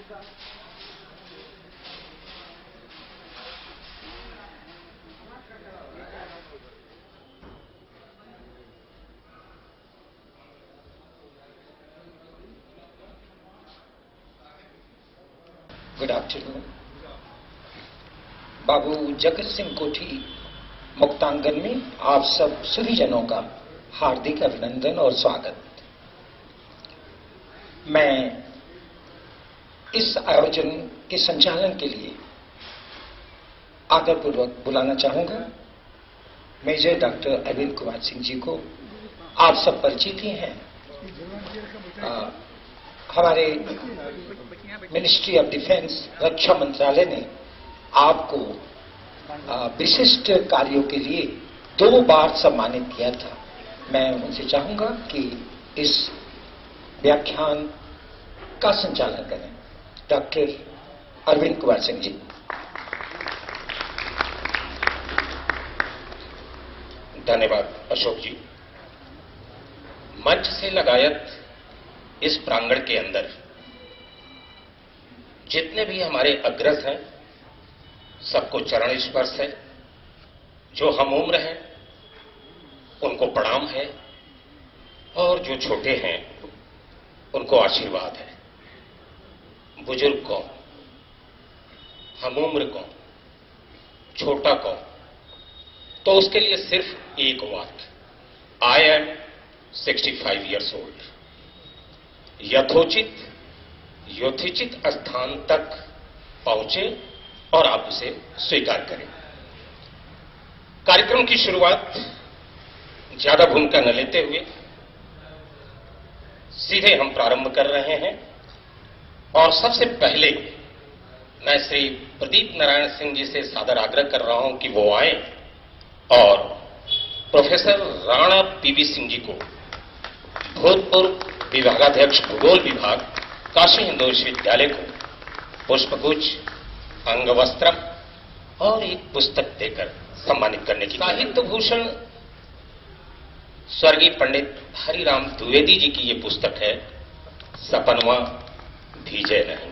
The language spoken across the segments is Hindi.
Good afternoon. बाबू जगत सिंह कोठी मुक्तांगन में आप सब सुधीजनों का हार्दिक अभिनंदन और स्वागत। मैं इस आयोजन के संचालन के लिए आदरपूर्वक बुलाना चाहूंगा मेजर डॉक्टर अरविंद कुमार सिंह जी को। आप सब परिचित ही हैं। हमारे मिनिस्ट्री ऑफ डिफेंस, रक्षा मंत्रालय ने आपको विशिष्ट कार्यों के लिए 2 बार सम्मानित किया था। मैं उनसे चाहूंगा कि इस व्याख्यान का संचालन करें। डॉक्टर अरविंद कुमार सिंह जी। धन्यवाद अशोक जी। मंच से लगायत इस प्रांगण के अंदर जितने भी हमारे अग्रज हैं, सबको चरण स्पर्श है। जो हम उम्र हैं उनको प्रणाम है, और जो छोटे हैं उनको आशीर्वाद है। बुजुर्ग कौन, हम उम्र कौन, छोटा कौन, तो उसके लिए सिर्फ एक वाक्य, आई एम 65 ईयर्स ओल्ड। यथोचित यथोचित स्थान तक पहुंचे और आप उसे स्वीकार करें। कार्यक्रम की शुरुआत ज्यादा भूमिका न लेते हुए सीधे हम प्रारंभ कर रहे हैं। और सबसे पहले मैं श्री प्रदीप नारायण सिंह जी से सादर आग्रह कर रहा हूं कि वो आए और प्रोफेसर राणा पीवी सिंह जी को, भूतपूर्व विभागाध्यक्ष भूगोल विभाग, काशी हिंदू विश्वविद्यालय को पुष्पगुच्छ, अंगवस्त्रम और एक पुस्तक देकर सम्मानित करने की। साहित्य भूषण स्वर्गीय पंडित हरिराम द्विवेदी जी की ये पुस्तक है, सपनवा भीजे नहीं।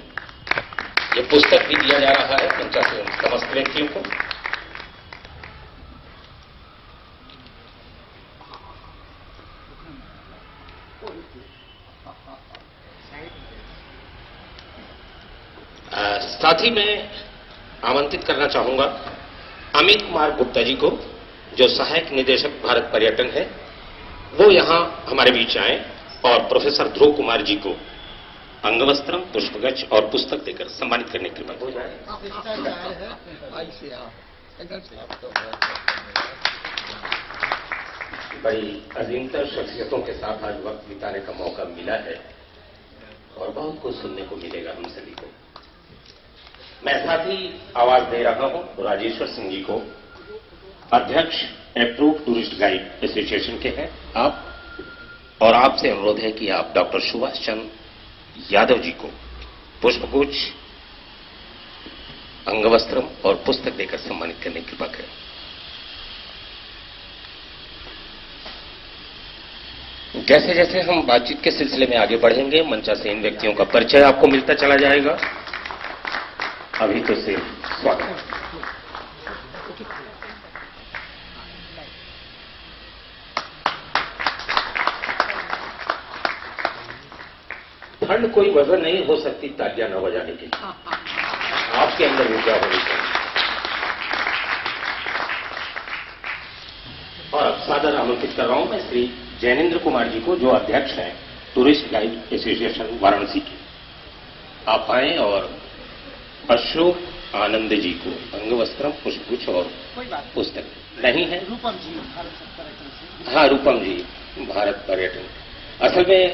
ये पुस्तक भी दिया जा रहा है मंचा से समस्त व्यक्तियों को। साथ ही मैं आमंत्रित करना चाहूंगा अमित कुमार गुप्ता जी को, जो सहायक निदेशक भारत पर्यटन है, वो यहां हमारे बीच आए और प्रोफेसर ध्रुव कुमार जी को अंगवस्त्रम, पुष्पगुच्छ और पुस्तक देकर सम्मानित करने की कृपा हो जाए। बड़ी अजीमतर शख्सियतों के साथ आज वक्त बिताने का मौका मिला है और बहुत कुछ सुनने को मिलेगा हम सभी को। मैं साथ ही आवाज दे रहा हूं राजेश्वर सिंह जी को, अध्यक्ष अप्रूव टूरिस्ट गाइड एसोसिएशन के हैं आप, और आपसे अनुरोध है कि आप डॉक्टर सुभाष चंद्र यादव जी को पुष्पगुच्छ, अंगवस्त्रम और पुस्तक देकर सम्मानित करने की कृपा करें। जैसे जैसे हम बातचीत के सिलसिले में आगे बढ़ेंगे, मंचा से इन व्यक्तियों का परिचय आपको मिलता चला जाएगा। अभी तो सिर्फ स्वागत। ठंड कोई वजह नहीं हो सकती तालियां न बजाने के लिए। आपके अंदर ऊर्जा होनी चाहिए। और अब सादर आमंत्रित कर रहा हूं मैं श्री जैनेन्द्र कुमार जी को, जो अध्यक्ष हैं टूरिस्ट गाइड एसोसिएशन वाराणसी के। आप आए और अशोक आनंद जी को अंगवस्त्रम, पुष्पगुच्छ और पुस्तक नहीं है। रूपम जी भारत पर्यटन से। हाँ, रूपम जी भारत पर्यटन। असल में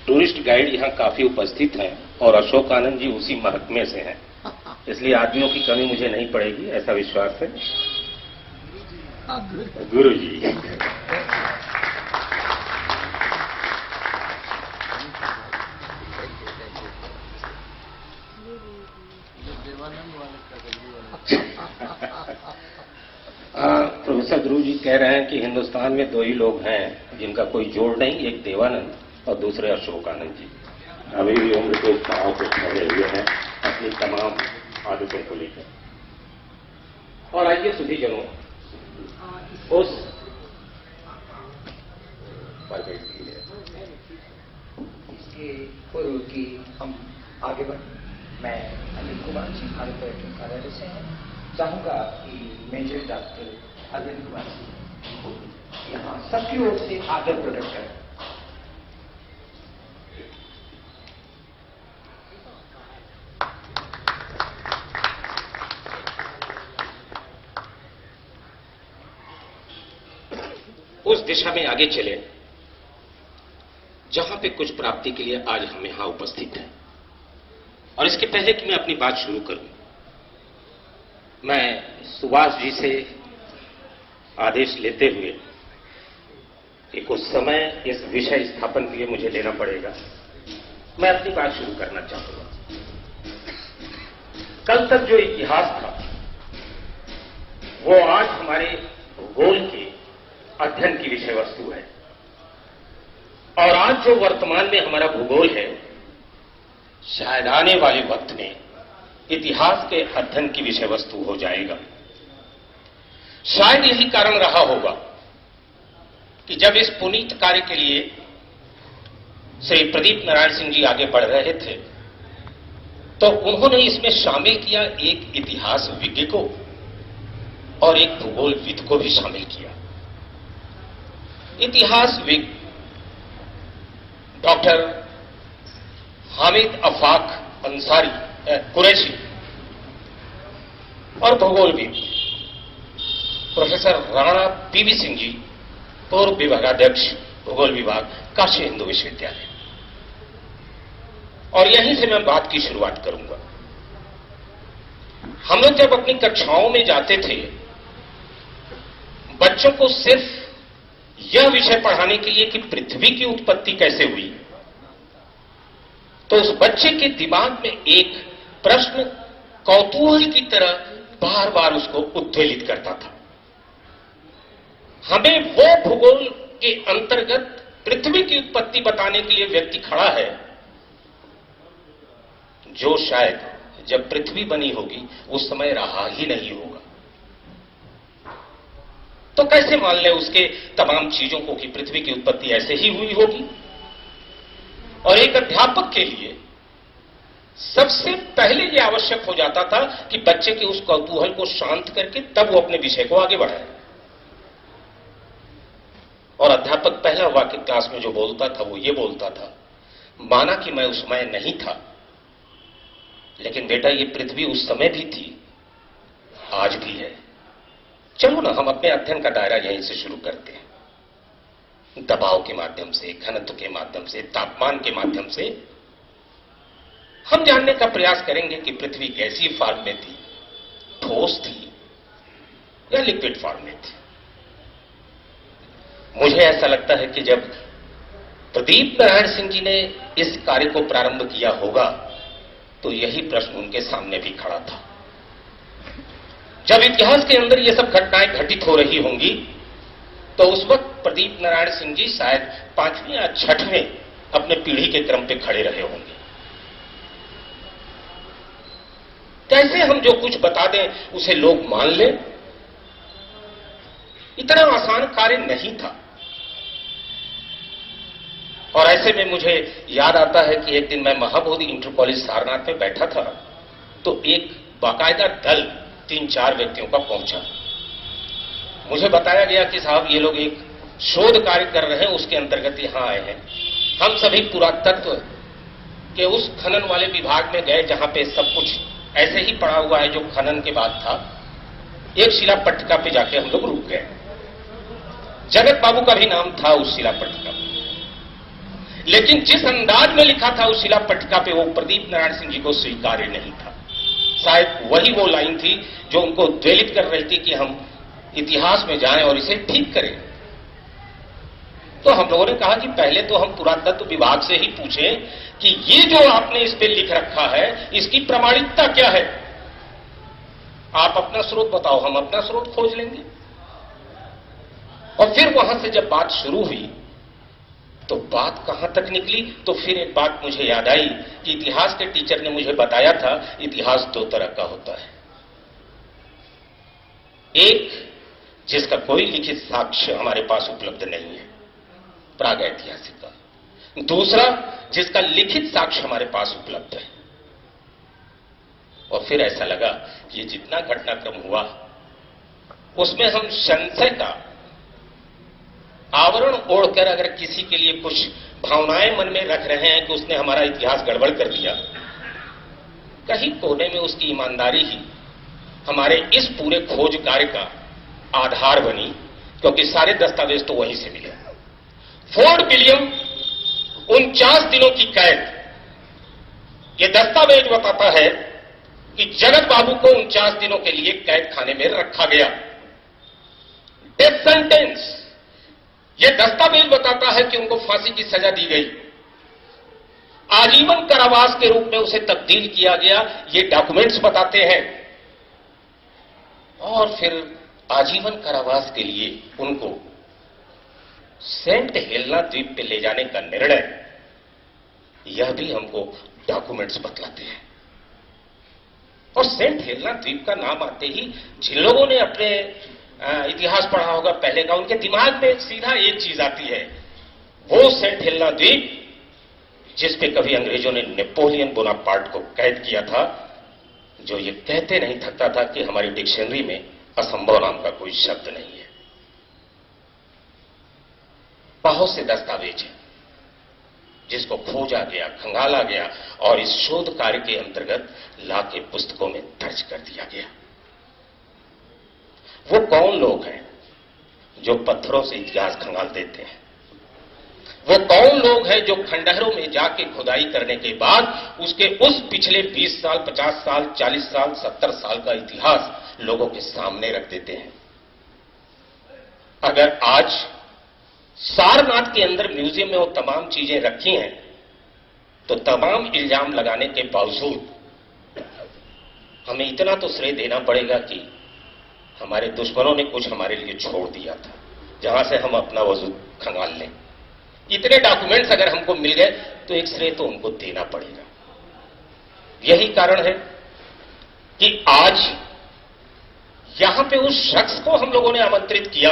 टूरिस्ट गाइड यहाँ काफी उपस्थित हैं और अशोक आनंद जी उसी महकमे से हैं, इसलिए आदमियों की कमी मुझे नहीं पड़ेगी, ऐसा विश्वास है। गुरु जी। प्रोफेसर ध्रुव जी कह रहे हैं कि हिंदुस्तान में 2 ही लोग हैं जिनका कोई जोड़ नहीं, एक देवानंद और दूसरे अशोक आनंद जी। अभी भी उम्र के पड़ाव को खड़े हुए हैं अपनी तमाम आदतों को लेकर। और आइए सुधीजनों, उस पर बैठिए। इसके पूर्व की हम आगे बढ़ें। मैं अनिल कुमार जी, भारत पर्यटन कार्यालय से हैं। चाहूंगा कि मेजर डॉक्टर अरविंद कुमार जी यहाँ सबकी ओर से आदर प्रकट करें। उस दिशा में आगे चले जहां पे कुछ प्राप्ति के लिए आज हम यहां उपस्थित हैं। और इसके पहले कि मैं अपनी बात शुरू करूं, मैं सुभाष जी से आदेश लेते हुए कि कुछ समय इस विषय स्थापन के लिए मुझे लेना पड़ेगा, मैं अपनी बात शुरू करना चाहूंगा। कल तक जो इतिहास था वो आज हमारे भूगोल के अध्ययन की विषय वस्तु है, और आज जो वर्तमान में हमारा भूगोल है शायद आने वाले वक्त में इतिहास के अध्ययन की विषय वस्तु हो जाएगा। शायद यही कारण रहा होगा कि जब इस पुनीत कार्य के लिए श्री प्रदीप नारायण सिंह जी आगे बढ़ रहे थे तो उन्होंने इसमें शामिल किया एक इतिहास विज्ञ को और एक भूगोलविद को भी शामिल किया। इतिहासविद डॉक्टर हामिद अफाक अंसारी कुरैशी और भूगोलविद प्रोफेसर राणा पीवी सिंह जी, पूर्व विभागाध्यक्ष भूगोल विभाग, काशी हिंदू विश्वविद्यालय। और यहीं से मैं बात की शुरुआत करूंगा। हम लोग जब अपनी कक्षाओं में जाते थे बच्चों को सिर्फ यह विषय पढ़ाने के लिए कि पृथ्वी की उत्पत्ति कैसे हुई, तो उस बच्चे के दिमाग में एक प्रश्न कौतूहल की तरह बार बार उसको उद्वेलित करता था। हमें वो भूगोल के अंतर्गत पृथ्वी की उत्पत्ति बताने के लिए व्यक्ति खड़ा है जो शायद जब पृथ्वी बनी होगी उस समय रहा ही नहीं होगा। तो कैसे मान ले उसके तमाम चीजों को कि पृथ्वी की उत्पत्ति ऐसे ही हुई होगी। और एक अध्यापक के लिए सबसे पहले यह आवश्यक हो जाता था कि बच्चे के उस कौतूहल को शांत करके तब वो अपने विषय को आगे बढ़ाए। और अध्यापक पहला वाक्य क्लास में जो बोलता था वो ये बोलता था, माना कि मैं उस समय नहीं था, लेकिन बेटा ये पृथ्वी उस समय भी थी, आज भी है। चलो ना हम अपने अध्ययन का दायरा यहीं से शुरू करते हैं। दबाव के माध्यम से, घनत्व के माध्यम से, तापमान के माध्यम से हम जानने का प्रयास करेंगे कि पृथ्वी गैसीय फॉर्म में थी, ठोस थी या लिक्विड फॉर्म में थी। मुझे ऐसा लगता है कि जब प्रदीप नारायण सिंह जी ने इस कार्य को प्रारंभ किया होगा तो यही प्रश्न उनके सामने भी खड़ा था। जब इतिहास के अंदर ये सब घटनाएं घटित हो रही होंगी तो उस वक्त प्रदीप नारायण सिंह जी शायद 5वें या 6वें अपने पीढ़ी के क्रम पे खड़े रहे होंगे। कैसे हम जो कुछ बता दें उसे लोग मान लें, इतना आसान कार्य नहीं था। और ऐसे में मुझे याद आता है कि एक दिन मैं महाबोधि इंटर कॉलेज सारनाथ में बैठा था तो एक बाकायदा दल 3-4 व्यक्तियों का पहुंचा। मुझे बताया गया कि साहब ये लोग एक शोध कार्य कर रहे हैं, उसके अंतर्गत यहां आए हैं। हम सभी पुरातत्व के उस खनन वाले विभाग में गए जहां पे सब कुछ ऐसे ही पड़ा हुआ है जो खनन के बाद था। एक शिला पट्टिका पे जाके हम लोग रुक गए। जगत बाबू का भी नाम था उस शिला पट्टिका पे, लेकिन जिस अंदाज में लिखा था उस शिला पट्टिका पे वो प्रदीप नारायण सिंह जी को स्वीकार्य नहीं था। शायद वही वो लाइन थी जो उनको उद्वेलित कर रही थी कि हम इतिहास में जाएं और इसे ठीक करें। तो हम लोगों ने कहा कि पहले तो हम पुरातत्व विभाग से ही पूछें कि ये जो आपने इस पे लिख रखा है इसकी प्रामाणिकता क्या है। आप अपना स्रोत बताओ, हम अपना स्रोत खोज लेंगे। और फिर वहां से जब बात शुरू हुई तो बात कहां तक निकली, तो फिर एक बात मुझे याद आई कि इतिहास के टीचर ने मुझे बताया था इतिहास दो तरह का होता है। एक जिसका कोई लिखित साक्ष्य हमारे पास उपलब्ध नहीं है, प्रागैतिहासिक का। दूसरा जिसका लिखित साक्ष्य हमारे पास उपलब्ध है। और फिर ऐसा लगा कि ये जितना घटनाक्रम हुआ उसमें हम संशय का आवरण ओढ़कर अगर किसी के लिए कुछ भावनाएं मन में रख रहे हैं कि उसने हमारा इतिहास गड़बड़ कर दिया, कहीं कोने में उसकी ईमानदारी ही हमारे इस पूरे खोज कार्य का आधार बनी, क्योंकि सारे दस्तावेज तो वहीं से मिले। फोर्ट विलियम 49 दिनों की कैद, यह दस्तावेज बताता है कि जगत बाबू को 49 दिनों के लिए कैद खाने में रखा गया। डेथ सेंटेंस, यह दस्तावेज बताता है कि उनको फांसी की सजा दी गई। आजीवन कारावास के रूप में उसे तब्दील किया गया, ये डॉक्यूमेंट्स बताते हैं। और फिर आजीवन कारावास के लिए उनको सेंट हेलेना द्वीप पे ले जाने का निर्णय, यह भी हमको डॉक्यूमेंट्स बतलाते हैं। और सेंट हेलेना द्वीप का नाम आते ही जिन लोगों ने अपने इतिहास पढ़ा होगा पहले का, उनके दिमाग में सीधा एक चीज आती है, वो सेंट हेलेना द्वीप जिस पे कभी अंग्रेजों ने नेपोलियन बोनापार्ट को कैद किया था, जो ये कहते नहीं थकता था कि हमारी डिक्शनरी में असंभव नाम का कोई शब्द नहीं है। बहुत से दस्तावेज हैं जिसको खोजा गया, खंगाला गया और इस शोध कार्य के अंतर्गत लाके पुस्तकों में दर्ज कर दिया गया। वो कौन लोग हैं जो पत्थरों से इतिहास खंगाल देते हैं? वो कौन लोग हैं जो खंडहरों में जाके खुदाई करने के बाद उसके उस पिछले 20 साल, 50 साल, 40 साल, 70 साल का इतिहास लोगों के सामने रख देते हैं? अगर आज सारनाथ के अंदर म्यूजियम में वो तमाम चीजें रखी हैं, तो तमाम इल्जाम लगाने के बावजूद हमें इतना तो श्रेय देना पड़ेगा कि हमारे दुश्मनों ने कुछ हमारे लिए छोड़ दिया था, जहां से हम अपना वजूद खंगाल लें। इतने डॉक्यूमेंट्स अगर हमको मिल गए तो एक श्रेय तो उनको देना पड़ेगा। यही कारण है कि आज यहां पे उस शख्स को हम लोगों ने आमंत्रित किया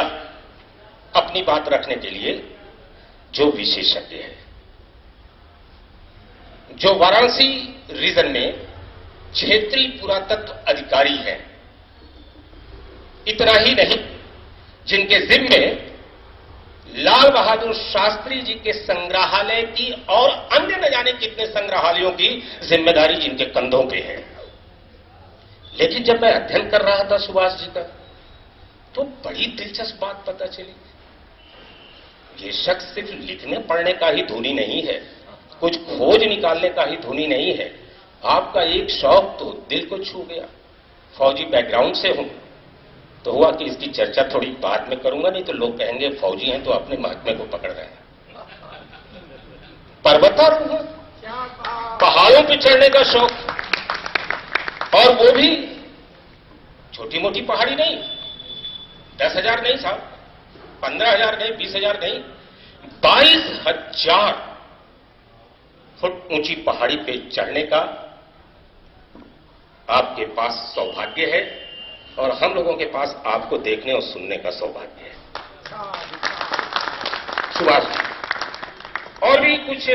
अपनी बात रखने के लिए, जो विशेषज्ञ है, जो वाराणसी रीजन में क्षेत्रीय पुरातत्व अधिकारी है। इतना ही नहीं, जिनके जिम्मे लाल बहादुर शास्त्री जी के संग्रहालय की और अन्य न जाने कितने संग्रहालयों की जिम्मेदारी जिनके कंधों पे है। लेकिन जब मैं अध्ययन कर रहा था सुभाष जी का, तो बड़ी दिलचस्प बात पता चली। ये शख्स सिर्फ लिखने पढ़ने का ही धुनी नहीं है, कुछ खोज निकालने का ही धुनी नहीं है। आपका एक शौक तो दिल को छू गया। फौजी बैकग्राउंड से हूं, तो हुआ कि इसकी चर्चा थोड़ी बाद में करूंगा, नहीं तो लोग कहेंगे फौजी हैं तो अपने महकमे को पकड़ रहे हैं। पर्वतारोहण है, पहाड़ों पे चढ़ने का शौक, और वो भी छोटी मोटी पहाड़ी नहीं, 10,000 नहीं साहब, 15,000 नहीं, 20,000 नहीं, 22,000 फुट ऊंची पहाड़ी पे चढ़ने का आपके पास सौभाग्य है, और हम लोगों के पास आपको देखने और सुनने का सौभाग्य है। सुभाष, और भी कुछ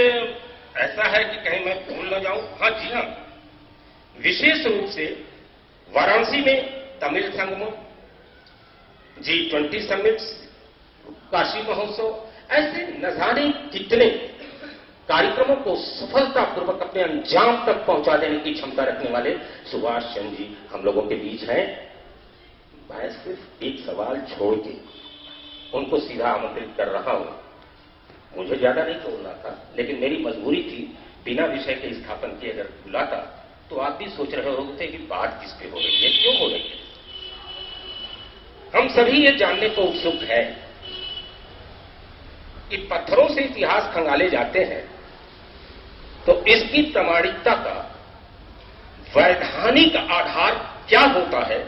ऐसा है कि कहीं मैं भूल न जाऊं। हाँ जी हाँ, विशेष रूप से वाराणसी में तमिल संगमों, G20 समिट्स, काशी महोत्सव, ऐसे न जाने कितने कार्यक्रमों को सफलतापूर्वक अपने अंजाम तक पहुंचा देने की क्षमता रखने वाले सुभाष चंद्र जी हम लोगों के बीच हैं। मैं सिर्फ एक सवाल छोड़ के उनको सीधा आमंत्रित कर रहा हूं। मुझे ज्यादा नहीं बोलना था, लेकिन मेरी मजबूरी थी, बिना विषय के स्थापन के अगर बुलाता तो आप भी सोच रहे होते कि बात किस पे हो रही है, क्यों हो रही है। हम सभी ये जानने को उत्सुक है कि पत्थरों से इतिहास खंगाले जाते हैं तो इसकी प्रामाणिकता का वैधानिक आधार क्या होता है,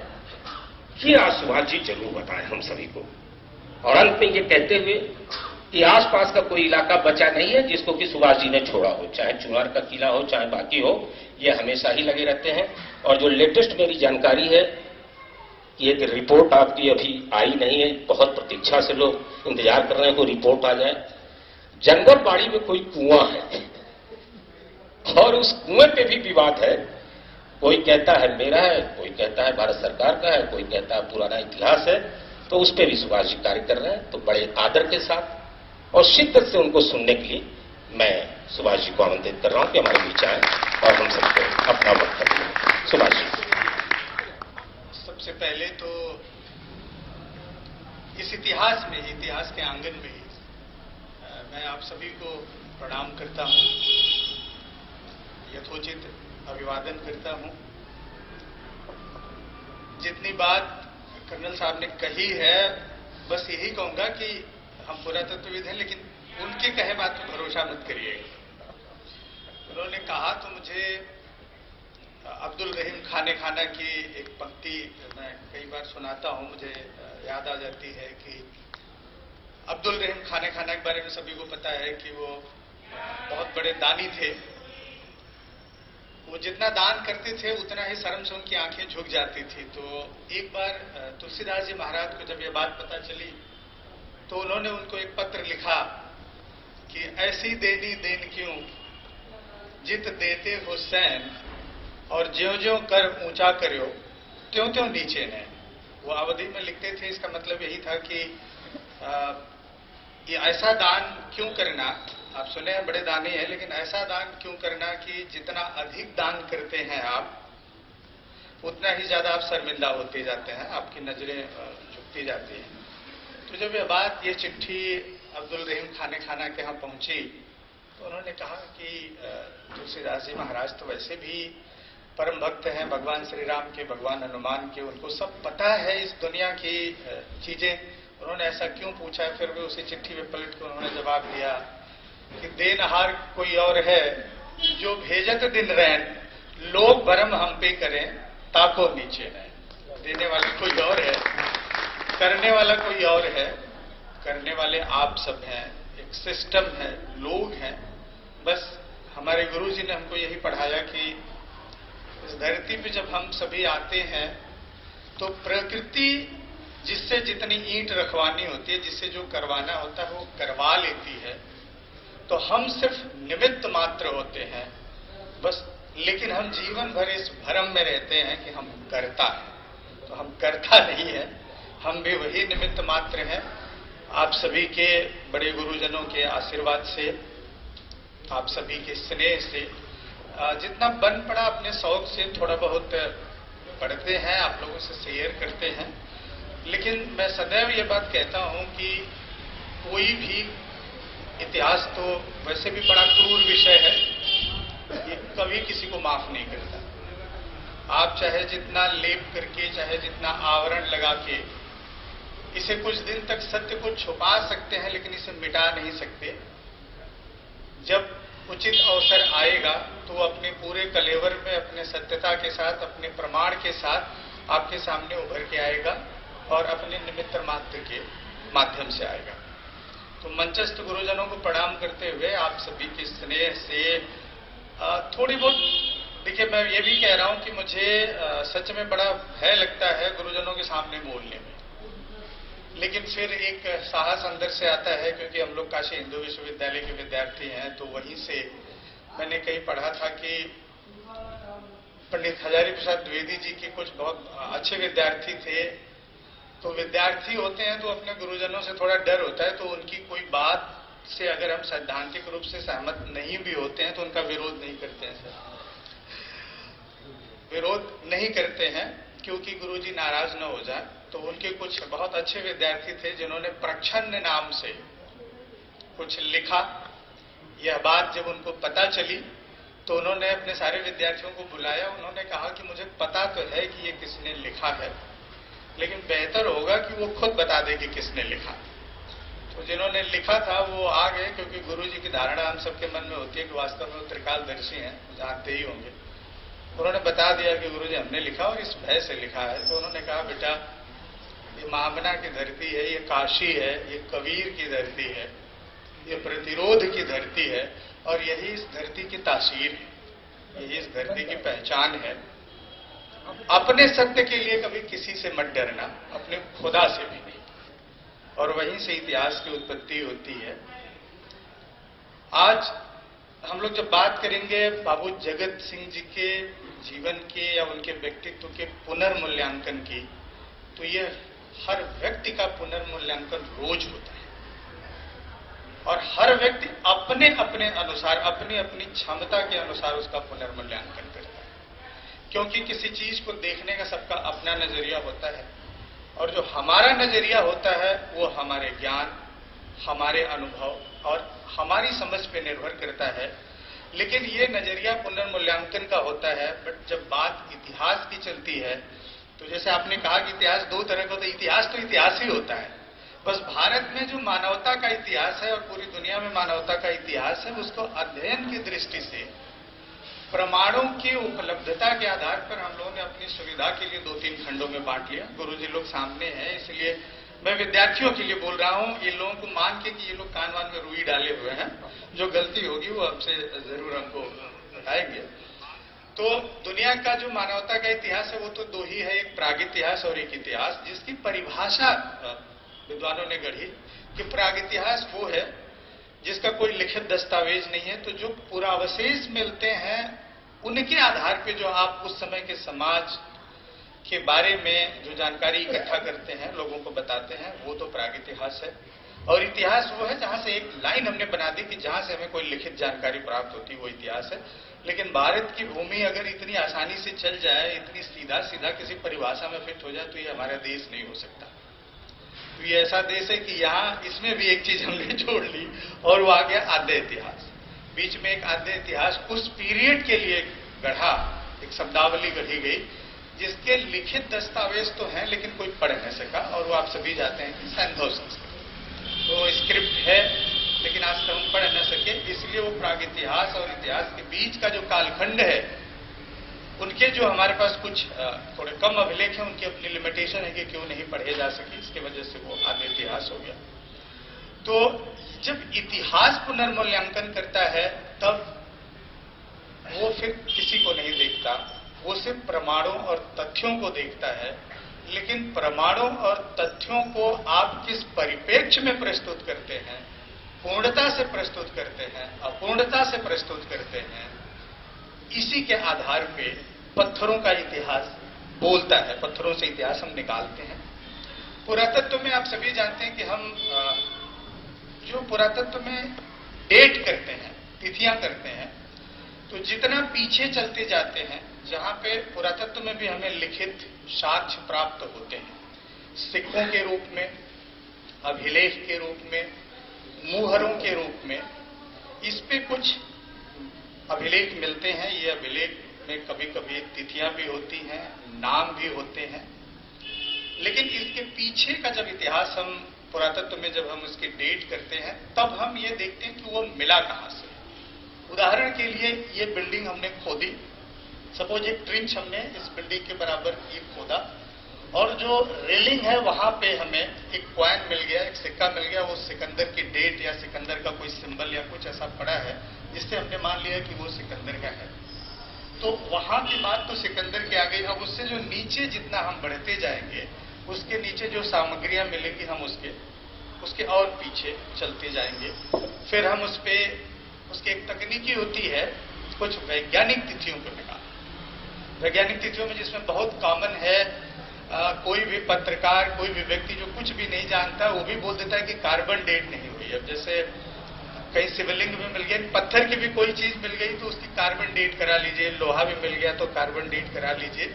ये आज सुभाष जी जरूर बताएं हम सभी को। और अंत में ये कहते हुए ये आसपास का कोई इलाका बचा नहीं है जिसको कि सुभाष जी ने छोड़ा हो, चाहे चुनार का किला हो चाहे बाकी हो, ये हमेशा ही लगे रहते हैं। और जो लेटेस्ट मेरी जानकारी है, ये कि रिपोर्ट आपकी अभी आई नहीं है, बहुत प्रतीक्षा से लोग इंतजार कर रहे हैं कोई रिपोर्ट आ जाए। जंगलबाड़ी में कोई कुआं है और उस कुएं पे भी विवाद है, कोई कहता है मेरा है, कोई कहता है भारत सरकार का है, कोई कहता है पुराना इतिहास है, तो उस पर भी सुभाष जी कार्य कर रहे हैं। तो बड़े आदर के साथ और शिद्दत से उनको सुनने के लिए मैं सुभाष जी को आमंत्रित कर रहा हूं कि हमारे बीच आए और हम सबको अपना वक्तव्य दें। सुभाष जी। सबसे पहले तो इस इतिहास में, इतिहास के आंगन में ही मैं आप सभी को प्रणाम करता हूं, यथोचित अभिवादन करता हूं। जितनी बात कर्नल साहब ने कही है, बस यही कहूंगा कि हम पुरातत्वविद हैं, लेकिन उनके कहे बात पर भरोसा मत करिएगा। उन्होंने कहा तो मुझे अब्दुल रहीम खाने खाना की एक पंक्ति मैं कई बार सुनाता हूं, मुझे याद आ जाती है कि अब्दुल रहीम खाने खाना के बारे में सभी को पता है कि वो बहुत बड़े दानी थे। वो जितना दान करते थे उतना ही शर्म से उनकी आंखें झुक जाती थी। तो एक बार तुलसीदास जी महाराज को जब ये बात पता चली तो उन्होंने उनको एक पत्र लिखा कि ऐसी देनी देन क्यों जित देते हो सैन, और ज्यों ज्यों कर ऊंचा करो त्यों त्यों नीचे ने। वो अवधि में लिखते थे, इसका मतलब यही था कि ये ऐसा दान क्यों करना, आप सुने हैं बड़े दानी हैं, लेकिन ऐसा दान क्यों करना कि जितना अधिक दान करते हैं आप उतना ही ज्यादा आप शर्मिंदा होते जाते हैं, आपकी नजरें झुकती जाती हैं। तो जब ये बात, ये चिट्ठी अब्दुल रहीम खाने खाना के यहाँ पहुंची तो उन्होंने कहा कि तुलसीदास जी महाराज तो वैसे भी परम भक्त हैं भगवान श्री राम के, भगवान हनुमान के, उनको सब पता है इस दुनिया की चीजें, उन्होंने ऐसा क्यों पूछा। फिर भी उसी चिट्ठी में पलट कर उन्होंने जवाब दिया कि देनहार कोई और है जो भेजत दिन रैन, लोग भरम हम पे करें ताको नीचे रहे। देने वाला कोई और है, करने वाला कोई और है, करने वाले आप सब हैं, एक सिस्टम है, लोग हैं। बस हमारे गुरुजी ने हमको यही पढ़ाया कि इस धरती पे जब हम सभी आते हैं तो प्रकृति जिससे जितनी ईंट रखवानी होती है, जिससे जो करवाना होता है वो करवा लेती है, तो हम सिर्फ निमित्त मात्र होते हैं बस। लेकिन हम जीवन भर इस भ्रम में रहते हैं कि हम करता है, तो हम करता नहीं है, हम भी वही निमित्त मात्र हैं। आप सभी के बड़े गुरुजनों के आशीर्वाद से, आप सभी के स्नेह से जितना बन पड़ा अपने शौक से थोड़ा बहुत पढ़ते हैं, आप लोगों से शेयर करते हैं। लेकिन मैं सदैव ये बात कहता हूं कि कोई भी इतिहास तो वैसे भी बड़ा क्रूर विषय है, ये कभी किसी को माफ नहीं करता। आप चाहे जितना लेप करके, चाहे जितना आवरण लगा के इसे कुछ दिन तक सत्य को छुपा सकते हैं, लेकिन इसे मिटा नहीं सकते। जब उचित अवसर आएगा तो अपने पूरे कलेवर में, अपने सत्यता के साथ, अपने प्रमाण के साथ आपके सामने उभर के आएगा और अपने निमित्त मात्र के माध्यम से आएगा। तो मंचस्थ गुरुजनों को प्रणाम करते हुए आप सभी के स्नेह से थोड़ी बहुत, देखिए मैं ये भी कह रहा हूं कि मुझे सच में बड़ा भय लगता है गुरुजनों के सामने बोलने में, लेकिन फिर एक साहस अंदर से आता है, क्योंकि हम लोग काशी हिंदू विश्वविद्यालय के विद्यार्थी हैं। तो वहीं से मैंने कहीं पढ़ा था कि पंडित हजारी प्रसाद द्विवेदी जी के कुछ बहुत अच्छे विद्यार्थी थे। तो विद्यार्थी होते हैं तो अपने गुरुजनों से थोड़ा डर होता है, तो उनकी कोई बात से अगर हम सैद्धांतिक रूप से सहमत नहीं भी होते हैं तो उनका विरोध नहीं करते हैं सर, विरोध नहीं करते हैं क्योंकि गुरुजी नाराज न हो जाए। तो उनके कुछ बहुत अच्छे विद्यार्थी थे जिन्होंने प्रच्छन्न नाम से कुछ लिखा। यह बात जब उनको पता चली तो उन्होंने अपने सारे विद्यार्थियों को बुलाया। उन्होंने कहा कि मुझे पता तो है कि ये किसने लिखा है, लेकिन बेहतर होगा कि वो खुद बता दे कि किसने लिखा। तो जिन्होंने लिखा था वो आ गए, क्योंकि गुरुजी की धारणा हम सबके मन में होती है कि वास्तव में वो त्रिकालदर्शी हैं, जानते ही होंगे। उन्होंने बता दिया कि गुरुजी हमने लिखा और इस भय से लिखा है। तो उन्होंने कहा बेटा ये महामना की धरती है, ये काशी है, ये कबीर की धरती है, ये प्रतिरोध की धरती है और यही इस धरती की तासीर है, यही इस धरती की पहचान है। अपने सत्य के लिए कभी किसी से मत डरना, अपने खुदा से भी नहीं, और वहीं से इतिहास की उत्पत्ति होती है। आज हम लोग जब बात करेंगे बाबू जगत सिंह जी के जीवन के या उनके व्यक्तित्व के पुनर्मूल्यांकन की, तो ये हर व्यक्ति का पुनर्मूल्यांकन रोज होता है और हर व्यक्ति अपने अपने अनुसार, अपनी अपनी क्षमता के अनुसार उसका पुनर्मूल्यांकन करता है, क्योंकि किसी चीज को देखने का सबका अपना नजरिया होता है और जो हमारा नजरिया होता है वो हमारे ज्ञान, हमारे अनुभव और हमारी समझ पे निर्भर करता है। लेकिन ये नजरिया पुनर्मूल्यांकन का होता है। बट जब बात इतिहास की चलती है तो जैसे आपने कहा कि इतिहास दो तरह का होता है, इतिहास तो इतिहास ही होता है। बस भारत में जो मानवता का इतिहास है और पूरी दुनिया में मानवता का इतिहास है, उसको अध्ययन की दृष्टि से प्रमाणों की उपलब्धता के आधार पर हम लोगों ने अपनी सुविधा के लिए 2-3 खंडों में बांट लिया। गुरुजी लोग सामने हैं, इसलिए मैं विद्यार्थियों के लिए बोल रहा हूं। ये लोगों को मान के कि ये लोग कान वान में रुई डाले हुए हैं, जो गलती होगी वो हमसे जरूर हमको बताएंगे। तो दुनिया का जो मानवता का इतिहास है वो तो दो ही है, एक प्रागितिहास और एक इतिहास, जिसकी परिभाषा विद्वानों ने गढ़ी कि प्रागितिहास वो है जिसका कोई लिखित दस्तावेज नहीं है। तो जो पुरावशेष मिलते हैं उनके आधार पे जो आप उस समय के समाज के बारे में जो जानकारी इकट्ठा करते हैं, लोगों को बताते हैं, वो तो प्रागितिहास है। और इतिहास वो है जहां से एक लाइन हमने बना दी कि जहां से हमें कोई लिखित जानकारी प्राप्त होती है, वो इतिहास है। लेकिन भारत की भूमि अगर इतनी आसानी से चल जाए, इतनी सीधा सीधा किसी परिभाषा में फिट हो जाए, तो ये हमारा देश नहीं हो सकता। तो ये ऐसा देश है कि यहाँ इसमें भी एक चीज हमने जोड़ ली और वो आ गया आद्य इतिहास। बीच में एक आद्य इतिहास उस पीरियड के लिए गढ़ा, एक शब्दावली गढ़ी गई जिसके लिखित दस्तावेज तो हैं लेकिन कोई पढ़ नहीं सका, और वो आप सभी जाते हैं कि सैंधव संस्कृत, तो स्क्रिप्ट है लेकिन आज तक हम पढ़ न सके। इसलिए वो प्रागितिहास और इतिहास के बीच का जो कालखंड है, उनके जो हमारे पास कुछ थोड़े कम अभिलेख हैं, उनकी अपनी लिमिटेशन है कि क्यों नहीं पढ़े जा सके, इसके वजह से वो आद्य इतिहास हो गया। तो जब इतिहास पुनर्मूल्यांकन करता है तब वो फिर किसी को नहीं देखता, वो सिर्फ प्रमाणों और तथ्यों को देखता है। लेकिन प्रमाणों और तथ्यों को आप किस परिप्रेक्ष्य में प्रस्तुत करते हैं, पूर्णता से प्रस्तुत करते हैं, अपूर्णता से प्रस्तुत करते हैं, इसी के आधार पे पत्थरों का इतिहास बोलता है। पत्थरों से इतिहास हम निकालते हैं। पुरातत्व में आप सभी जानते हैं कि हम जो पुरातत्व में डेट करते हैं, तिथियां करते हैं, तो जितना पीछे चलते जाते हैं, जहां पे पुरातत्व में भी हमें लिखित साक्ष्य प्राप्त होते हैं, सिक्कों के रूप में, अभिलेख के रूप में, मुहरों के रूप में, इस पे कुछ अभिलेख मिलते हैं। ये अभिलेख में कभी कभी तिथियां भी होती हैं, नाम भी होते हैं। लेकिन इसके पीछे का जब इतिहास हम पुरातत्व में जब हम उसकी डेट करते हैं, तब हम ये देखते हैं कि वो मिला कहां से। उदाहरण के लिए ये बिल्डिंग हमने खोदी, सपोज एक ट्रिंच हमने इस बिल्डिंग के बराबर ये खोदा, और जो रेलिंग है वहां पे हमें एक कॉइन मिल गया, एक सिक्का मिल गया, वो सिकंदर की डेट या सिकंदर का कोई सिंबल या कुछ ऐसा पड़ा है जिससे हमने मान लिया कि वो सिकंदर का है। तो वहां की बात तो सिकंदर की आ गई। अब उससे जो नीचे जितना हम बढ़ते जाएंगे, उसके नीचे जो सामग्रियां मिलेंगी, हम उसके और पीछे चलते जाएंगे। फिर हम उसकी एक तकनीकी होती है कुछ वैज्ञानिक तिथियों को निकालना। वैज्ञानिक तिथियों में जिसमें बहुत कॉमन है, कोई भी पत्रकार, कोई भी व्यक्ति जो कुछ भी नहीं जानता, वो भी बोल देता है कि कार्बन डेट नहीं हुई। अब जैसे कहीं शिवलिंग भी मिल गया, पत्थर की भी कोई चीज मिल गई तो उसकी कार्बन डेट करा लीजिए, लोहा भी मिल गया तो कार्बन डेट करा लीजिए।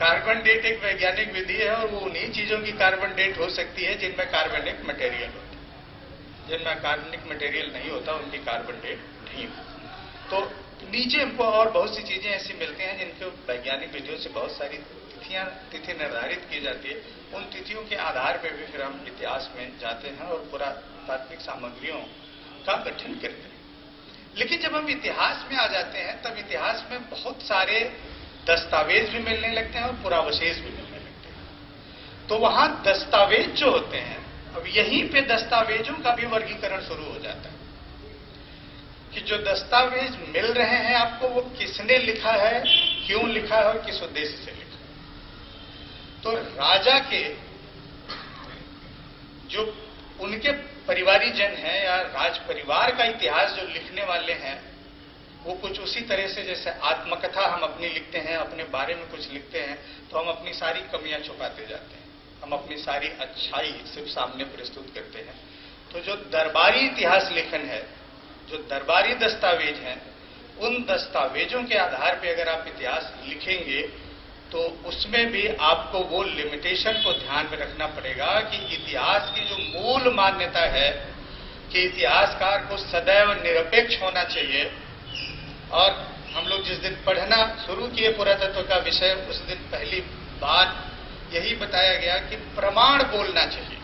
कार्बन डेट एक वैज्ञानिक विधि है और वो उन्हीं चीजों की कार्बन डेट हो सकती है जिनमें कार्बनिक मटेरियल होता है। जिनमें कार्बनिक मटेरियल नहीं होता उनकी कार्बन डेट नहीं होती। तो नीचे हमको और बहुत सी चीजें ऐसी मिलती हैं जिनके वैज्ञानिक विधियों से बहुत सारी तिथि निर्धारित की जाती है। उन तिथियों के आधार पर भी फिर हम इतिहास में जाते हैं और पुरातात्विक सामग्रियों का गठन करते हैं। लेकिन जब हम इतिहास में आ जाते हैं, तब इतिहास में बहुत सारे दस्तावेज भी मिलने लगते हैं और पुरावशेष भी मिलने लगते हैं। तो वहां दस्तावेज जो होते हैं अब यहीं पे दस्तावेजों का भी वर्गीकरण शुरू हो जाता है कि जो दस्तावेज मिल रहे हैं आपको, वो किसने लिखा है, क्यों लिखा है और किस उद्देश्य से लिखा। तो राजा के जो उनके परिवारीजन हैं या राज परिवार का इतिहास जो लिखने वाले हैं, वो कुछ उसी तरह से जैसे आत्मकथा हम अपनी लिखते हैं, अपने बारे में कुछ लिखते हैं, तो हम अपनी सारी कमियां छुपाते जाते हैं, हम अपनी सारी अच्छाई सिर्फ सामने प्रस्तुत करते हैं। तो जो दरबारी इतिहास लेखन है, जो दरबारी दस्तावेज हैं, उन दस्तावेजों के आधार पर अगर आप इतिहास लिखेंगे तो उसमें भी आपको वो लिमिटेशन को ध्यान में रखना पड़ेगा कि इतिहास की जो मूल मान्यता है कि इतिहासकार को सदैव निरपेक्ष होना चाहिए। और हम लोग जिस दिन पढ़ना शुरू किए पुरातत्व का विषय, उस दिन पहली बात यही बताया गया कि प्रमाण बोलना चाहिए,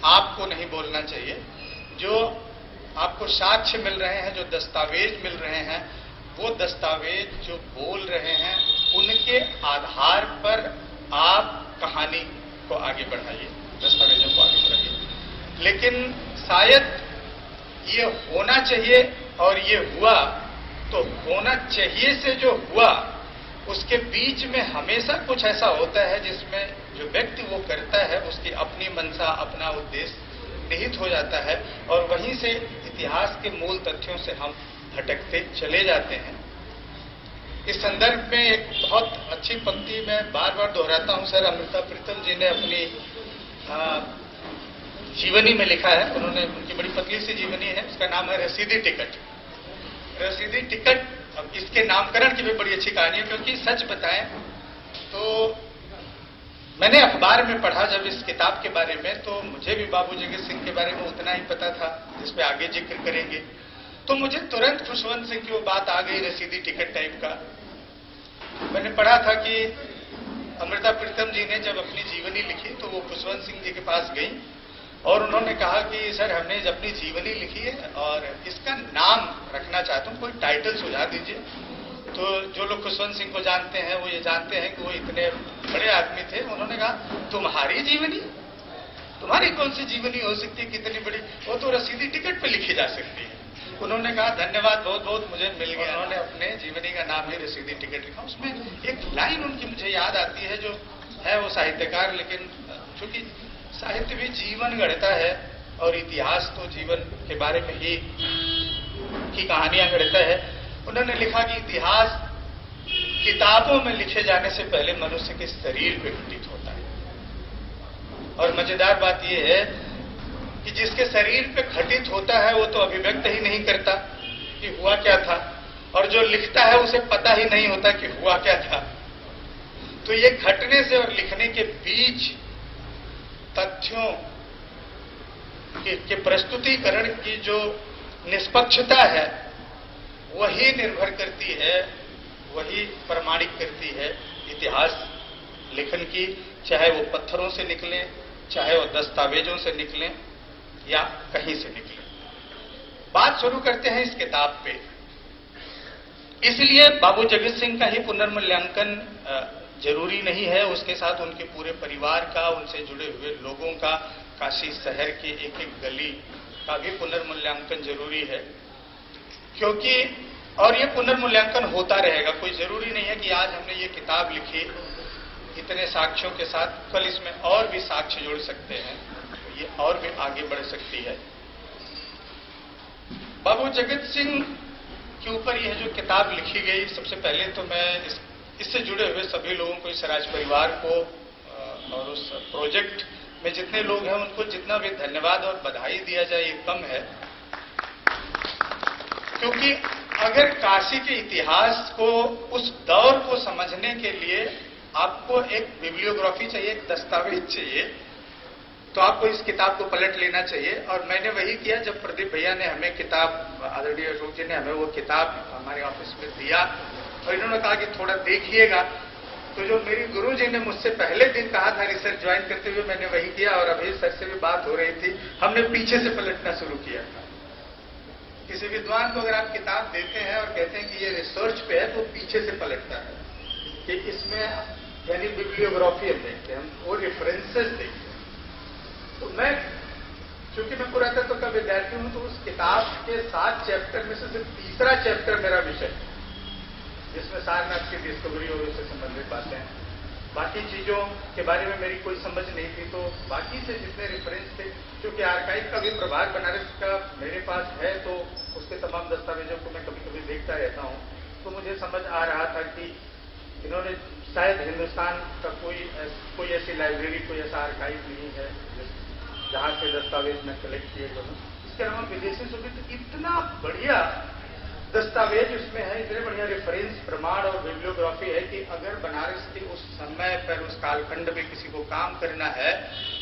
आपको नहीं बोलना चाहिए। जो आपको साक्ष्य मिल रहे हैं, जो दस्तावेज मिल रहे हैं, वो दस्तावेज जो बोल रहे हैं, उनके आधार पर आप कहानी को आगे बढ़ाइए, दस्तावेजों को आगे बढ़ाइए। लेकिन शायद ये होना चाहिए और ये हुआ, तो होना चाहिए से जो हुआ उसके बीच में हमेशा कुछ ऐसा होता है जिसमें जो व्यक्ति वो करता है उसकी अपनी मंशा, अपना उद्देश्य निहित हो जाता है और वहीं से इतिहास के मूल तथ्यों से हम भटकते चले जाते हैं। इस संदर्भ में एक बहुत अच्छी पंक्ति मैं बार बार दोहराता हूं, सर अमृता प्रीतम जी ने अपनी जीवनी में लिखा है। उन्होंने, उनकी बड़ी पतली सी जीवनी है, उसका नाम है रसीदी टिकट। रसीदी टिकट, अब इसके नामकरण की भी बड़ी अच्छी कहानी है, क्योंकि सच बताएं तो मैंने अखबार में पढ़ा जब इस किताब के बारे में, तो मुझे भी बाबू जगत सिंह के बारे में उतना ही पता था जिस पे आगे जिक्र करेंगे। तो मुझे तुरंत खुशवंत सिंह की वो बात आ गई, रसीदी टिकट टाइप का। मैंने पढ़ा था कि अमृता प्रीतम जी ने जब अपनी जीवनी लिखी तो वो खुशवंत सिंह जी के पास गई और उन्होंने कहा कि सर हमने अपनी जीवनी लिखी है और इसका नाम रखना चाहता हूँ, कोई टाइटल सुझा दीजिए। तो जो लोग खुशवंत सिंह को जानते हैं वो ये जानते हैं कि वो इतने बड़े आदमी थे। उन्होंने कहा तुम्हारी जीवनी, तुम्हारी कौन सी जीवनी हो सकती है कितनी बड़ी, वो तो रसीदी टिकट पे लिखी जा सकती है। उन्होंने कहा धन्यवाद, बहुत बहुत मुझे मिल गया। उन्होंने अपने जीवनी का नाम ही रसीदी टिकट लिखा। उसमें एक लाइन उनकी मुझे याद आती है, जो है वो साहित्यकार, लेकिन चूंकि साहित्य भी जीवन गढ़ता है और इतिहास तो जीवन के बारे में ही की कहानियां गढ़ता है। उन्होंने लिखा कि इतिहास किताबों में लिखे जाने से पहले मनुष्य के शरीर पे घटित होता है। और मजेदार बात यह है कि जिसके शरीर पे घटित होता है वो तो अभिव्यक्त ही नहीं करता कि हुआ क्या था, और जो लिखता है उसे पता ही नहीं होता कि हुआ क्या था। तो ये घटने से और लिखने के बीच तथ्यों के प्रस्तुतिकरण की जो निष्पक्षता है वही निर्भर करती है, वही प्रमाणिक करती है इतिहास लेखन की, चाहे वो पत्थरों से निकले, चाहे वो दस्तावेजों से निकले या कहीं से निकले। बात शुरू करते हैं इस किताब पे। इसलिए बाबू जगत सिंह का ही पुनर्मूल्यांकन जरूरी नहीं है, उसके साथ उनके पूरे परिवार का, उनसे जुड़े हुए लोगों का, काशी शहर की एक एक गली का भी पुनर्मूल्यांकन जरूरी है। क्योंकि और ये पुनर्मूल्यांकन होता रहेगा। कोई जरूरी नहीं है कि आज हमने ये किताब लिखी इतने साक्ष्यों के साथ, कल इसमें और भी साक्ष्य जोड़ सकते हैं, ये और भी आगे बढ़ सकती है। बाबू जगत सिंह के ऊपर यह जो किताब लिखी गई, सबसे पहले तो मैं इससे जुड़े हुए सभी लोगों को, इस राज परिवार को और उस प्रोजेक्ट में जितने लोग हैं उनको जितना भी धन्यवाद और बधाई दिया जाए ये कम है। क्योंकि अगर काशी के इतिहास को, उस दौर को समझने के लिए आपको एक बिब्लियोग्राफी चाहिए, एक दस्तावेज चाहिए, तो आपको इस किताब को पलट लेना चाहिए। और मैंने वही किया जब प्रदीप भैया ने हमें किताब, आदरणीय अशोक जी ने हमें वो किताब हमारे ऑफिस में दिया और इन्होंने कहा कि थोड़ा देखिएगा। तो जो मेरी गुरु जी ने मुझसे पहले दिन कहा था रिसर्च ज्वाइन करते हुए, मैंने वही किया। और अभी सर से भी बात हो रही थी, हमने पीछे से पलटना शुरू किया था। किसी विद्वान को अगर आप किताब देते हैं और कहते हैं कि ये रिसर्च पे है, तो पीछे से पलटता है कि इसमें, यानी बिब्लियोग्राफी हम देखते हैं, हम वो रेफरेंसेस देखते हैं। तो मैं चूंकि मैं पुरातत्व का विद्यार्थी हूं, तो उस किताब के 7 चैप्टर में से सिर्फ तीसरा चैप्टर मेरा विषय, जिसमें सारनाथ की डिस्कवरी और उससे संबंधित बातें हैं। बाकी चीजों के बारे में मेरी कोई समझ नहीं थी, तो बाकी से जितने रेफरेंस थे, क्योंकि आर्काइव का भी प्रभाग बनारस का मेरे पास है, तो उसके तमाम दस्तावेजों को मैं कभी कभी देखता रहता हूं, तो मुझे समझ आ रहा था कि इन्होंने शायद हिंदुस्तान का कोई ऐसी लाइब्रेरी, कोई ऐसा आर्काइव नहीं है जहां से दस्तावेज में कलेक्ट किए गए हों। इसके अलावा विदेशी से भी तो इतना बढ़िया दस्तावेज उसमें है, इतने बढ़िया रेफरेंस, प्रमाण और बिब्लियोग्राफी है कि अगर बनारस के उस समय पर, उस कालखंड में किसी को काम करना है,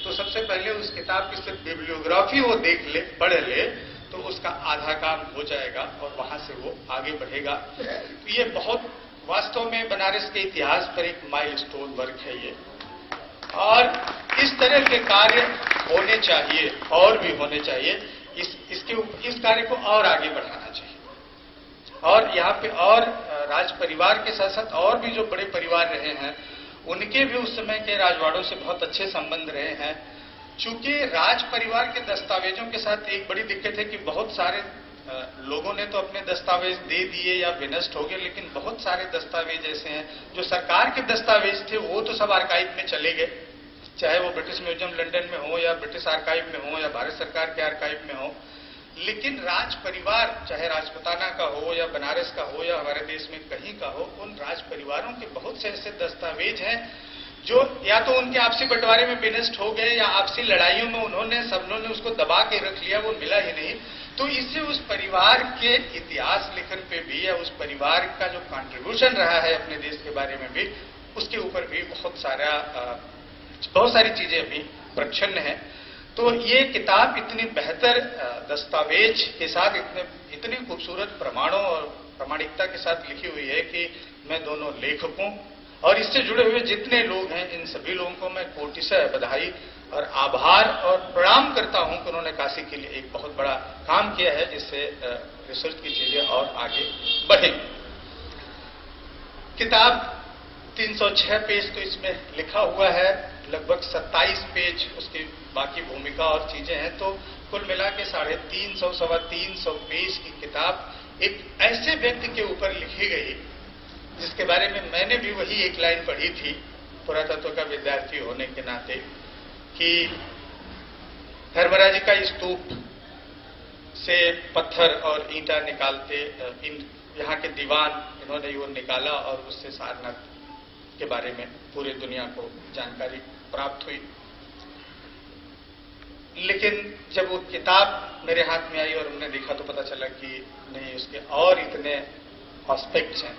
तो सबसे पहले उस किताब की सिर्फ बिब्लियोग्राफी वो देख ले, पढ़ ले, तो उसका आधा काम हो जाएगा और वहां से वो आगे बढ़ेगा। तो ये बहुत वास्तव में बनारस के इतिहास पर एक माइलस्टोन वर्क है ये, और इस तरह के कार्य होने चाहिए और भी होने चाहिए। इस कार्य को और आगे बढ़ाना चाहिए। और यहाँ पे और राज परिवार के साथ साथ और भी जो बड़े परिवार रहे हैं, उनके भी उस समय के राजवाड़ों से बहुत अच्छे संबंध रहे हैं। चूंकि राज परिवार के दस्तावेजों के साथ एक बड़ी दिक्कत है कि बहुत सारे लोगों ने तो अपने दस्तावेज दे दिए या विनष्ट हो गए, लेकिन बहुत सारे दस्तावेज ऐसे हैं जो सरकार के दस्तावेज थे, वो तो सब आर्काइव में चले गए, चाहे वो ब्रिटिश म्यूजियम लंदन में हो या ब्रिटिश आर्काइव में हो या भारत सरकार के आर्काइव में हो। लेकिन राज परिवार, चाहे राजपूताना का हो या बनारस का हो या हमारे देश में कहीं का हो, उन राज परिवारों के बहुत से ऐसे दस्तावेज हैं जो या तो उनके आपसी बंटवारे में विनष्ट हो गए या आपसी लड़ाइयों में उन्होंने सबनों ने उसको दबा के रख लिया, वो मिला ही नहीं। तो इससे उस परिवार के इतिहास लेखन पे भी या उस परिवार का जो कंट्रीब्यूशन रहा है अपने देश के बारे में भी, उसके ऊपर भी बहुत सारी चीजें अभी प्रच्छन्न हैं। तो ये किताब इतनी बेहतर दस्तावेज के साथ इतने खूबसूरत प्रमाणों और प्रामाणिकता के साथ लिखी हुई है कि मैं दोनों लेखकों और इससे जुड़े हुए जितने लोग हैं, इन सभी लोगों को मैं कोटिशः बधाई और आभार और प्रणाम करता हूं कि उन्होंने काशी के लिए एक बहुत बड़ा काम किया है, जिससे रिसर्च की चीजें और आगे बढ़े। किताब 306 पेज तो इसमें लिखा हुआ है, लगभग 27 पेज उसकी बाकी भूमिका और चीजें हैं, तो कुल मिला के 350 सवा 300 पेज की किताब एक ऐसे व्यक्ति के ऊपर लिखी गई जिसके बारे में मैंने भी वही एक लाइन पढ़ी थी पुरातत्व का विद्यार्थी होने के नाते, कि धर्मराज का स्तूप से पत्थर और ईंटा निकालते यहाँ के दीवान इन्होंने वो निकाला और उससे सारनाथ के बारे में पूरी दुनिया को जानकारी प्राप्त हुई। लेकिन जब वो किताब मेरे हाथ में आई और हमने देखा तो पता चला कि नहीं, उसके और इतने एस्पेक्ट्स हैं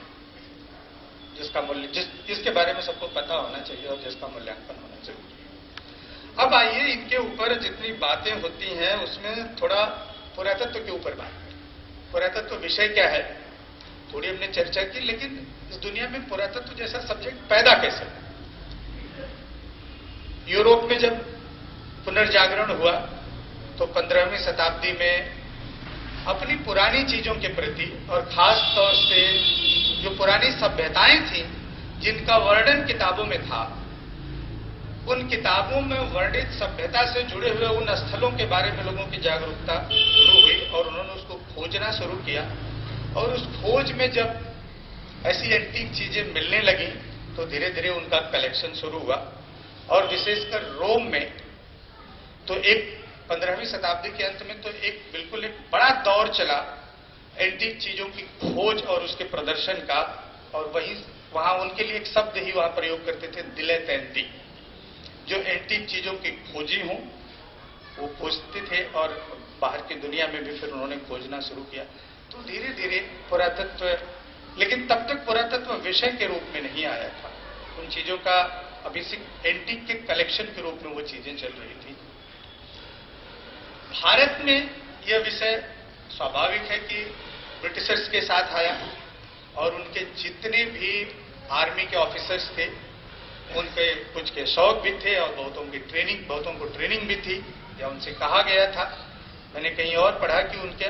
जिसका मूल्य जिसके बारे में सबको पता होना चाहिए और जिसका मूल्यांकन होना जरूरी है। अब आइए इनके ऊपर जितनी बातें होती हैं उसमें थोड़ा पुरातत्व के ऊपर बात करें। पुरातत्व विषय क्या है थोड़ी हमने चर्चा की, लेकिन इस दुनिया में पुरातत्व जैसा सब्जेक्ट पैदा कैसे? यूरोप में जब पुनर्जागरण हुआ तो 15वीं शताब्दी में अपनी पुरानी चीजों के प्रति और खास तौर से जो पुरानी सभ्यताएं थी जिनका वर्णन किताबों में था, उन किताबों में वर्णित सभ्यता से जुड़े हुए उन स्थलों के बारे में लोगों की जागरूकता शुरू हुई और उन्होंने उसको खोजना शुरू किया। और उस खोज में जब ऐसी एंटीक चीजें मिलने लगी तो धीरे धीरे उनका कलेक्शन शुरू हुआ। और विशेषकर रोम में तो एक 15वीं शताब्दी के अंत में तो बिल्कुल एक बड़ा दौर चला एंटीक चीजों की खोज और उसके प्रदर्शन का। और वहां उनके लिए एक शब्द ही वहां प्रयोग करते थे, दिलेतैंती, जो एंटीक चीजों की खोजी हों वो खोजते थे और बाहर की दुनिया में भी फिर उन्होंने खोजना शुरू किया। तो धीरे धीरे पुरातत्व, लेकिन तब तक पुरातत्व विषय के रूप में नहीं आया था, उन चीजों का अभी एंटीक के कलेक्शन के रूप में वो चीजें चल रही थी। भारत में यह विषय स्वाभाविक है कि ब्रिटिशर्स के साथ आया और उनके जितने भी आर्मी के ऑफिसर्स थे उनके कुछ के शौक भी थे और बहुतों को ट्रेनिंग भी थी या उनसे कहा गया था। मैंने कहीं और पढ़ा कि उनके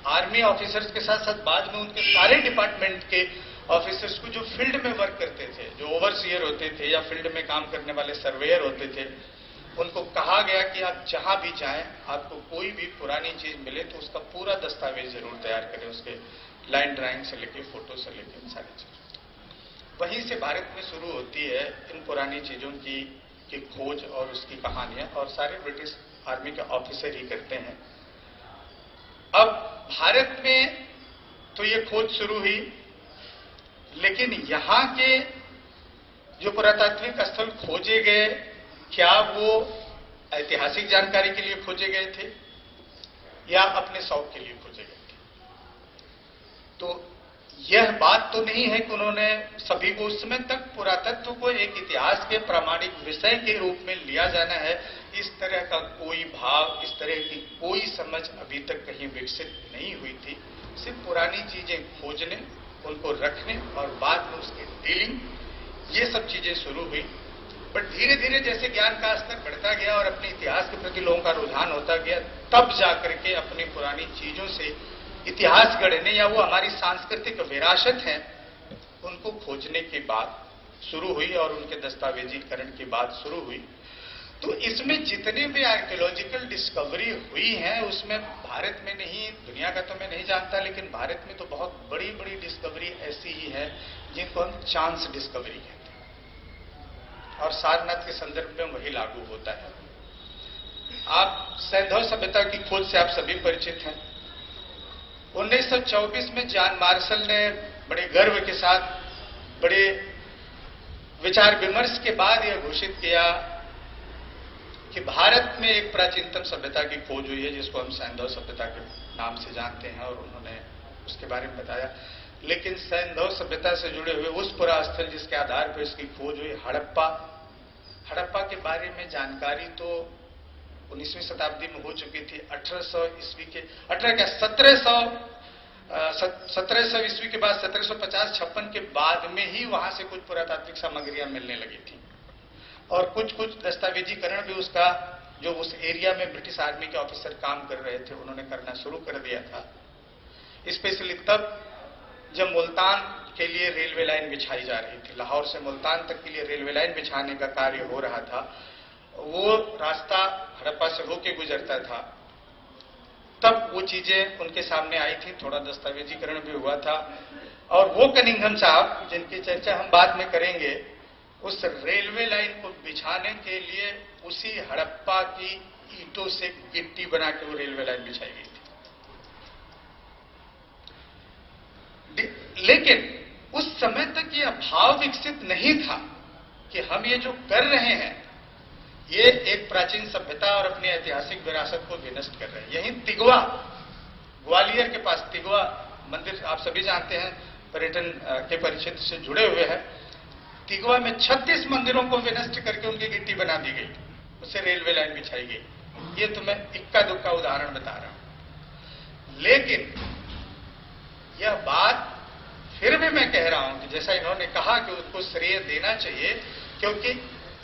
आर्मी ऑफिसर्स के साथ साथ बाद में उनके सारे डिपार्टमेंट के ऑफिसर्स को जो फील्ड में वर्क करते थे, जो ओवरसीयर होते थे या फील्ड में काम करने वाले सर्वेयर होते थे, उनको कहा गया कि आप जहां भी जाएं, आपको कोई भी पुरानी चीज मिले तो उसका पूरा दस्तावेज जरूर तैयार करें, उसके लाइन ड्राइंग से लेके फोटो से लेके इन सारी चीजों। वहीं से भारत में शुरू होती है इन पुरानी चीजों की खोज और उसकी कहानियां, और सारे ब्रिटिश आर्मी के ऑफिसर ही करते हैं। अब भारत में तो ये खोज शुरू हुई, लेकिन यहां के जो पुरातात्विक स्थल खोजे गए, क्या वो ऐतिहासिक जानकारी के लिए खोजे गए थे या अपने शौक के लिए खोजे गए थे? तो यह बात तो नहीं है कि उन्होंने सभी को, उस समय तक पुरातत्व को एक इतिहास के प्रामाणिक विषय के रूप में लिया जाना है, इस तरह का कोई भाव, इस तरह की कोई समझ अभी तक कहीं विकसित नहीं हुई थी। सिर्फ पुरानी चीजें खोजने, उनको रखने और बाद में उसकी डीलिंग, ये सब चीजें शुरू हुई। बट धीरे धीरे जैसे ज्ञान का स्तर बढ़ता गया और अपने इतिहास के प्रति लोगों का रुझान होता गया, तब जाकर के अपनी पुरानी चीजों से इतिहास गढ़ने या वो हमारी सांस्कृतिक विरासत है, उनको खोजने की बात शुरू हुई और उनके दस्तावेजीकरण की बात शुरू हुई। तो इसमें जितने भी आर्कियोलॉजिकल डिस्कवरी हुई हैं, उसमें भारत में नहीं, दुनिया का तो मैं नहीं जानता, लेकिन भारत में तो बहुत बड़ी बड़ी डिस्कवरी ऐसी ही है जिनको हम चांस डिस्कवरी कहते हैं, और सारनाथ के संदर्भ में वही लागू होता है। आप सैंधव सभ्यता की खोज से आप सभी परिचित हैं। 1924 में जॉन मार्शल ने बड़े गर्व के साथ, बड़े विचार विमर्श के बाद यह घोषित किया कि भारत में एक प्राचीनतम सभ्यता की खोज हुई है, जिसको हम सैंधव सभ्यता के नाम से जानते हैं, और उन्होंने उसके बारे में बताया। लेकिन सैंधव सभ्यता से जुड़े हुए उस पुरास्थल जिसके आधार पर इसकी खोज हुई, हड़प्पा के बारे में जानकारी तो 19वीं शताब्दी में हो चुकी थी। 1700 ईस्वी के बाद 1750-56 के बाद में ही वहां से कुछ पुरातात्विक सामग्रियां मिलने लगी थी, और कुछ दस्तावेजीकरण भी उसका, जो उस एरिया में ब्रिटिश आर्मी के ऑफिसर काम कर रहे थे, उन्होंने करना शुरू कर दिया था। स्पेशली तब जब मुल्तान के लिए रेलवे लाइन बिछाई जा रही थी, लाहौर से मुल्तान तक के लिए रेलवे लाइन बिछाने का कार्य हो रहा था, वो रास्ता हड़प्पा से होके गुजरता था, तब वो चीजें उनके सामने आई थी, थोड़ा दस्तावेजीकरण भी हुआ था। और वो कनिंघम साहब, जिनकी चर्चा हम बाद में करेंगे, उस रेलवे लाइन को बिछाने के लिए उसी हड़प्पा की ईंटों से गिट्टी बना के वो रेलवे लाइन बिछाई गई थी। लेकिन उस समय तक ये भाव विकसित नहीं था कि हम ये जो कर रहे हैं, ये एक प्राचीन सभ्यता और अपनी ऐतिहासिक विरासत को विनष्ट कर रहे हैं। यही तिगवा, ग्वालियर के पास तिगवा मंदिर आप सभी जानते हैं, पर्यटन के परिक्षेत्र से जुड़े हुए हैं। तिगवा में 36 मंदिरों को विनष्ट करके उनकी गिट्टी बना दी गई, उससे रेलवे लाइन बिछाई गई। ये तो मैं इक्का दुक्का उदाहरण बता रहा हूं, लेकिन यह बात फिर भी मैं कह रहा हूं कि जैसा इन्होंने कहा कि उनको श्रेय देना चाहिए, क्योंकि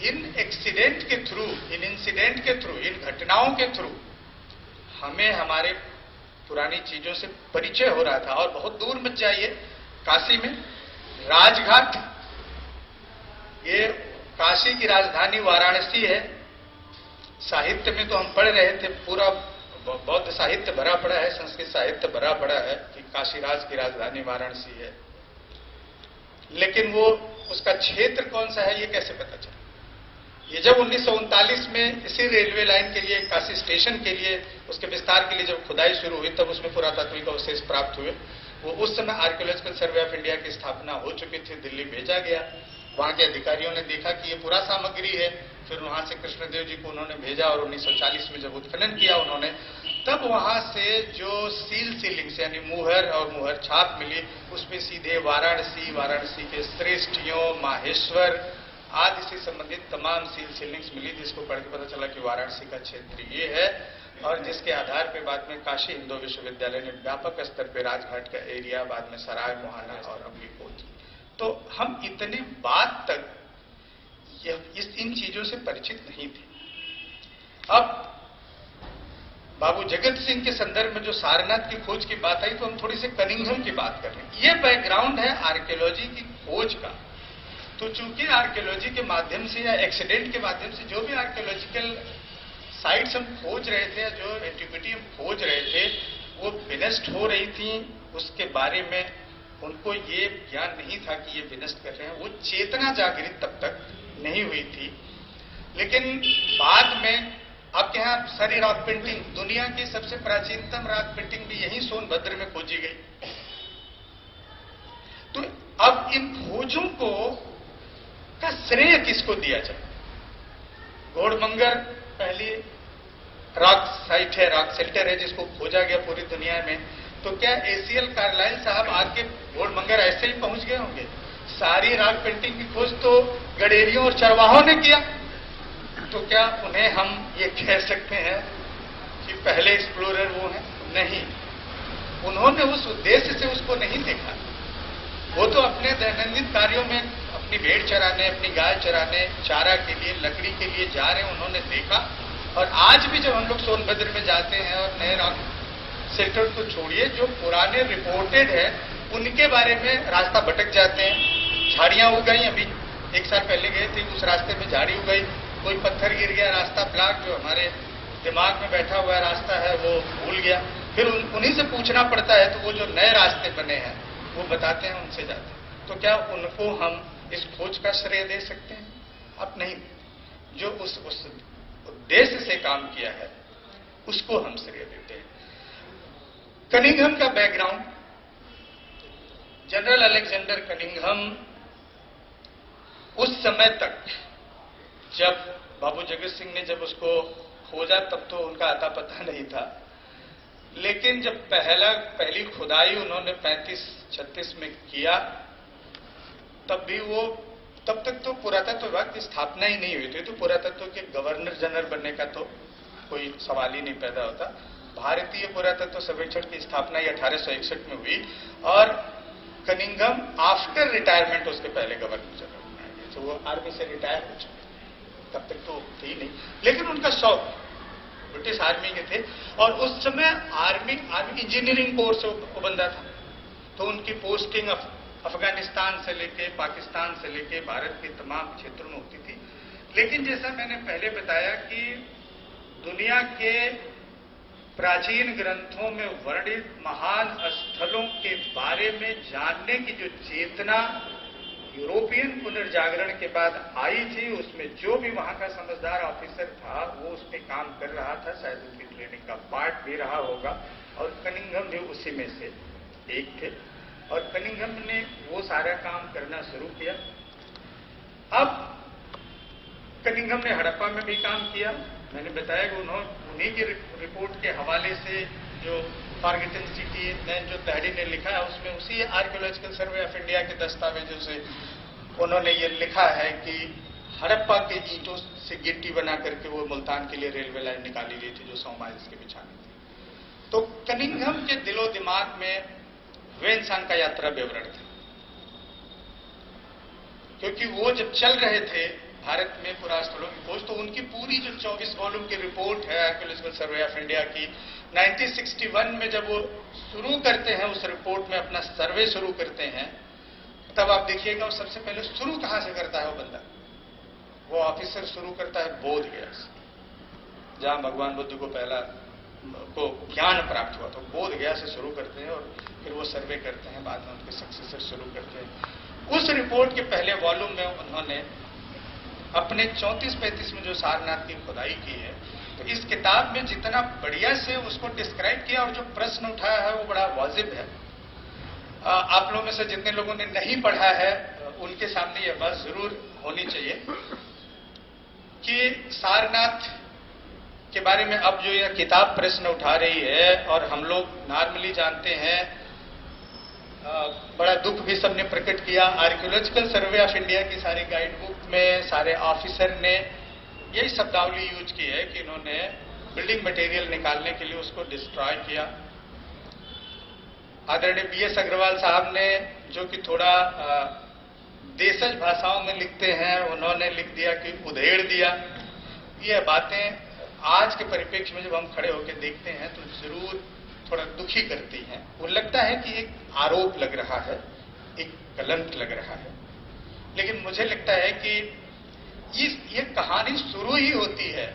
इन एक्सीडेंट के थ्रू, इन इंसिडेंट के थ्रू, इन घटनाओं के थ्रू हमें हमारे पुरानी चीजों से परिचय हो रहा था। और बहुत दूर मत जाइए, काशी में राजघाट, ये काशी की राजधानी वाराणसी है। साहित्य में तो हम पढ़ रहे थे, पूरा बौद्ध साहित्य भरा पड़ा है, संस्कृत साहित्य भरा पड़ा है कि काशीराज की राजधानी वाराणसी है, लेकिन वो उसका क्षेत्र कौन सा है ये कैसे पता चला? ये जब 1939 में इसी रेलवे लाइन के लिए, काशी स्टेशन के लिए, उसके विस्तार के लिए जब खुदाई शुरू हुई, तब उसमें पुरातात्विक अवशेष प्राप्त हुए। वो उस समय आर्कियोलॉजिकल सर्वे ऑफ इंडिया की स्थापना हो चुकी थी, दिल्ली भेजा गया। वहां के अधिकारियों ने देखा कि ये पूरा सामग्री है, फिर वहां से कृष्णदेव जी को उन्होंने भेजा, और 1940 में जब उत्खनन किया उन्होंने, तब वहां से जो सीलिंग्स यानी मुहर और मुहर छाप मिली, उसमें सीधे वाराणसी के श्रेष्ठियों, माहेश्वर आदि से संबंधित तमाम सीलिंग्स मिली, जिसको पढ़ के पता चला कि वाराणसी का क्षेत्र ये है, और जिसके आधार पर बाद में काशी हिंदू विश्वविद्यालय ने व्यापक स्तर पर राजघाट का एरिया, बाद में सराय मोहाना और अमलीकोट। तो हम इतने बाद तक इन चीजों से परिचित नहीं थे। अब बाबू जगत सिंह के संदर्भ में जो सारनाथ की खोज की बात आई, तो हम थोड़ी सी कनिंघम की बात कर रहे हैं। ये बैकग्राउंड है आर्कियोलॉजी की खोज का। तो चूंकि आर्कियोलॉजी के माध्यम से या एक्सीडेंट के माध्यम से जो भी आर्कियोलॉजिकल साइट्स हम खोज रहे थे, जो एंटिक्विटी हम खोज रहे थे, वो विनष्ट हो रही थी, उसके बारे में उनको ये ज्ञान नहीं था कि ये विनष्ट कर रहे हैं, वो चेतना जागृत तब तक नहीं हुई थी। लेकिन बाद में आपके यहाँ सारी रॉक पेंटिंग, दुनिया की सबसे प्राचीनतम रॉक पेंटिंग भी यहीं सोनभद्र में खोजी गई। तो अब इन खोजों को का श्रेय किसको दिया जाए? घोड़मंगर पहली रॉक साइट है, रॉक शेल्टर है, जिसको खोजा गया पूरी दुनिया में। तो क्या एसीएल कार्लाइल साहब आके घोड़मंगर ऐसे ही पहुंच गए होंगे? सारी रॉक पेंटिंग की खोज तो गडेरियों और चरवाहों ने किया। तो क्या उन्हें हम ये कह सकते हैं कि पहले एक्सप्लोरर वो हैं? नहीं, उन्होंने उस उद्देश्य से उसको नहीं देखा। वो तो अपने दैनंदिन कार्यों में अपनी भेड़ चराने, अपनी गाय चराने, चारा के लिए, लकड़ी के लिए जा रहे हैं, उन्होंने देखा। और आज भी जब हम लोग सोनभद्र में जाते हैं और नए रॉक शेल्टर को छोड़िए, जो पुराने रिपोर्टेड है उनके बारे में रास्ता भटक जाते हैं। झाड़ियां उग गई, अभी 1 साल पहले गए थे, उस रास्ते में झाड़ी उग गई, कोई पत्थर गिर गया, रास्ता ब्लॉक, जो हमारे दिमाग में बैठा हुआ रास्ता है वो भूल गया। फिर उन्हीं से पूछना पड़ता है, तो वो जो नए रास्ते बने हैं वो बताते हैं, उनसे जाते हैं। तो क्या उनको हम इस खोज का श्रेय दे सकते हैं? अब नहीं, जो उस उद्देश्य से काम किया है उसको हम श्रेय देते हैं। कनिंघम का बैकग्राउंड, जनरल अलेक्जेंडर कनिंघम उस समय तक, जब बाबू जगत सिंह ने जब उसको खोजा तब तो उनका अता पता नहीं था, लेकिन जब पहली खुदाई उन्होंने 35-36 में किया, तब तक तो पुरातत्व विभाग की स्थापना ही नहीं हुई थी। तो पुरातत्व के गवर्नर जनरल बनने का तो कोई सवाल ही नहीं पैदा होता। भारतीय पुरातत्व सर्वेक्षण की स्थापना 1861 में हुई और कनिंघम आफ्टर रिटायरमेंट उसके पहले गवर्नर जनरल बनाए गए। तो वो आर्मी से रिटायर हो चुके, तब तक तो थी नहीं, लेकिन उनका शौक ब्रिटिश आर्मी के थे। और उस समय आर्मी इंजीनियरिंग कोर्स को बंदा था, तो उनकी पोस्टिंग अफगानिस्तान से लेके, पाकिस्तान से लेके भारत के तमाम क्षेत्रों में होती थी। लेकिन जैसा मैंने पहले बताया कि दुनिया के प्राचीन ग्रंथों में वर्णित महान स्थलों के बारे में जानने की जो चेतना यूरोपियन पुनर्जागरण के बाद आई थी, उसमें जो भी वहां का समझदार ऑफिसर था वो उस पर काम कर रहा था, शायद उनकी ट्रेनिंग का पार्ट भी रहा होगा, और कनिंघम भी उसी में से एक थे। और कनिंघम ने वो सारा काम करना शुरू किया। अब कनिंघम ने हड़प्पा में भी काम किया। मैंने बताया कि उन्हीं की रिपोर्ट के हवाले से जो फॉरगेटन सिटी ने जो तहरीर ने लिखा है, उसमें उसी आर्कियोलॉजिकल सर्वे ऑफ इंडिया के दस्तावेजों से उन्होंने ये लिखा है कि हड़प्पा के ईंटों से गिट्टी बना करके वो मुल्तान के लिए रेलवे लाइन निकाली गई थी, जो 100 माइल्स के बिछाने थी। तो कनिंघम के दिलो दिमाग में वेनसांग का यात्रा विवरण था, क्योंकि वो जब चल रहे थे भारत में पुरास्थलों की खोज, तो उनकी पूरी जो 24 वॉल्यूम की रिपोर्ट है आर्कियोलॉजिकल सर्वे ऑफ इंडिया की, 1961 में जब वो शुरू करते हैं, उस रिपोर्ट में अपना सर्वे शुरू करते हैं, तब आप देखिएगा वो सबसे पहले शुरू कहां से करता है वो बंदा, वो ऑफिसर शुरू करता है बोध गया से, जहां भगवान बुद्ध को पहला को ज्ञान प्राप्त हुआ। तो बोध गया से शुरू करते हैं और फिर वो सर्वे करते हैं, बाद में उनके सक्सेसर शुरू करते हैं। उस रिपोर्ट के पहले वॉल्यूम में उन्होंने अपने 34-35 में जो सारनाथ की खुदाई की है, तो इस किताब में जितना बढ़िया से उसको डिस्क्राइब किया और जो प्रश्न उठाया है वो बड़ा वाजिब है। आप लोगों में से जितने लोगों ने नहीं पढ़ा है उनके सामने यह बात जरूर होनी चाहिए कि सारनाथ के बारे में अब जो यह किताब प्रश्न उठा रही है, और हम लोग नॉर्मली जानते हैं, बड़ा दुख भी सबने प्रकट किया। आर्कियोलॉजिकल सर्वे ऑफ इंडिया की सारी गाइड बुक में सारे ऑफिसर ने यही शब्दावली यूज की है कि इन्होंने बिल्डिंग मटेरियल निकालने के लिए उसको डिस्ट्रॉय किया। आदरणीय BS अग्रवाल साहब ने, जो कि थोड़ा देशज भाषाओं में लिखते हैं, उन्होंने लिख दिया कि उधेड़ दिया। ये बातें आज के परिप्रेक्ष्य में जब हम खड़े होकर देखते हैं तो जरूर थोड़ा दुखी करती हैं। वो लगता है कि एक आरोप लग रहा है, एक कलंक लग रहा है। लेकिन मुझे लगता है कि ये कहानी शुरू ही होती है।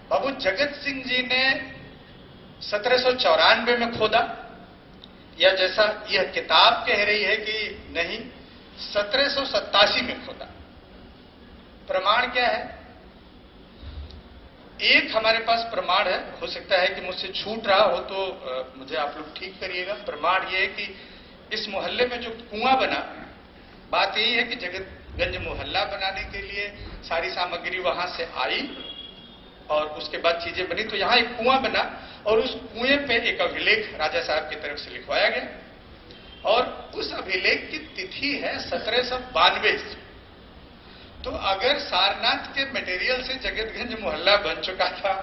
बाबू जगत सिंह जी ने 1794 में खोदा, या जैसा यह किताब कह रही है कि नहीं, 1787 में खोदा। प्रमाण क्या है? एक हमारे पास प्रमाण है, हो सकता है कि मुझसे छूट रहा हो तो मुझे आप लोग ठीक करिएगा। प्रमाण यह है कि इस मोहल्ले में जो कुआं बना, बात यही है कि जगतगंज मोहल्ला बनाने के लिए सारी सामग्री वहां से आई और उसके बाद चीजें बनी, तो यहां एक कुआं बना और उस कुएं पे एक अभिलेख राजा साहब की तरफ से लिखवाया गया और उस अभिलेख की तिथि है 1792। तो अगर सारनाथ के मटेरियल से जगतगंज मोहल्ला बन चुका था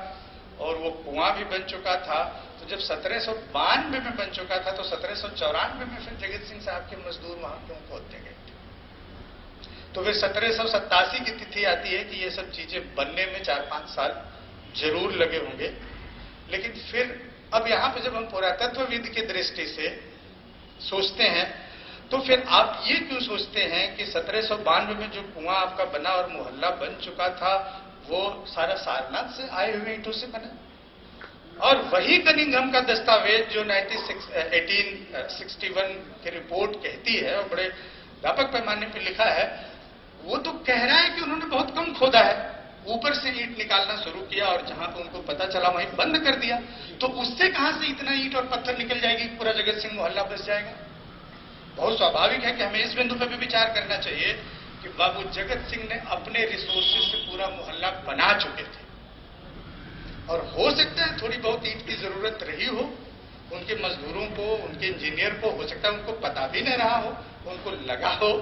और वो कुआं भी बन चुका था, तो जब 1792 में बन चुका था तो 1794 में फिर जगत सिंह साहब के मजदूर वहां क्यों खोदने गए? तो फिर 1787 की तिथि आती है कि ये सब चीजें बनने में 4-5 साल जरूर लगे होंगे। लेकिन फिर अब यहां पे जब हम पुरातत्वविद की दृष्टि से सोचते हैं तो फिर आप ये क्यों सोचते हैं कि 1792 में जो कुआं आपका बना और मोहल्ला बन चुका था वो सारा सारनाथ से आए हुए ईंटों से बना? और वही कनिंघम का दस्तावेज जो 1861 की रिपोर्ट कहती है और बड़े व्यापक पैमाने पर लिखा है, वो तो कह रहा है कि उन्होंने बहुत कम खोदा है, ऊपर से ईंट निकालना शुरू किया और जहां पर उनको पता चला वहीं बंद कर दिया। तो उससे कहां से इतना ईंट और पत्थर निकल जाएगी, पूरा जगत सिंह मोहल्ला बस जाएगा? बहुत स्वाभाविक है कि हमें इस बिंदु पर भी विचार करना चाहिए कि बाबू जगत सिंह ने अपने रिसोर्सेज से पूरा मोहल्ला बना चुके थे और हो सकता है थोड़ी बहुत ईंट की जरूरत रही हो, उनके मजदूरों को, उनके इंजीनियर को, हो सकता है उनको पता भी नहीं रहा हो, उनको लगा हो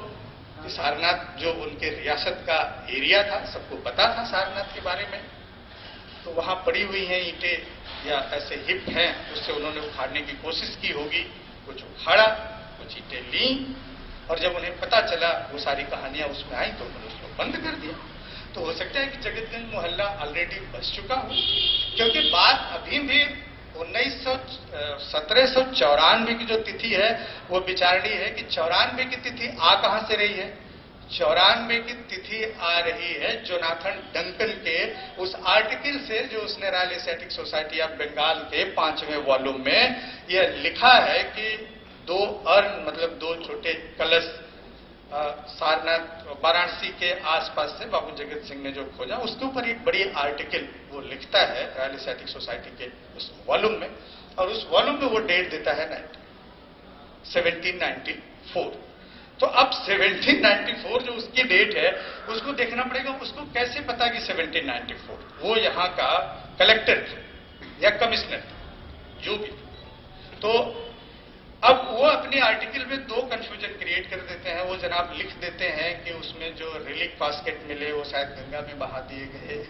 कि सारनाथ जो उनके रियासत का एरिया था, सबको पता था सारनाथ के बारे में, तो वहां पड़ी हुई हैं ईंटें या ऐसे हिप हैं, उससे उन्होंने उखाड़ने की कोशिश की होगी, कुछ उखाड़ा, कुछ ईंटें ली और जब उन्हें पता चला वो सारी कहानियां उसमें आई तो उन्होंने उसको बंद कर दिया। तो हो सकता है कि जगतगंज मोहल्ला ऑलरेडी बस चुका हो, क्योंकि बात अभी भी 1794 की जो तिथि है वो विचारणीय है कि 94 की तिथि आ कहां से रही है? 94 की तिथि आ रही है जोनाथन डंकन के उस आर्टिकल से जो उसने Royal Asiatic Society of Bengal के 5वें वॉल्यूम में यह लिखा है कि 2 अर्न मतलब 2 छोटे कलश सारनाथ वाराणसी के आसपास से बाबू जगत सिंह ने जो खोजा, उसके ऊपर एक बड़ी आर्टिकल वो लिखता है रॉयल एशियाटिक सोसाइटी के उस वॉल्यूम में और उस वॉल्यूम में वो डेट देता है 1794। तो अब 1794 जो उसकी डेट है उसको देखना पड़ेगा, उसको कैसे पता कि 1794? वो यहां का कलेक्टर या कमिश्नर जो भी। तो अब वो अपनी आर्टिकल में 2 कंफ्यूजन क्रिएट कर देते हैं। वो जनाब लिख देते हैं कि उसमें जो रिलीक बास्केट मिले वो शायद गंगा में बहा दिए गए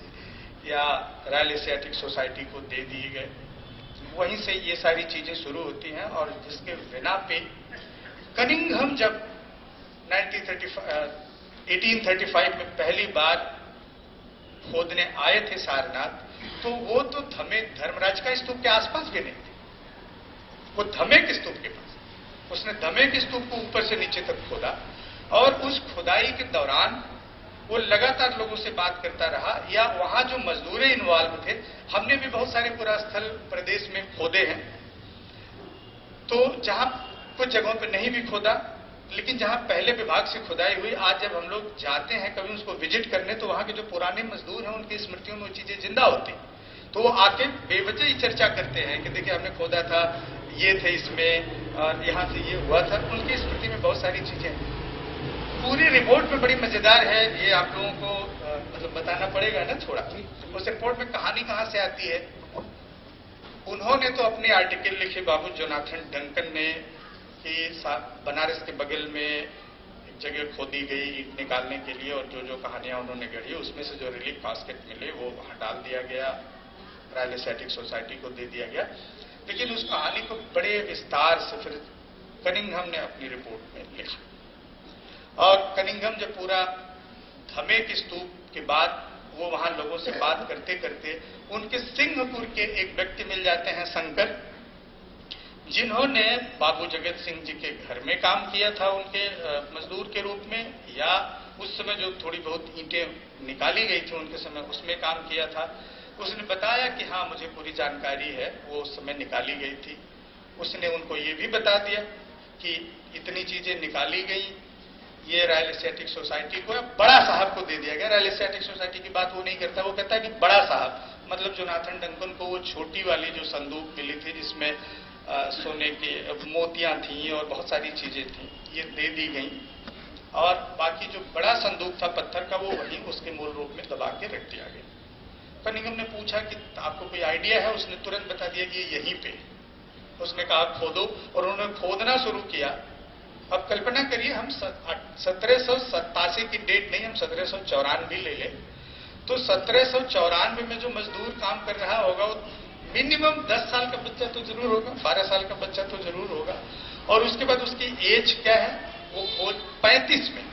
या रॉयल एशियाटिक सोसाइटी को दे दिए गए। वहीं से ये सारी चीजें शुरू होती हैं और जिसके बिना पे कनिंघम जब 1835 में पहली बार खोदने आए थे सारनाथ, तो वो तो धर्मराज का स्तूप के आसपास भी नहीं थे, वो धमेक स्तूप के पास। उसने धमेक स्तूप को ऊपर से नीचे तक खोदा और उस खुदाई के दौरान वो लगातार लोगों से बात करता रहा, या वहां जो मजदूर इन्वॉल्व थे, हमने भी बहुत सारे पुरास्थल प्रदेश में खोदे हैं, तो जहां कुछ जगहों पे नहीं भी खोदा, लेकिन जहां पहले विभाग से खुदाई हुई, आज जब हम लोग जाते हैं कभी उसको विजिट करने, तो वहां के जो पुराने मजदूर हैं उनकी स्मृतियों में वो चीजें जिंदा होती, तो वो आके बेवजह ही चर्चा करते हैं कि देखिए हमने खोदा था, ये थे इसमें और यहाँ से ये हुआ था। उनकी स्मृति में बहुत सारी चीजें हैं। पूरी रिपोर्ट में बड़ी मजेदार है, ये आप लोगों को मतलब बताना पड़ेगा ना थोड़ा। उस रिपोर्ट में कहानी कहां से आती है? उन्होंने तो अपनी आर्टिकल लिखी बाबू जोनाथन डंकन ने कि बनारस के बगल में एक जगह खोदी गई ईंट निकालने के लिए और जो जो कहानियां उन्होंने गढ़ी उसमें से जो रिलीफ बास्केट मिले वो वहां डाल दिया गया, रॉयल एशियाटिक सोसाइटी को दे दिया गया। लेकिन उस कहानी को बड़े विस्तार से फिर कनिंघम ने अपनी रिपोर्ट में लिखा और कनिंघम जब पूरा धमेक स्तूप के बाद वो वहां लोगों से बात करते करते उनके सिंहपुर के एक व्यक्ति मिल जाते हैं, शंकर, जिन्होंने बाबू जगत सिंह जी के घर में काम किया था उनके मजदूर के रूप में, या उस समय जो थोड़ी बहुत ईंटें निकाली गई थी उनके समय उसमें काम किया था, उसने बताया कि हाँ मुझे पूरी जानकारी है, वो उस समय निकाली गई थी। उसने उनको ये भी बता दिया कि इतनी चीजें निकाली गई, ये रॉयल एशियाटिक सोसाइटी को, बड़ा साहब को दे दिया गया। रॉयल एशियाटिक सोसाइटी की बात वो नहीं करता, वो कहता है कि बड़ा साहब, मतलब जोनाथन डंकन को वो छोटी वाली जो संदूक मिली थी जिसमें सोने के मोतियां थी और बहुत सारी चीजें थी, ये दे दी गई, और बाकी जो बड़ा संदूक था पत्थर का वो वहीं उसके मूल रूप में दबा के रख दिया गया। कनिंघम ने पूछा कि आपको कोई आइडिया है? उसने तुरंत बता दिया कि ये यहीं पे। उसने कहा खोदो, और उन्होंने खोदना शुरू किया। अब कल्पना करिए, हम 1787 की डेट नहीं, हम 1794 ले लें, तो 1794 में जो मजदूर काम कर रहा होगा वो मिनिमम 10 साल का बच्चा तो जरूर होगा, 12 साल का बच्चा तो जरूर होगा, और उसके बाद उसकी एज क्या है, वो खोज 35 में,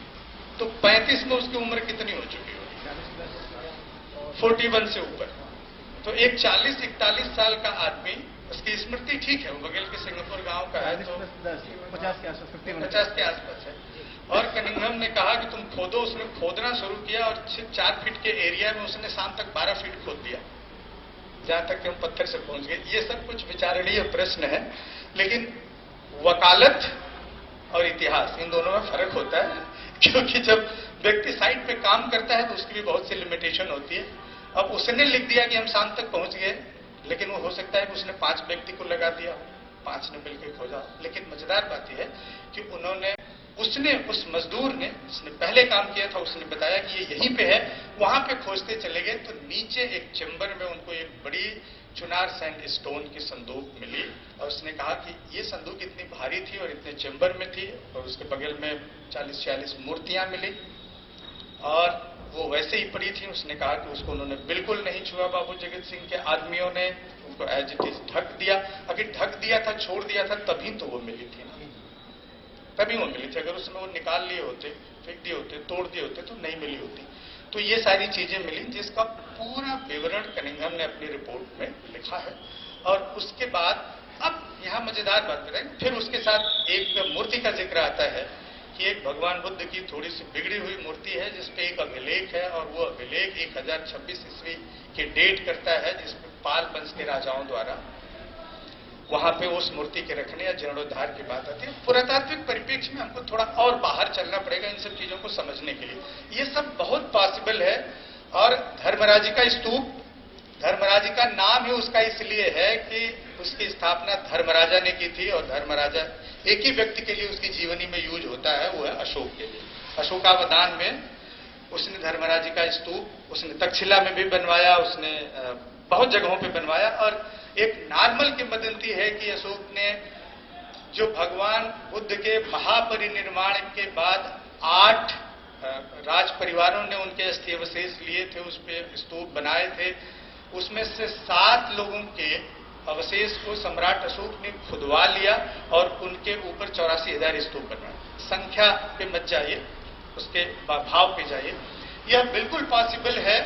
तो 35 में उसकी उम्र कितनी हो चुकी होगी? 41 से ऊपर। तो एक 40-41 साल का आदमी, उसकी स्मृति ठीक है, वो बगल के सिंगापुर गांव का है, तो 50 के आसपास है। और कनिंघम ने कहा कि तुम खोदो, उसने खोदना शुरू किया और 4 फीट के एरिया में उसने शाम तक 12 फीट खोद दिया, जहां तक कि हम पत्थर से पहुंच गए। ये सब कुछ विचारणीय प्रश्न है, लेकिन वकालत और इतिहास इन दोनों में फर्क होता है, क्योंकि जब व्यक्ति साइट पे काम करता है तो उसकी भी बहुत सी लिमिटेशन होती है। अब उसने लिख दिया कि हम शाम तक पहुंच गए, लेकिन वो हो सकता है कि उसने 5 व्यक्ति को लगा दिया, 5 ने मिलकर खोजा। लेकिन मजेदार बात यह है कि उसने उस मजदूर ने, जिसने पहले काम किया था, उसने बताया कि ये यहीं पे है। वहां पे खोजते चले गए तो नीचे एक चेंबर में उनको एक बड़ी चुनार सैंड स्टोन की संदूक मिली, और उसने कहा कि ये संदूक इतनी भारी थी और इतने चेंबर में थी, और उसके बगल में 40-46 मूर्तियां मिली और वो वैसे ही पड़ी थी। उसने कहा कि उसको उन्होंने बिल्कुल नहीं छुआ, बाबू जगत सिंह के आदमियों ने उनको एज इट इज ढक दिया। अगर ढक दिया था, छोड़ दिया था, तभी तो वो मिली थी ना, तभी वो मिली थी। अगर उसमें वो निकाल लिए होते, फेंक दिए होते, तोड़ दिए होते, तो नहीं मिली होती। तो ये सारी चीजें मिली, जिसका पूरा विवरण कनिंघम ने अपनी रिपोर्ट में लिखा है। और उसके बाद अब यहां मजेदार बात बताएं, फिर उसके साथ एक मूर्ति का जिक्र आता है कि एक भगवान बुद्ध की थोड़ी सी बिगड़ी हुई मूर्ति है, जिसपे एक अभिलेख है, और वो अभिलेख 1026 ईस्वी की डेट करता है, जिसमें पाल वंश के राजाओं द्वारा वहां पे उस मूर्ति के रखने या जीर्णोद्धार की बात आती है। पुरातात्विक परिप्रेक्ष्य में हमको थोड़ा और बाहर चलना पड़ेगा इन सब चीजों को समझने के लिए। ये सब बहुत पॉसिबल है। और धर्मराजी का स्तूप, धर्मराजी का नाम ही उसका इसलिए है कि उसकी स्थापना धर्मराजा ने की थी, और धर्मराजा एक ही व्यक्ति के लिए उसकी जीवनी में यूज होता है, वो है अशोक के लिए। अशोकावदान में उसने धर्मराजी का स्तूप उसने तक्षशिला में भी बनवाया, उसने बहुत जगहों पे बनवाया। और एक नॉर्मल किंवदंती है कि अशोक ने जो भगवान बुद्ध के महापरिनिर्वाण के बाद 8 राज परिवारों ने उनके अस्थि अवशेष लिए थे, उस पे स्तूप बनाए थे। उसमें से 7 लोगों के अवशेष को सम्राट अशोक ने खुदवा लिया और उनके ऊपर 84,000 स्तूप बनवाए। संख्या पे मत जाइए, उसके भाव पे जाइए। यह बिल्कुल पॉसिबल है।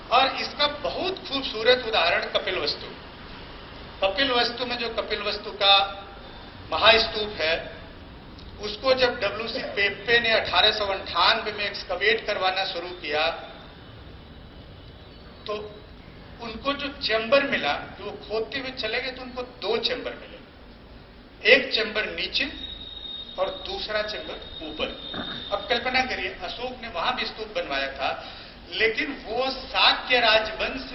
और इसका बहुत खूबसूरत उदाहरण कपिलवस्तु। कपिलवस्तु में जो कपिलवस्तु का महास्तूप है, उसको जब डब्ल्यूसी पेप्पे ने 1898 में एक्सकवेट करवाना शुरू किया, तो उनको जो चेंबर मिला, जो खोदते हुए चले गए, तो उनको 2 चेंबर मिले, एक चेंबर नीचे और दूसरा चेंबर ऊपर। अब कल्पना करिए, अशोक ने वहां भी स्तूप बनवाया था, लेकिन वो शाक्य राजवंश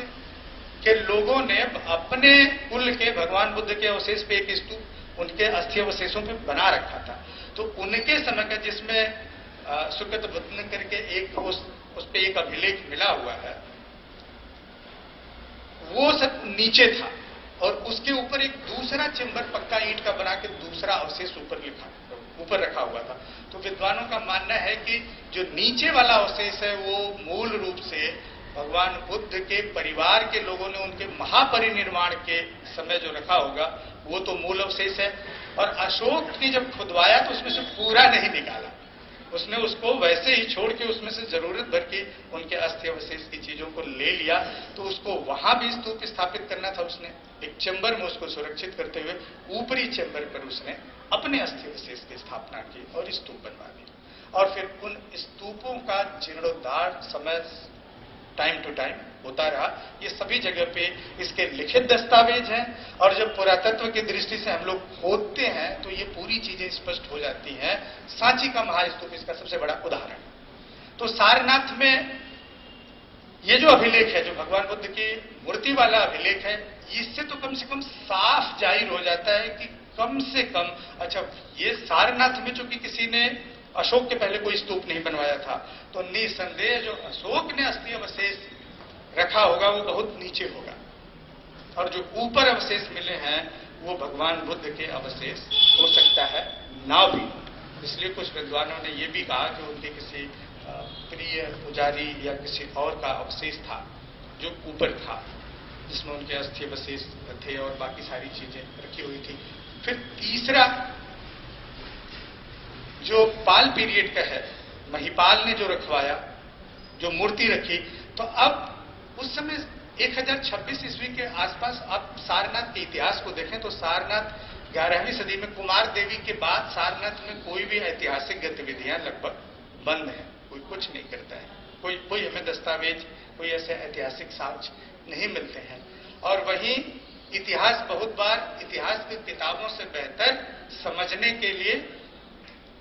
के लोगों ने अपने कुल के भगवान बुद्ध के अवशेष पे एक स्तूप उनके अस्थि अवशेषों पे बना रखा था। तो उनके समय का, जिसमें सुकृत बुद्ध करके एक उस पे एक अभिलेख मिला हुआ है, वो सब नीचे था, और उसके ऊपर एक दूसरा चेंबर पक्का ईंट का बना के दूसरा अवशेष ऊपर रखा हुआ था। तो विद्वानों का मानना है कि जो नीचे वाला अवशेष है वो मूल रूप से भगवान बुद्ध के परिवार के लोगों ने उनके महापरिनिर्वाण के समय जो रखा होगा, वो तो मूल अवशेष है। और अशोक ने जब खुदवाया तो उसमें से पूरा नहीं निकाला, उसने उसको वैसे ही छोड़ के उसमें से जरूरत भर की उनके अस्थि अवशेष की चीजों को ले लिया। तो उसको वहां भी स्तूप स्थापित करना था उसने, एक चेंबर में उसको सुरक्षित करते हुए ऊपरी चेंबर पर उसने अपने अस्थि अवशेष की स्थापना की और स्तूप बनवा दी। और फिर उन स्तूपों का जीर्णोद्धार समय टाइम टू टाइम होता रहा। ये सभी जगह पे इसके लिखित दस्तावेज हैं, और जब पुरातत्व की दृष्टि से हम लोग खोदते हैं तो ये पूरी चीजें स्पष्ट हो जाती हैं। सांची का महास्तूप इसका सबसे बड़ा उदाहरण। तो सारनाथ में ये जो अभिलेख है, जो भगवान बुद्ध की मूर्ति वाला अभिलेख है, इससे तो कम से कम साफ जाहिर हो जाता है कि कम से कम, अच्छा ये सारनाथ में चूंकि किसी ने अशोक के पहले कोई स्तूप नहीं बनवाया था, तो निसंदेह जो अशोक ने अस्थि अवशेष रखा होगा वो बहुत नीचे होगा, और जो ऊपर अवशेष मिले हैं वो भगवान बुद्ध के अवशेष हो सकता है ना भी। इसलिए कुछ विद्वानों ने ये भी कहा कि उनके किसी प्रिय पुजारी या किसी और का अवशेष था जो ऊपर था, जिसमें उनके अस्थि अवशेष थे और बाकी सारी चीजें रखी हुई थी। फिर तीसरा जो पाल पीरियड का है, महिपाल ने जो रखवाया, जो मूर्ति रखी, तो अब उस समय 1026 ईस्वी के आसपास आप सारनाथ के इतिहास को देखें तो सारनाथ 11वीं सदी में कुमार देवी के बाद सारनाथ में कोई भी ऐतिहासिक गतिविधियां लगभग बंद हैं, कोई कुछ नहीं करता है, कोई हमें दस्तावेज, कोई ऐसे ऐतिहासिक साक्ष्य नहीं मिलते हैं। और वहीं इतिहास बहुत बार इतिहास की किताबों से बेहतर समझने के लिए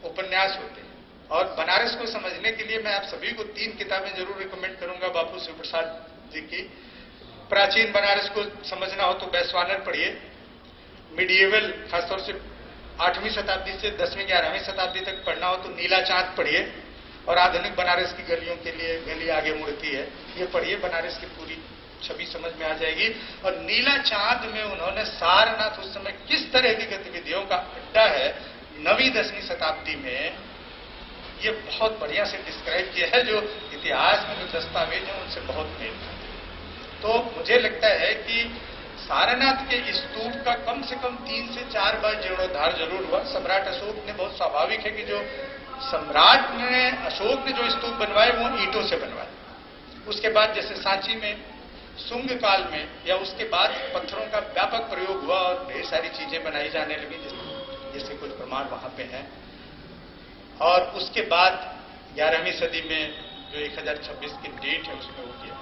उपन्यास होते हैं, और बनारस को समझने के लिए मैं आप सभी को 3 किताबें जरूर रिकमेंड करूंगा बापू शिव प्रसाद जी की। प्राचीन बनारस को समझना हो तो बैसवानर पढ़िए, मिडिएवल खासतौर से 8वीं शताब्दी से 10वीं 11वीं शताब्दी तक पढ़ना हो तो नीला चांद पढ़िए, और आधुनिक बनारस की गलियों के लिए गली आगे मुड़ती है, ये पढ़िए, बनारस की पूरी छवि समझ में आ जाएगी। और नीला चांद में उन्होंने सारनाथ उस समय किस तरह की गतिविधियों का अड्डा है 9वीं 10वीं शताब्दी में, ये बहुत बढ़िया से डिस्क्राइब किया है। जो इतिहास में जो दस्तावेज है उनसे बहुत मेल खाते हैं। तो मुझे लगता है कि सारनाथ के स्तूप का कम से कम 3 से 4 बार जीर्णोद्धार जरूर हुआ। सम्राट अशोक ने, बहुत स्वाभाविक है कि जो सम्राट ने अशोक ने जो स्तूप बनवाए वो ईंटों से बनवाए। उसके बाद जैसे सांची में सुंग काल में या उसके बाद पत्थरों का व्यापक प्रयोग हुआ और ढेर सारी चीजें बनाई जाने लगी, जैसे कुछ प्रमाण वहां पे हैं। और उसके बाद 11वीं सदी में जो 1026 की डेट है उसमें हो गया।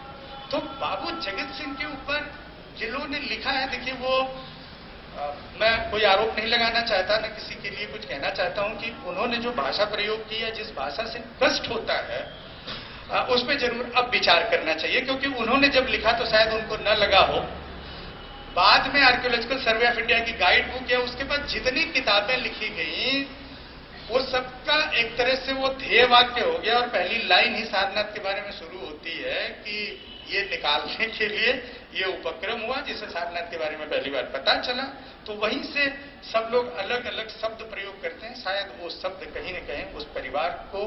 तो बाबू जगत सिंह के ऊपर जिन्होंने लिखा है, देखिए वो मैं कोई आरोप नहीं लगाना चाहता, न किसी के लिए कुछ कहना चाहता हूं कि उन्होंने जो भाषा प्रयोग की है, जिस भाषा से कष्ट होता है उस पर जरूर अब विचार करना चाहिए, क्योंकि उन्होंने जब लिखा तो शायद उनको न लगा हो। बाद में आर्कियोलॉजिकल सर्वे ऑफ इंडिया की गाइड बुक है, उसके बाद जितनी किताबें लिखी गई वो सबका एक तरह से वो ध्येय वाक्य हो गया, और पहली लाइन ही सारनाथ के बारे में शुरू होती है कि ये निकालने के लिए ये उपक्रम हुआ जिसे सारनाथ के बारे में पहली बार पता चला। तो वहीं से सब लोग अलग अलग शब्द प्रयोग करते हैं, शायद वो शब्द कहीं न कहीं उस परिवार को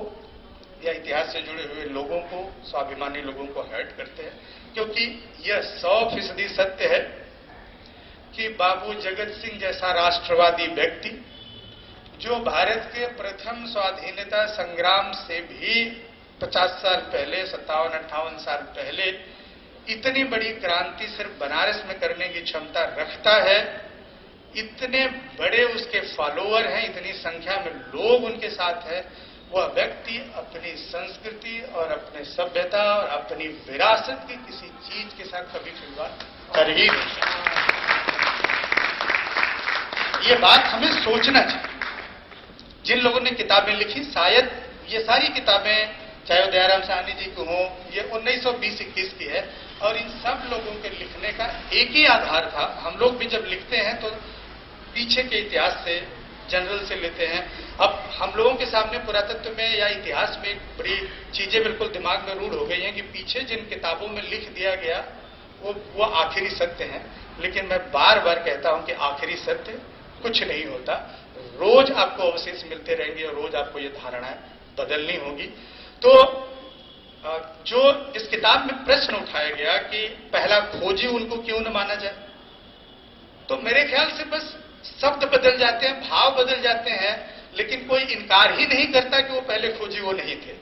या इतिहास से जुड़े हुए लोगों को, स्वाभिमानी लोगों को हर्ट करते हैं। क्योंकि यह 100% सत्य है कि बाबू जगत सिंह जैसा राष्ट्रवादी व्यक्ति, जो भारत के प्रथम स्वाधीनता संग्राम से भी 50 साल पहले, 57-58 साल पहले इतनी बड़ी क्रांति सिर्फ बनारस में करने की क्षमता रखता है, इतने बड़े उसके फॉलोअर हैं, इतनी संख्या में लोग उनके साथ हैं, वह व्यक्ति अपनी संस्कृति और अपने सभ्यता और अपनी विरासत की किसी चीज के साथ कभी खिलवाड़ कर ही नहीं सकता। ये बात हमें सोचना चाहिए। जिन लोगों ने किताबें लिखी, शायद ये सारी किताबें चाहे वो दयाराम साहनी जी की हो, ये 1920-21 की है, और इन सब लोगों के लिखने का एक ही आधार था। हम लोग भी जब लिखते हैं तो पीछे के इतिहास से, जनरल से लेते हैं। अब हम लोगों के सामने पुरातत्व में या इतिहास में एक बड़ी चीजें बिल्कुल दिमाग में रूढ़ हो गई हैं कि पीछे जिन किताबों में लिख दिया गया वो आखिरी सत्य है। लेकिन मैं बार बार कहता हूं कि आखिरी सत्य कुछ नहीं होता, रोज आपको अवशेष मिलते रहेंगे और रोज आपको ये धारणाएं बदलनी होगी। तो जो इस किताब में प्रश्न उठाया गया कि पहला खोजी उनको क्यों न माना जाए, तो मेरे ख्याल से बस शब्द बदल जाते हैं, भाव बदल जाते हैं, लेकिन कोई इनकार ही नहीं करता कि वो पहले खोजी वो नहीं थे।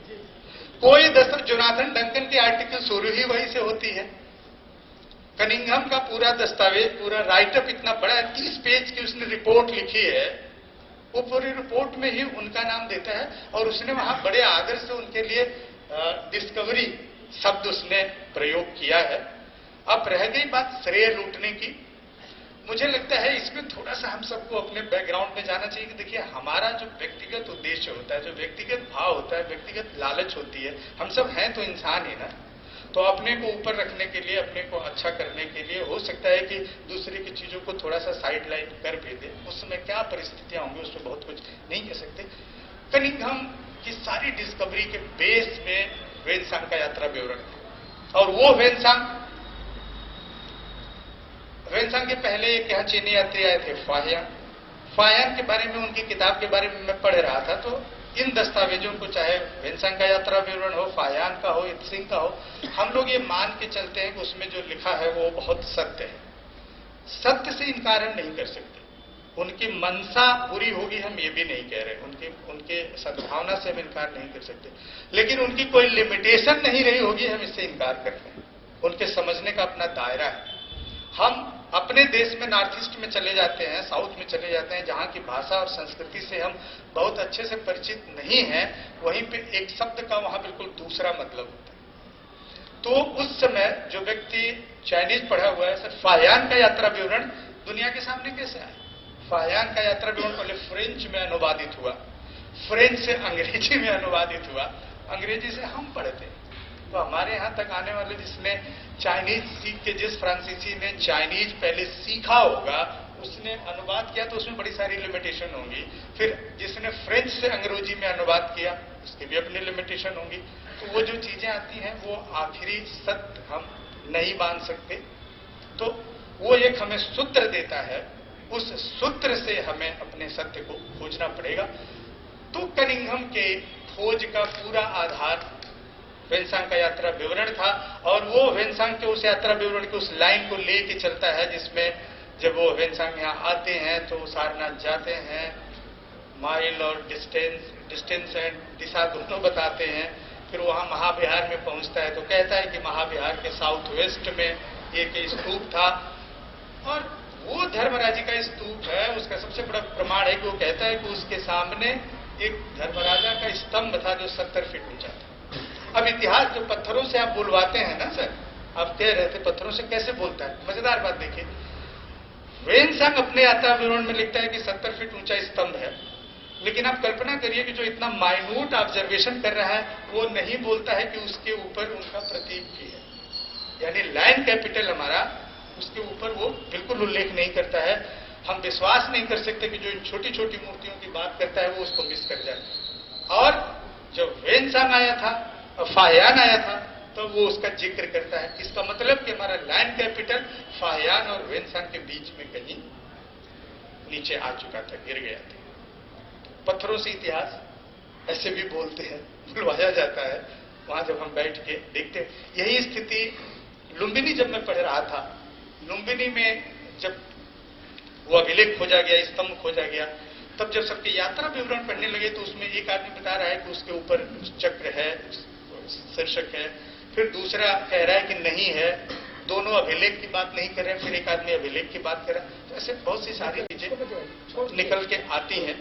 कोई जोनाथन डंकन की आर्टिकल शुरू ही वहीं से होती है। कनिंघम का पूरा दस्तावेज, पूरा राइटअप इतना बड़ा है, 30 पेज की उसने रिपोर्ट लिखी है, वो पूरी रिपोर्ट में ही उनका नाम देता है और उसने वहां बड़े आदर से उनके लिए डिस्कवरी शब्द उसने प्रयोग किया है। अब रह गई बात श्रेय लूटने की, मुझे लगता है इसमें थोड़ा सा हम सबको अपने बैकग्राउंड में जाना चाहिए कि देखिए हमारा जो व्यक्तिगत उद्देश्य होता है, जो व्यक्तिगत भाव होता है, व्यक्तिगत लालच होती है, हम सब हैं तो इंसान ही ना, तो अपने को ऊपर रखने के लिए, अपने को अच्छा करने के लिए हो सकता है कि दूसरे की चीजों को थोड़ा सा साइड लाइन कर भी दे। उस समय क्या परिस्थितियां होंगी उसमें बहुत कुछ नहीं कह सकते। कनिंघम की सारी डिस्कवरी के बेस में वेनसांग का यात्रा विवरण था और वो वेनसांग के पहले एक यहाँ चीनी यात्री आए थे फायान के बारे में, उनकी किताब के बारे में मैं पढ़ रहा था। तो इन दस्तावेजों को, चाहे वेनसांग का यात्रा विवरण हो, फायान का हो, इत्सिंग का हो, हम लोग ये मान के चलते हैं कि उसमें जो लिखा है वो बहुत सत्य है। सत्य से इनकार हम नहीं कर सकते। उनकी मनसा बुरी होगी हम ये भी नहीं कह रहे, उनके सद्भावना से हम इनकार नहीं कर सकते, लेकिन उनकी कोई लिमिटेशन नहीं रही होगी हम इससे इनकार करते हैं। उनके समझने का अपना दायरा है। हम अपने देश में नॉर्थ ईस्ट में चले जाते हैं, साउथ में चले जाते हैं, जहां की भाषा और संस्कृति से हम बहुत अच्छे से परिचित नहीं हैं, वहीं पे एक शब्द का वहां बिल्कुल दूसरा मतलब होता है। तो उस समय जो व्यक्ति चाइनीज पढ़ा हुआ है, सर फायान का यात्रा विवरण दुनिया के सामने कैसे आया? फायान का यात्रा विवरण पहले फ्रेंच में अनुवादित हुआ, फ्रेंच से अंग्रेजी में अनुवादित हुआ, अंग्रेजी से हम पढ़ते हैं। तो हमारे यहां तक आने वाले जिसने चाइनीज सीख के, जिस फ्रांसीसी ने चाइनीज पहले सीखा होगा, उसने अनुवाद किया तो उसमें बड़ी सारी लिमिटेशन होंगी। फिर जिसने फ्रेंच से अंग्रेजी में अनुवाद किया उसकी भी अपनी लिमिटेशन होंगी। तो वो जो चीजें आती हैं वो आखिरी सत्य हम नहीं मान सकते। तो वो एक हमें सूत्र देता है, उस सूत्र से हमें अपने सत्य को खोजना पड़ेगा। तो कनिंघम के खोज का पूरा आधार वेनसांग का यात्रा विवरण था और वो वेनसांग के उस यात्रा विवरण की उस लाइन को लेके चलता है जिसमें जब वो वेनसांग यहाँ आते हैं तो सारनाथ जाते हैं, माइल और डिस्टेंस एंड दिशा दोनों बताते हैं। फिर वहां महाविहार में पहुंचता है तो कहता है कि महाविहार के साउथ वेस्ट में एक स्तूप था और वो धर्मराजी का स्तूप है। उसका सबसे बड़ा प्रमाण है कि वो कहता है कि उसके सामने एक धर्मराजा का स्तंभ था जो 70 फीट ऊंचा था। अब इतिहास जो पत्थरों से आप बुलवाते हैं ना सर, आप कह रहे थे पत्थरों से कैसे बोलता है, मजेदार बात देखिए। वेनसांग अपने यात्रा विवरण में लिखता है कि 70 फीट ऊंचा स्तंभ है, लेकिन आप कल्पना करिए कि जो इतना माइन्यूट ऑब्जर्वेशन कर रहा है वो नहीं बोलता है कि उसके ऊपर उनका प्रतीक भी है, यानी लैंड कैपिटल हमारा, उसके ऊपर वो बिल्कुल उल्लेख नहीं करता है। हम विश्वास नहीं कर सकते कि जो इन छोटी छोटी मूर्तियों की बात करता है वो उसको मिस कर जाए। और जब वेनसांग आया था, फायान आया था, तो वो उसका जिक्र करता है। इसका मतलब कि हमारा लैंड कैपिटल फायान और वेनसांग के बीच में कहीं नीचे आ चुका था, गिर गया था। पत्थरों से इतिहास ऐसे भी बोलते हैं, बुलवाया जाता है। वहां जब हम बैठ के देखते हैं, यही स्थिति लुम्बिनी जब मैं पढ़ रहा था, लुम्बिनी में जब वो अभिलेख खोजा गया, स्तंभ खोजा गया, तब जब सबके यात्रा विवरण पढ़ने लगे तो उसमें एक आदमी बता रहा है कि उसके ऊपर चक्र है, शीर्षक है, फिर दूसरा कह रहा है कि नहीं है, दोनों अभिलेख की बात नहीं कर रहे हैं, फिर एक आदमी अभिलेख की बात कर रहा है। तो ऐसे बहुत सी सारी चीजें निकल के आती हैं।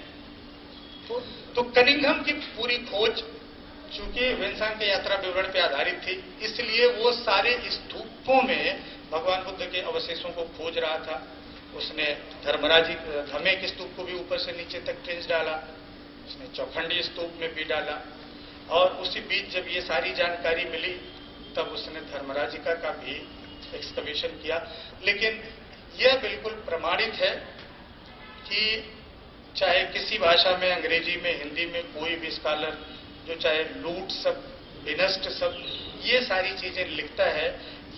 तो कनिंघम की पूरी खोज चूंकि वेनसांग के यात्रा विवरण पे आधारित थी, इसलिए वो सारे स्तूपों में भगवान बुद्ध के अवशेषों को खोज रहा था। उसने धर्मराजी धमे के स्तूप को भी ऊपर से नीचे तक ट्रेंच डाला, उसने चौखंडी स्तूप में भी डाला, और उसी बीच जब ये सारी जानकारी मिली तब उसने धर्मराजिका का भी एक्सकवेशन किया। लेकिन यह बिल्कुल प्रमाणित है कि चाहे किसी भाषा में, अंग्रेजी में, हिंदी में, कोई भी स्कॉलर जो चाहे लूट शब्द, विनष्ट शब्द, ये सारी चीजें लिखता है,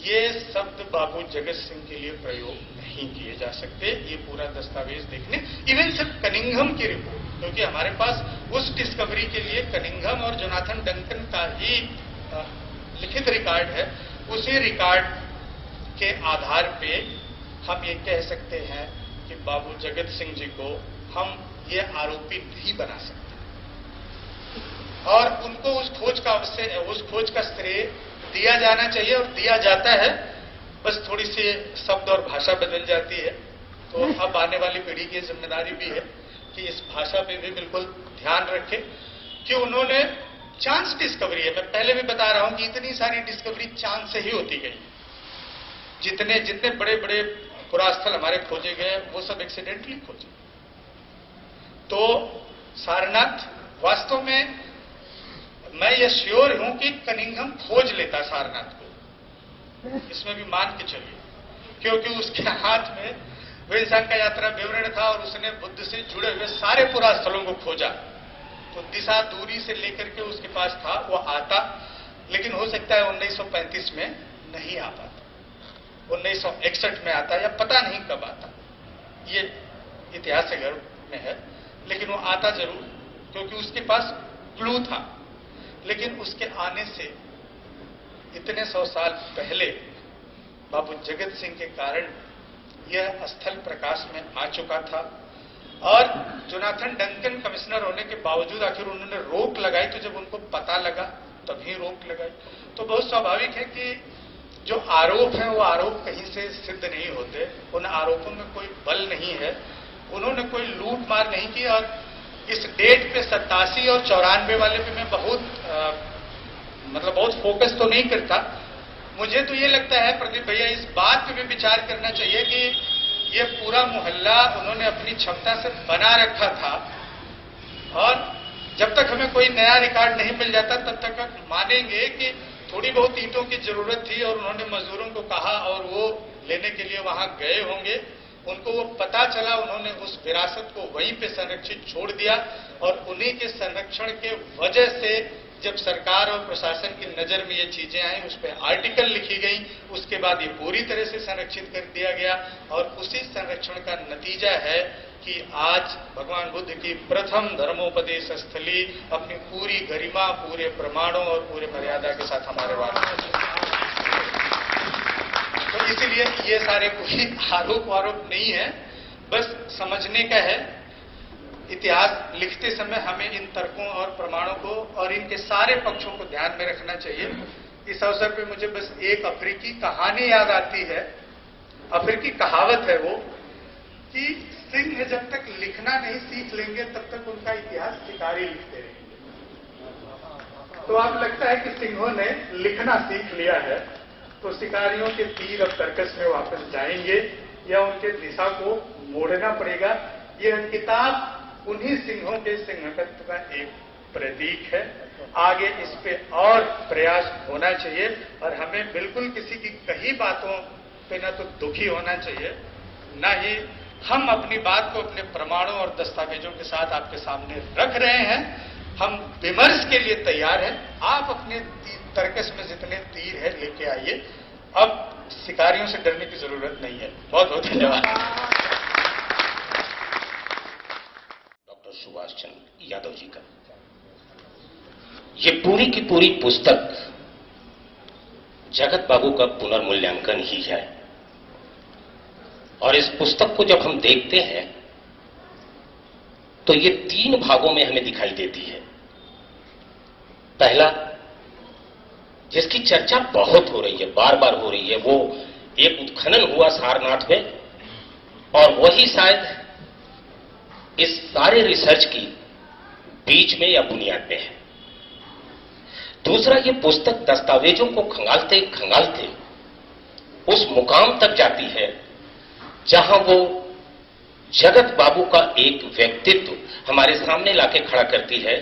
ये शब्द बाबू जगत सिंह के लिए प्रयोग नहीं किए जा सकते। ये पूरा दस्तावेज देखने, इवन सिर्फ कनिंघम की रिपोर्ट, क्योंकि हमारे पास उस डिस्कवरी के लिए कनिंघम और जोनाथन डंकन का ही लिखित रिकॉर्ड है। उसी रिकॉर्ड के आधार पे हम ये कह सकते हैं कि बाबू जगत सिंह जी को हम ये आरोपी नहीं बना सकते और उनको उस खोज का श्रेय दिया जाना चाहिए और दिया जाता है। बस थोड़ी सी शब्द और भाषा बदल जाती है, तो अब आने वाली पीढ़ी की जिम्मेदारी भी है कि इस भाषा पे भी बिल्कुल ध्यान रखें कि उन्होंने चांस डिस्कवरी है। मैं पहले भी बता रहा हूं कि इतनी सारी डिस्कवरी चांस से ही होती गई। जितने बड़े बड़े पुरास्थल हमारे खोजे गए वो सब एक्सीडेंटली खोजे। तो सारनाथ वास्तव में मैं ये श्योर हूं कि कनिंघम खोज लेता सारनाथ को, इसमें भी मान के चलिए, क्योंकि उसके हाथ में वेलसांग का यात्रा विवरण था और उसने बुद्ध से जुड़े हुए सारे पुरास्थलों को खोजा। तो दिशा दूरी से लेकर के उसके पास था, वो आता, लेकिन हो सकता है 1935 में नहीं आ पाता, 1961 में आता या पता नहीं कब आता, ये इतिहास से गर्भ में है, लेकिन वो आता जरूर क्योंकि उसके पास क्लू था। लेकिन उसके आने से इतने 100 साल पहले बाबू जगत सिंह के कारण यह स्थल प्रकाश में आ चुका था और जोनाथन डंकन कमिश्नर होने के बावजूद आखिर उन्होंने रोक लगाई। तो जब उनको पता लगा तभी रोक लगाई। तो बहुत स्वाभाविक है कि जो आरोप है वो आरोप कहीं से सिद्ध नहीं होते, उन आरोपों में कोई बल नहीं है, उन्होंने कोई लूट मार नहीं की। और इस डेट पे 87 और 94 वाले पे मैं बहुत फोकस तो नहीं करता। मुझे तो ये लगता है प्रदीप भैया, इस बात पे भी विचार करना चाहिए कि ये पूरा मोहल्ला उन्होंने अपनी क्षमता से बना रखा था और जब तक हमें कोई नया रिकॉर्ड नहीं मिल जाता तब तक हम मानेंगे कि थोड़ी बहुत ईंटों की जरूरत थी और उन्होंने मजदूरों को कहा और वो लेने के लिए वहां गए होंगे। उनको वो पता चला, उन्होंने उस विरासत को वहीं पे संरक्षित छोड़ दिया और उन्हीं के संरक्षण के वजह से जब सरकार और प्रशासन की नजर में ये चीजें आई, उस पर आर्टिकल लिखी गई, उसके बाद ये पूरी तरह से संरक्षित कर दिया गया और उसी संरक्षण का नतीजा है कि आज भगवान बुद्ध की प्रथम धर्मोपदेश स्थली अपनी पूरी गरिमा, पूरे प्रमाणों और पूरे मर्यादा के साथ हमारे वाले। तो इसीलिए ये सारे कोई आरोप नहीं है, बस समझने का है। इतिहास लिखते समय हमें इन तर्कों और प्रमाणों को और इनके सारे पक्षों को ध्यान में रखना चाहिए। इस अवसर पे मुझे बस एक अफ्रीकी कहानी याद आती है, अफ्रीकी कहावत है वो कि सिंह जब तक लिखना नहीं सीख लेंगे तब तक उनका इतिहास शिकारी लिखते रहेंगे। तो अब लगता है कि सिंहों ने लिखना सीख लिया है, तो शिकारियों के तीर अब सर्कस में वापस जाएंगे या उनके दिशा को मोड़ना पड़ेगा। यह किताब उन्हीं सिंहों के सिंहकत्व का एक प्रतीक है। आगे इस पे और प्रयास होना चाहिए और हमें बिल्कुल किसी की कही बातों पे न तो दुखी होना चाहिए, न ही हम अपनी बात को अपने प्रमाणों और दस्तावेजों के साथ आपके सामने रख रहे हैं। हम विमर्श के लिए तैयार हैं। आप अपने तर्कस में जितने तीर है लेके आइए, अब शिकारियों से डरने की जरूरत नहीं है। बहुत बहुत धन्यवाद। सुभाष चंद्र यादव जी का ये पूरी की पूरी पुस्तक जगत बाबू का पुनर्मूल्यांकन ही है और इस पुस्तक को जब हम देखते हैं तो ये 3 भागों में हमें दिखाई देती है। पहला, जिसकी चर्चा बहुत हो रही है, बार बार हो रही है, वो एक उत्खनन हुआ सारनाथ में और वही शायद इस सारे रिसर्च की बीच में या बुनियाद में है। दूसरा, ये पुस्तक दस्तावेजों को खंगालते खंगालते उस मुकाम तक जाती है जहां वो जगत बाबू का एक व्यक्तित्व हमारे सामने लाके खड़ा करती है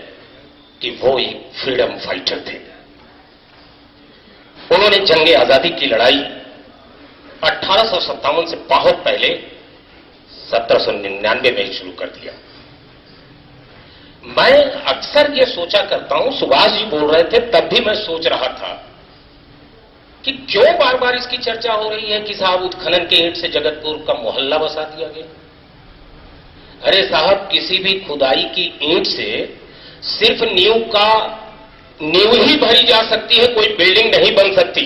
कि वो एक फ्रीडम फाइटर थे। उन्होंने जंगे आजादी की लड़ाई 1857 से बहुत पहले 1799 में ही शुरू कर दिया। मैं अक्सर ये सोचा करता हूं, सुभाष जी बोल रहे थे तब भी मैं सोच रहा था कि क्यों बार बार इसकी चर्चा हो रही है कि साहब उत्खनन के ईंट से जगतपुर का मोहल्ला बसा दिया गया। अरे साहब, किसी भी खुदाई की ईंट से सिर्फ नींव ही भरी जा सकती है, कोई बिल्डिंग नहीं बन सकती।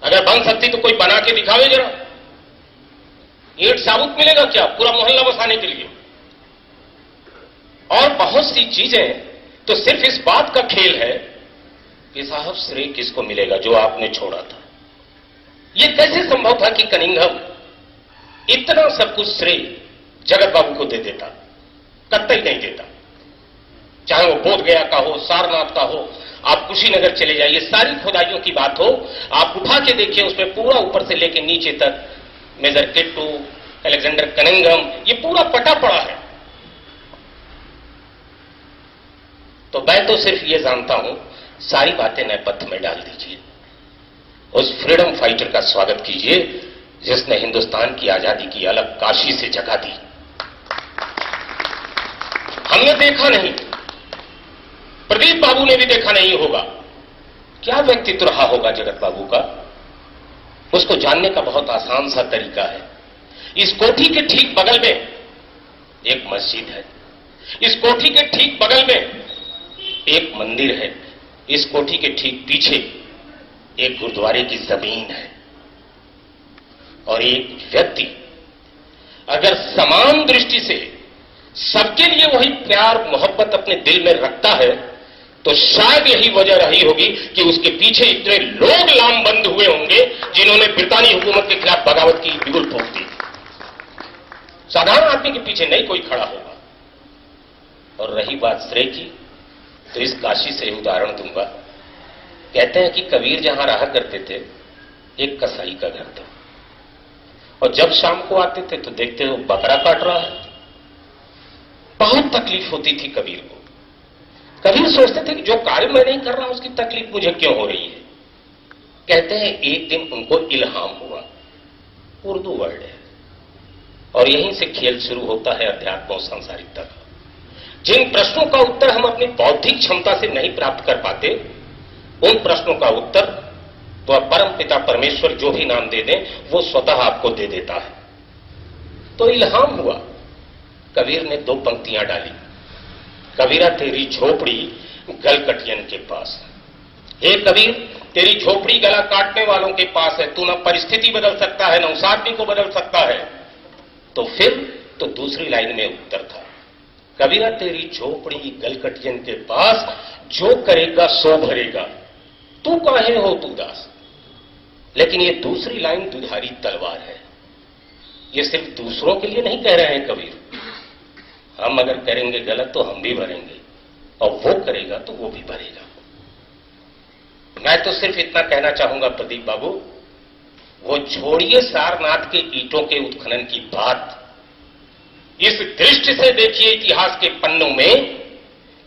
अगर बन सकती तो कोई बना के दिखावे जरा। ईंट साबुत मिलेगा क्या पूरा मोहल्ला बसाने के लिए? बहुत सी चीजें तो सिर्फ इस बात का खेल है कि साहब श्रेय किसको मिलेगा जो आपने छोड़ा था। यह कैसे संभव था कि कनिंघम इतना सब कुछ श्रेय जगत बाबू को दे देता? कतई नहीं देता। चाहे वो बोध गया का हो, सारनाथ का हो, आप कुशीनगर चले जाइए, सारी खुदाइयों की बात हो, आप उठा के देखिए, उसमें पूरा ऊपर से लेके नीचे तक मेजर किट्टू, अलेक्जेंडर कनिंघम, ये पूरा पटा पड़ा है। तो मैं तो सिर्फ ये जानता हूं, सारी बातें नेपथ्य में डाल दीजिए, उस फ्रीडम फाइटर का स्वागत कीजिए जिसने हिंदुस्तान की आजादी की अलग काशी से जगा दी। हमने देखा नहीं, प्रदीप बाबू ने भी देखा नहीं होगा, क्या व्यक्तित्व रहा होगा जगत बाबू का। उसको जानने का बहुत आसान सा तरीका है। इस कोठी के ठीक बगल में एक मस्जिद है, इस कोठी के ठीक बगल में एक मंदिर है, इस कोठी के ठीक पीछे एक गुरुद्वारे की जमीन है। और एक व्यक्ति अगर समान दृष्टि से सबके लिए वही प्यार मोहब्बत अपने दिल में रखता है, तो शायद यही वजह रही होगी कि उसके पीछे इतने लोग लामबंद हुए होंगे जिन्होंने ब्रितानी हुकूमत के खिलाफ बगावत की बिगुल फूंक दी। साधारण आदमी के पीछे नहीं कोई खड़ा होगा। और रही बात श्रेय की, तो इस काशी से उदाहरण दूंगा। कहते हैं कि कबीर जहां रहा करते थे, एक कसाई का घर था, और जब शाम को आते थे तो देखते वो बकरा काट रहा है। बहुत तकलीफ होती थी कबीर को। कबीर सोचते थे कि जो कार्य मैं नहीं कर रहा उसकी तकलीफ मुझे क्यों हो रही है। कहते हैं एक दिन उनको इल्हाम हुआ, उर्दू वर्ड है, और यहीं से खेल शुरू होता है अध्यात्म और सांसारिकता का। जिन प्रश्नों का उत्तर हम अपनी बौद्धिक क्षमता से नहीं प्राप्त कर पाते, उन प्रश्नों का उत्तर तो परम पिता परमेश्वर जो भी नाम दे दें वो स्वतः आपको दे देता है। तो इल्हाम हुआ, कबीर ने 2 पंक्तियां डाली। कबीरा तेरी झोपड़ी गलकटियन के पास। हे कबीर, तेरी झोपड़ी गला काटने वालों के पास है, तू न परिस्थिति बदल सकता है, न उस आदमी को बदल सकता है। तो फिर तो दूसरी लाइन में उत्तर था, कबीरा तेरी झोपड़ी गलकटियन के पास, जो करेगा सो भरेगा, तू काहे हो तू दास। लेकिन ये दूसरी लाइन दुधारी तलवार है। ये सिर्फ दूसरों के लिए नहीं कह रहे हैं कबीर, हम अगर करेंगे गलत तो हम भी भरेंगे, और वो करेगा तो वो भी भरेगा। मैं तो सिर्फ इतना कहना चाहूंगा प्रदीप बाबू, वो छोड़िए सारनाथ के ईंटों के उत्खनन की बात, इस दृष्टि से देखिए इतिहास के पन्नों में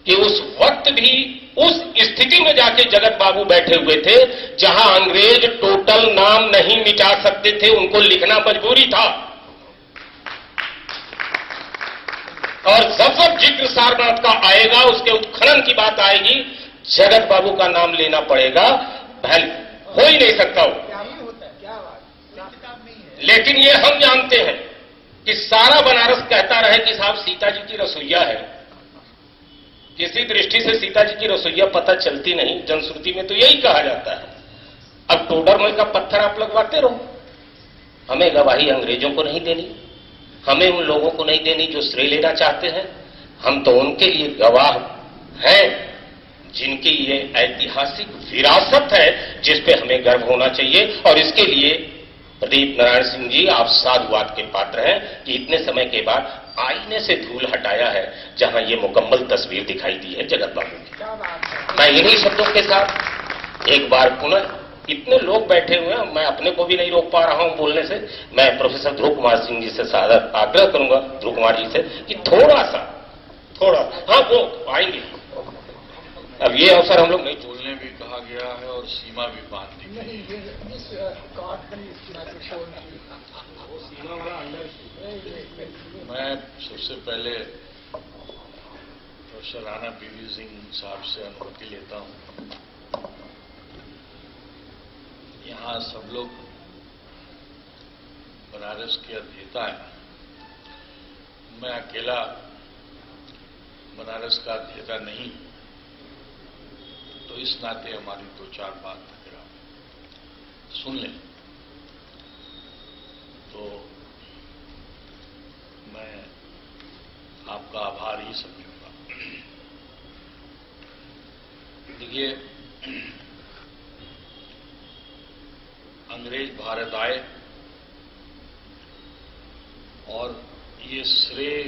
कि उस वक्त भी उस स्थिति में जाके जगत बाबू बैठे हुए थे जहां अंग्रेज टोटल नाम नहीं मिटा सकते थे, उनको लिखना मजबूरी था। और जब जब जिक्र सारनाथ का आएगा, उसके उत्खनन की बात आएगी, जगत बाबू का नाम लेना पड़ेगा। भले हो ही नहीं सकता वो, लेकिन ये हम जानते हैं कि सारा बनारस कहता रहे कि साहब सीता जी की रसोईया है। किसी दृष्टि से सीता जी की रसोईया पता चलती नहीं, जनश्रुति में तो यही कहा जाता है। अब टोडरमल का पत्थर आप लगवाते रहो, हमें गवाही अंग्रेजों को नहीं देनी, हमें उन लोगों को नहीं देनी जो श्रेय लेना चाहते हैं। हम तो उनके लिए गवाह हैं जिनकी ये ऐतिहासिक विरासत है जिस पे हमें गर्व होना चाहिए। और इसके लिए प्रदीप नारायण सिंह जी, आप साधुवाद के पात्र हैं कि इतने समय के बाद आईने से धूल हटाया है जहां ये मुकम्मल तस्वीर दिखाई दी है जगत बाबू की। मैं इन्हीं शब्दों के साथ एक बार पुनः, इतने लोग बैठे हुए हैं, मैं अपने को भी नहीं रोक पा रहा हूं बोलने से, मैं प्रोफेसर ध्रुव कुमार सिंह जी से सादर आग्रह करूंगा, ध्रुव कुमार जी से, कि थोड़ा हाँ वो आएंगे। अब ये अवसर हम लोग नहीं, बोलने भी कहा गया है और सीमा भी बांध दी गई है। मैं सबसे पहले प्रोफेसर राणा पीवी सिंह साहब से अनुमति लेता हूं। यहाँ सब लोग बनारस के अध्येता हैं, मैं अकेला बनारस का अध्येता नहीं, तो इस नाते हमारी 2-4 बात अगर आप सुन लें तो मैं आपका आभार ही समझूंगा। देखिए, अंग्रेज भारत आए और ये श्रेय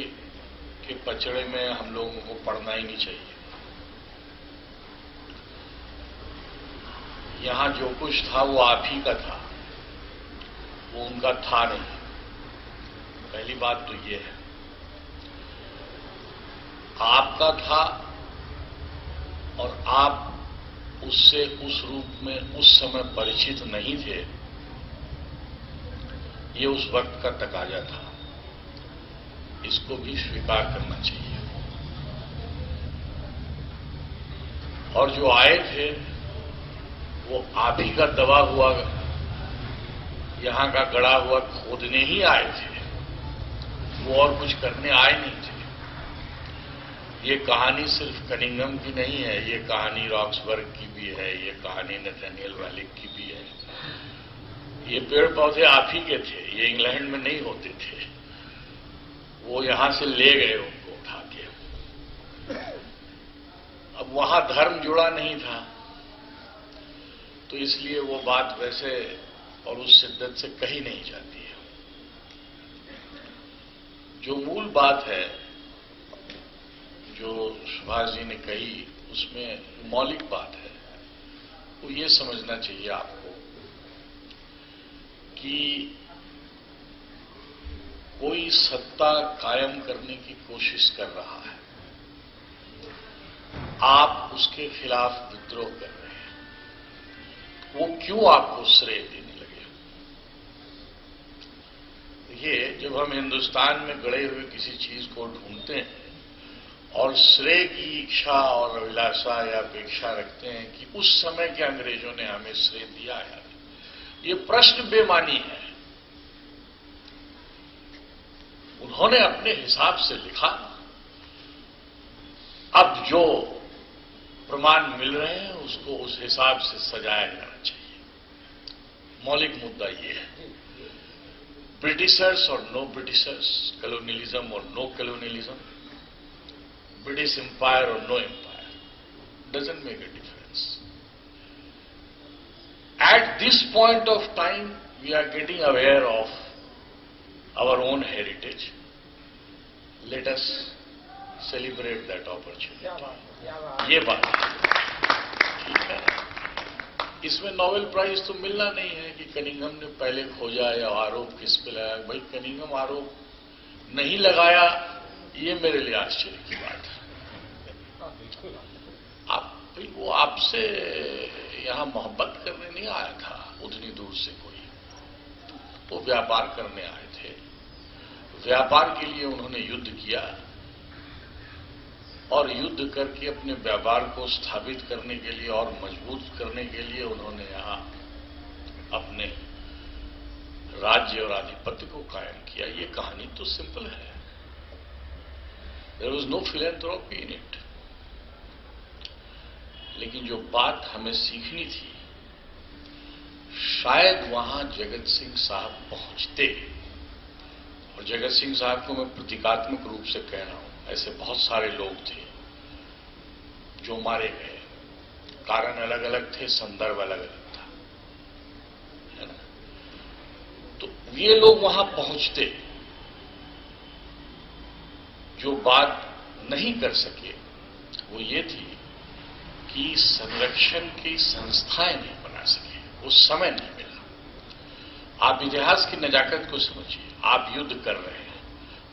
के पचड़े में हम लोगों को पड़ना ही नहीं चाहिए। यहां जो कुछ था वो आप ही का था, वो उनका था नहीं। पहली बात तो ये है, आपका था और आप उससे उस रूप में उस समय परिचित नहीं थे, ये उस वक्त का तकाजा था। इसको भी स्वीकार करना चाहिए। और जो आए थे वो आप ही का दबा हुआ, यहां का गड़ा हुआ खोदने ही आए थे, वो और कुछ करने आए नहीं थे। ये कहानी सिर्फ कनिंघम की नहीं है, ये कहानी रॉक्सबर्ग की भी है, ये कहानी नथानियल वालिक की भी है। ये पेड़ पौधे आप ही के थे, ये इंग्लैंड में नहीं होते थे, वो यहां से ले गए उनको उठा के। अब वहां धर्म जुड़ा नहीं था, तो इसलिए वो बात वैसे और उस शिद्दत से कही नहीं जाती है। जो मूल बात है जो सुभाष जी ने कही, उसमें मौलिक बात है, वो ये समझना चाहिए आपको कि कोई सत्ता कायम करने की कोशिश कर रहा है, आप उसके खिलाफ विद्रोह कर रहे हैं, वो क्यों आपको श्रेय देने लगे? देखिए, जब हम हिंदुस्तान में गड़े हुए किसी चीज को ढूंढते हैं और श्रेय की इच्छा और अभिलाषा या अपेक्षा रखते हैं कि उस समय के अंग्रेजों ने हमें श्रेय दिया है, ये प्रश्न बेमानी है। उन्होंने अपने हिसाब से लिखा, अब जो प्रमाण मिल रहे हैं उसको उस हिसाब से सजाया जाना चाहिए। मौलिक मुद्दा ये है, ब्रिटिशर्स और नो ब्रिटिशर्स, कॉलोनियलिज्म और नो कॉलोनियलिज्म, ब्रिटिश एम्पायर और no empire, doesn't make a difference. At this point of time, we are getting aware of our own heritage. Let us celebrate that opportunity. ये बात ठीक है। इसमें नोबेल प्राइज तो मिलना नहीं है कि कनिंघम ने पहले खोजा या आरोप किस पे लगाया। भाई, कनिंघम आरोप नहीं लगाया, ये मेरे लिए आश्चर्य की बात है। भाई, वो आपसे यहां मोहब्बत करने नहीं आया था उतनी दूर से कोई, वो व्यापार करने आए थे। व्यापार के लिए उन्होंने युद्ध किया और युद्ध करके अपने व्यापार को स्थापित करने के लिए और मजबूत करने के लिए उन्होंने यहां अपने राज्य और आधिपत्य को कायम किया। ये कहानी तो सिंपल है, there was no philanthropy in it. लेकिन जो बात हमें सीखनी थी, शायद वहां जगत सिंह साहब पहुंचते, और जगत सिंह साहब को मैं प्रतीकात्मक रूप से कह रहा हूं, ऐसे बहुत सारे लोग थे जो मारे गए। कारण अलग अलग थे, संदर्भ अलग अलग था, है ना? तो ये लोग वहां पहुंचते, जो बात नहीं कर सके वो ये थी कि संरक्षण की संस्थाएं नहीं बना सके, वो समय नहीं मिला। आप इतिहास की नजाकत को समझिए, आप युद्ध कर रहे हैं,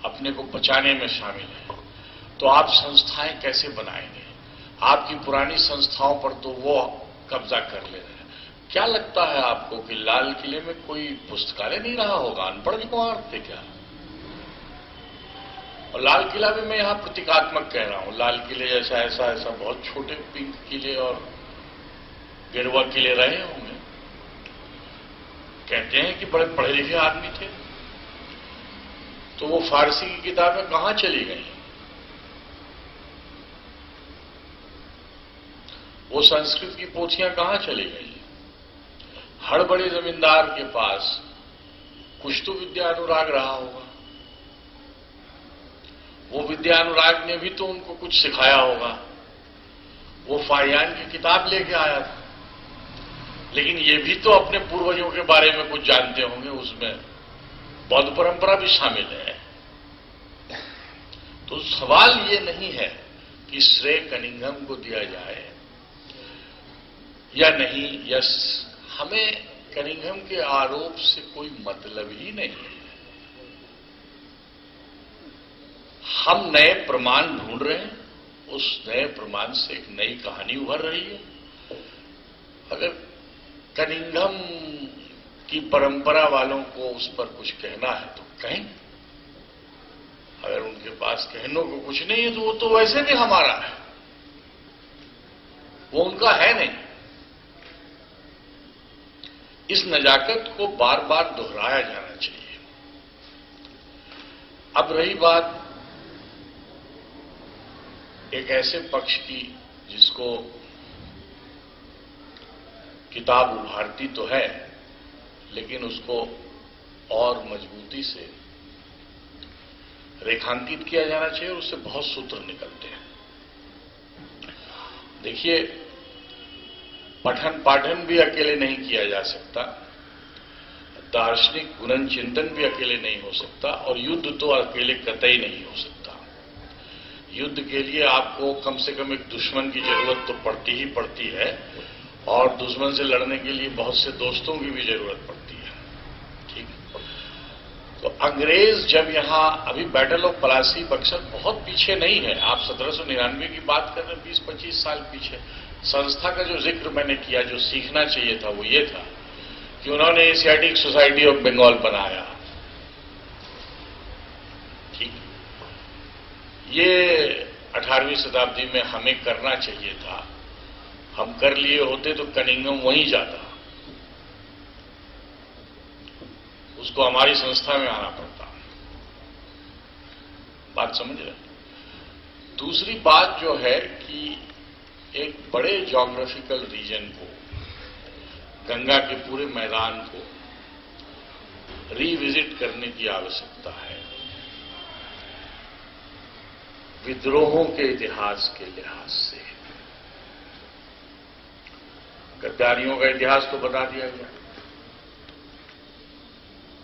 अपने को बचाने में शामिल हैं, तो आप संस्थाएं कैसे बनाएंगे? आपकी पुरानी संस्थाओं पर तो वो कब्जा कर ले रहे हैं। क्या लगता है आपको कि लाल किले में कोई पुस्तकालय नहीं रहा होगा? अनपढ़ कुमार थे क्या? और लाल किला भी मैं यहां प्रतीकात्मक कह रहा हूं, लाल किले जैसा ऐसा बहुत छोटे पिंक किले और गेरुआ किले रहे होंगे। कहते हैं कि बड़े पढ़े लिखे आदमी थे, तो वो फारसी की किताबें कहां चली गई? वो संस्कृत की पोथियां कहां चली गई? हड़बड़े जमींदार के पास कुछ तो विद्या अनुराग रहा होगा, वो विद्या अनुराग ने भी तो उनको कुछ सिखाया होगा। वो फाहियान की किताब लेके आया था, लेकिन ये भी तो अपने पूर्वजों के बारे में कुछ जानते होंगे, उसमें बौद्ध परंपरा भी शामिल है। तो सवाल ये नहीं है कि श्रेय कनिंघम को दिया जाए या नहीं, या हमें कनिंघम के आरोप से कोई मतलब ही नहीं है। हम नए प्रमाण ढूंढ रहे हैं, उस नए प्रमाण से एक नई कहानी उभर रही है। अगर कनिंघम की परंपरा वालों को उस पर कुछ कहना है तो कहें, अगर उनके पास कहने को कुछ नहीं है तो वो तो वैसे भी हमारा है, वो उनका है नहीं। इस नजाकत को बार बार दोहराया जाना चाहिए। अब रही बात एक ऐसे पक्ष की जिसको किताब उभारती तो है, लेकिन उसको और मजबूती से रेखांकित किया जाना चाहिए और उससे बहुत सूत्र निकलते हैं। देखिए, पठन पाठन भी अकेले नहीं किया जा सकता, दार्शनिक गुणन चिंतन भी अकेले नहीं हो सकता, और युद्ध तो अकेले कतई नहीं हो सकता। युद्ध के लिए आपको कम से कम एक दुश्मन की जरूरत तो पड़ती ही पड़ती है, और दुश्मन से लड़ने के लिए बहुत से दोस्तों की भी जरूरत पड़ती है। ठीक, तो अंग्रेज जब यहां, अभी बैटल ऑफ पलासी बक्सर बहुत पीछे नहीं है, आप 1799 की बात कर रहे हैं, 20-25 साल पीछे। संस्था का जो जिक्र मैंने किया, जो सीखना चाहिए था, वो ये था कि उन्होंने एशियाटिक सोसाइटी ऑफ बंगाल बनाया। ठीक, ये 18वीं शताब्दी में हमें करना चाहिए था। हम कर लिए होते तो कनिंघम वहीं जाता, उसको हमारी संस्था में आना पड़ता। बात समझ रहे? दूसरी बात जो है कि एक बड़े ज्योग्राफिकल रीजन को, गंगा के पूरे मैदान को रिविजिट करने की आवश्यकता है, विद्रोहों के इतिहास के लिहाज से। गद्दारियों का इतिहास तो बता दिया गया,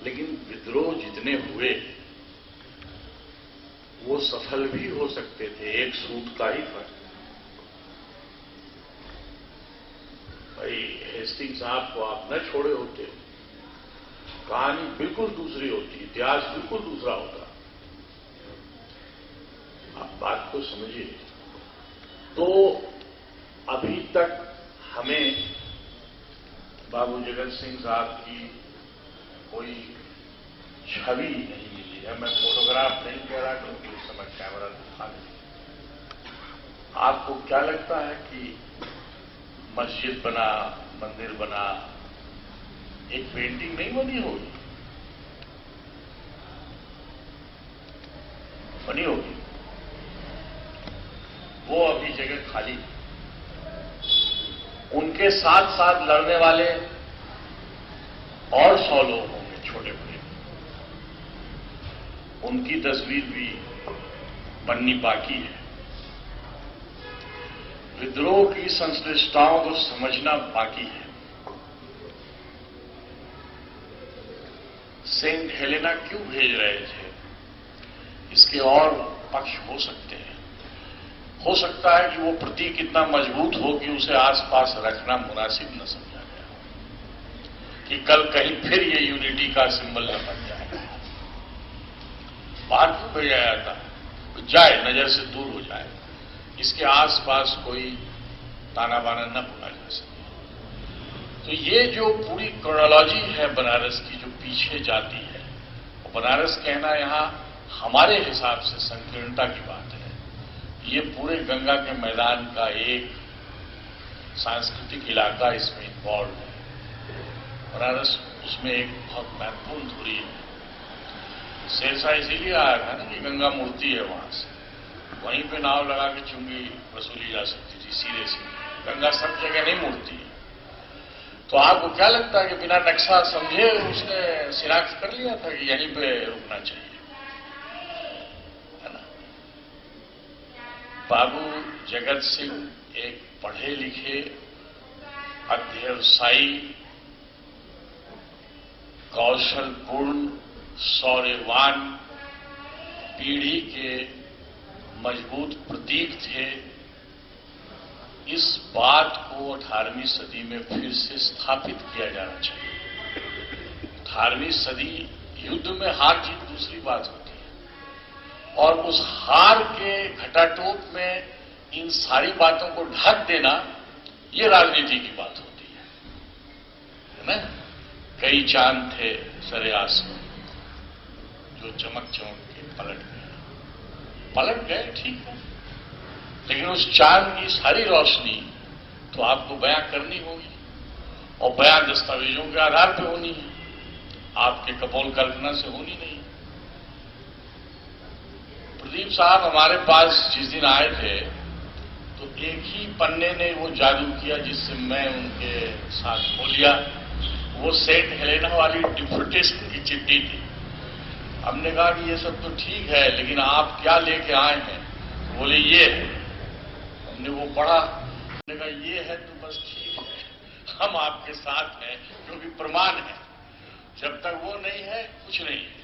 लेकिन विद्रोह जितने हुए वो सफल भी हो सकते थे। एक सूत का ही फर्क। भाई हेस्टिंग साहब को आप न छोड़े होते, कहानी बिल्कुल दूसरी होती, इतिहास बिल्कुल दूसरा होता। आप बात को समझिए। तो अभी तक हमें बाबू जगत सिंह साहब की कोई छवि नहीं मिली है। मैं फोटोग्राफ नहीं कह रहा क्योंकि उस समय कैमरा था नहीं। आपको क्या लगता है कि मस्जिद बना, मंदिर बना, एक पेंटिंग नहीं बनी होगी? बनी होगी। वो अभी जगह खाली। उनके साथ साथ लड़ने वाले और 100 लोग होंगे, छोटे बड़े, उनकी तस्वीर भी बननी बाकी है। विद्रोह की संश्लिष्टताओं को समझना बाकी है। सेंट हेलेना क्यों भेज रहे थे? इसके और पक्ष हो सकते हैं। हो सकता है कि वो प्रतीक इतना मजबूत हो कि उसे आसपास रखना मुनासिब न समझा गया, कि कल कहीं फिर ये यूनिटी का सिंबल न बन जाएगा। बाहर क्यों भेजा जाता है? तो जाए, नजर से दूर हो जाए, इसके आसपास कोई ताना बाना न बुना जा सके। तो ये जो पूरी क्रोनोलॉजी है बनारस की, जो पीछे जाती है, वो बनारस कहना यहां हमारे हिसाब से संकीर्णता की बात है। ये पूरे गंगा के मैदान का एक सांस्कृतिक इलाका इसमें इन्वॉल्व है। बनारस उसमें एक बहुत महत्वपूर्ण धुरी है। शेरशाह इसीलिए आया था ना कि गंगा मुड़ती है वहां से, वहीं पे नाव लगा के चुंगी वसूली जा सकती थी सीधे सीधे। गंगा सब जगह नहीं मुड़ती है। तो आपको क्या लगता है कि बिना नक्शा समझे उसने शिनाख्त कर लिया था कि यहीं पे रुकना चाहिए, है ना? बाबू जगत सिंह एक पढ़े लिखे, अध्यवसायी, कौशलपूर्ण, शौर्यवान पीढ़ी के मजबूत प्रतीक थे। इस बात को 18वीं सदी में फिर से स्थापित किया जाना चाहिए। 18वीं सदी युद्ध में हार जीत दूसरी बात होती है, और उस हार के घटाटोप में इन सारी बातों को ढक देना, ये राजनीति की बात होती है ना। कई चांद थे सरे आसमान जो चमक चमक के पलट गए, ठीक है, लेकिन उस चांद की सारी रोशनी तो आपको बयां करनी होगी, और बयां दस्तावेजों के आधार पर होनी है, आपके कपोल कल्पना से होनी नहीं। प्रदीप साहब हमारे पास जिस दिन आए थे तो एक ही पन्ने ने वो जादू किया जिससे मैं उनके साथ हो लिया। वो सेंट हेलेना वाली डिपुटेशन की चिट्ठी थी। हमने कहा कि ये सब तो ठीक है, लेकिन आप क्या लेके आए हैं? बोले ये है। हमने वो पढ़ा, हमने कहा ये है तो बस ठीक है, हम आपके साथ हैं, क्योंकि प्रमाण है। जब तक वो नहीं है कुछ नहीं है।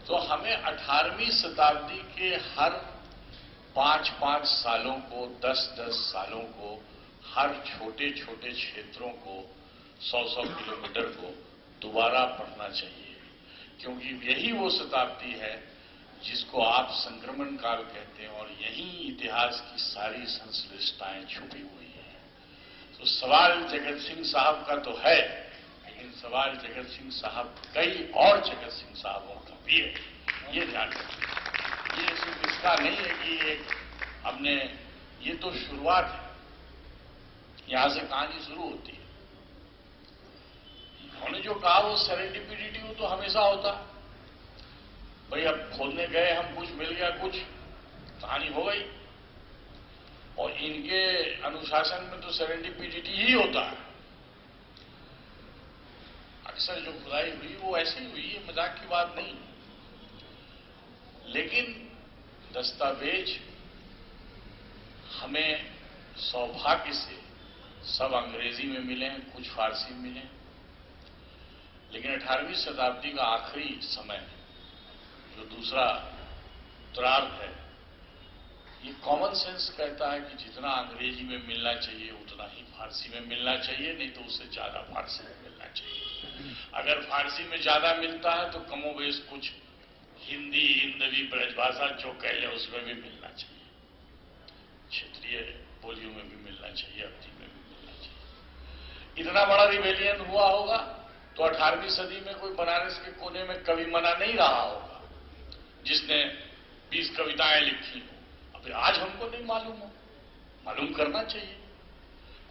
तो हमें 18वीं शताब्दी के हर 5-5 सालों को, 10-10 सालों को, हर छोटे छोटे क्षेत्रों को, 100-100 किलोमीटर को दोबारा पढ़ना चाहिए, क्योंकि यही वो शताब्दी है जिसको आप संक्रमण काल कहते हैं, और यही इतिहास की सारी संश्लिष्टताएं छुपी हुई हैं। तो सवाल जगत सिंह साहब का तो है, लेकिन सवाल जगत सिंह साहब कई और जगत सिंह साहबों का भी है, ये ध्यान रखिए। ये सिर्फ इसका नहीं है कि एक हमने, ये तो शुरुआत है, यहां से कहानी शुरू होती है। उन्होंने जो कहा वो सेरेंडिपिटी, वो तो हमेशा होता है। भाई अब खोलने गए हम, कुछ मिल गया, कुछ कहानी हो गई। और इनके अनुशासन में तो सेरेंडिपिटी ही होता है। अक्सर जो खुदाई हुई वो ऐसे ही हुई है, मजाक की बात नहीं। लेकिन दस्तावेज हमें सौभाग्य से सब अंग्रेजी में मिले हैं, कुछ फारसी में मिले हैं, लेकिन 18वीं शताब्दी का आखिरी समय जो दूसरा उत्तरार्ध है, ये कॉमन सेंस कहता है कि जितना अंग्रेजी में मिलना चाहिए उतना ही फारसी में मिलना चाहिए, नहीं तो उससे ज्यादा फारसी में मिलना चाहिए। अगर फारसी में ज्यादा मिलता है तो कमोबेश कुछ हिंदी, हिंदवी, ब्रजभाषा जो कह लें उसमें भी मिलना चाहिए, क्षेत्रीय बोलियों में भी मिलना चाहिए, अवधि में भी मिलना चाहिए। इतना बड़ा रिवेलियन हुआ होगा तो 18वीं सदी में कोई बनारस के कोने में कवि मना नहीं रहा होगा जिसने 20 कविताएं लिखी हो। अभी आज हमको नहीं मालूम हो, मालूम करना चाहिए।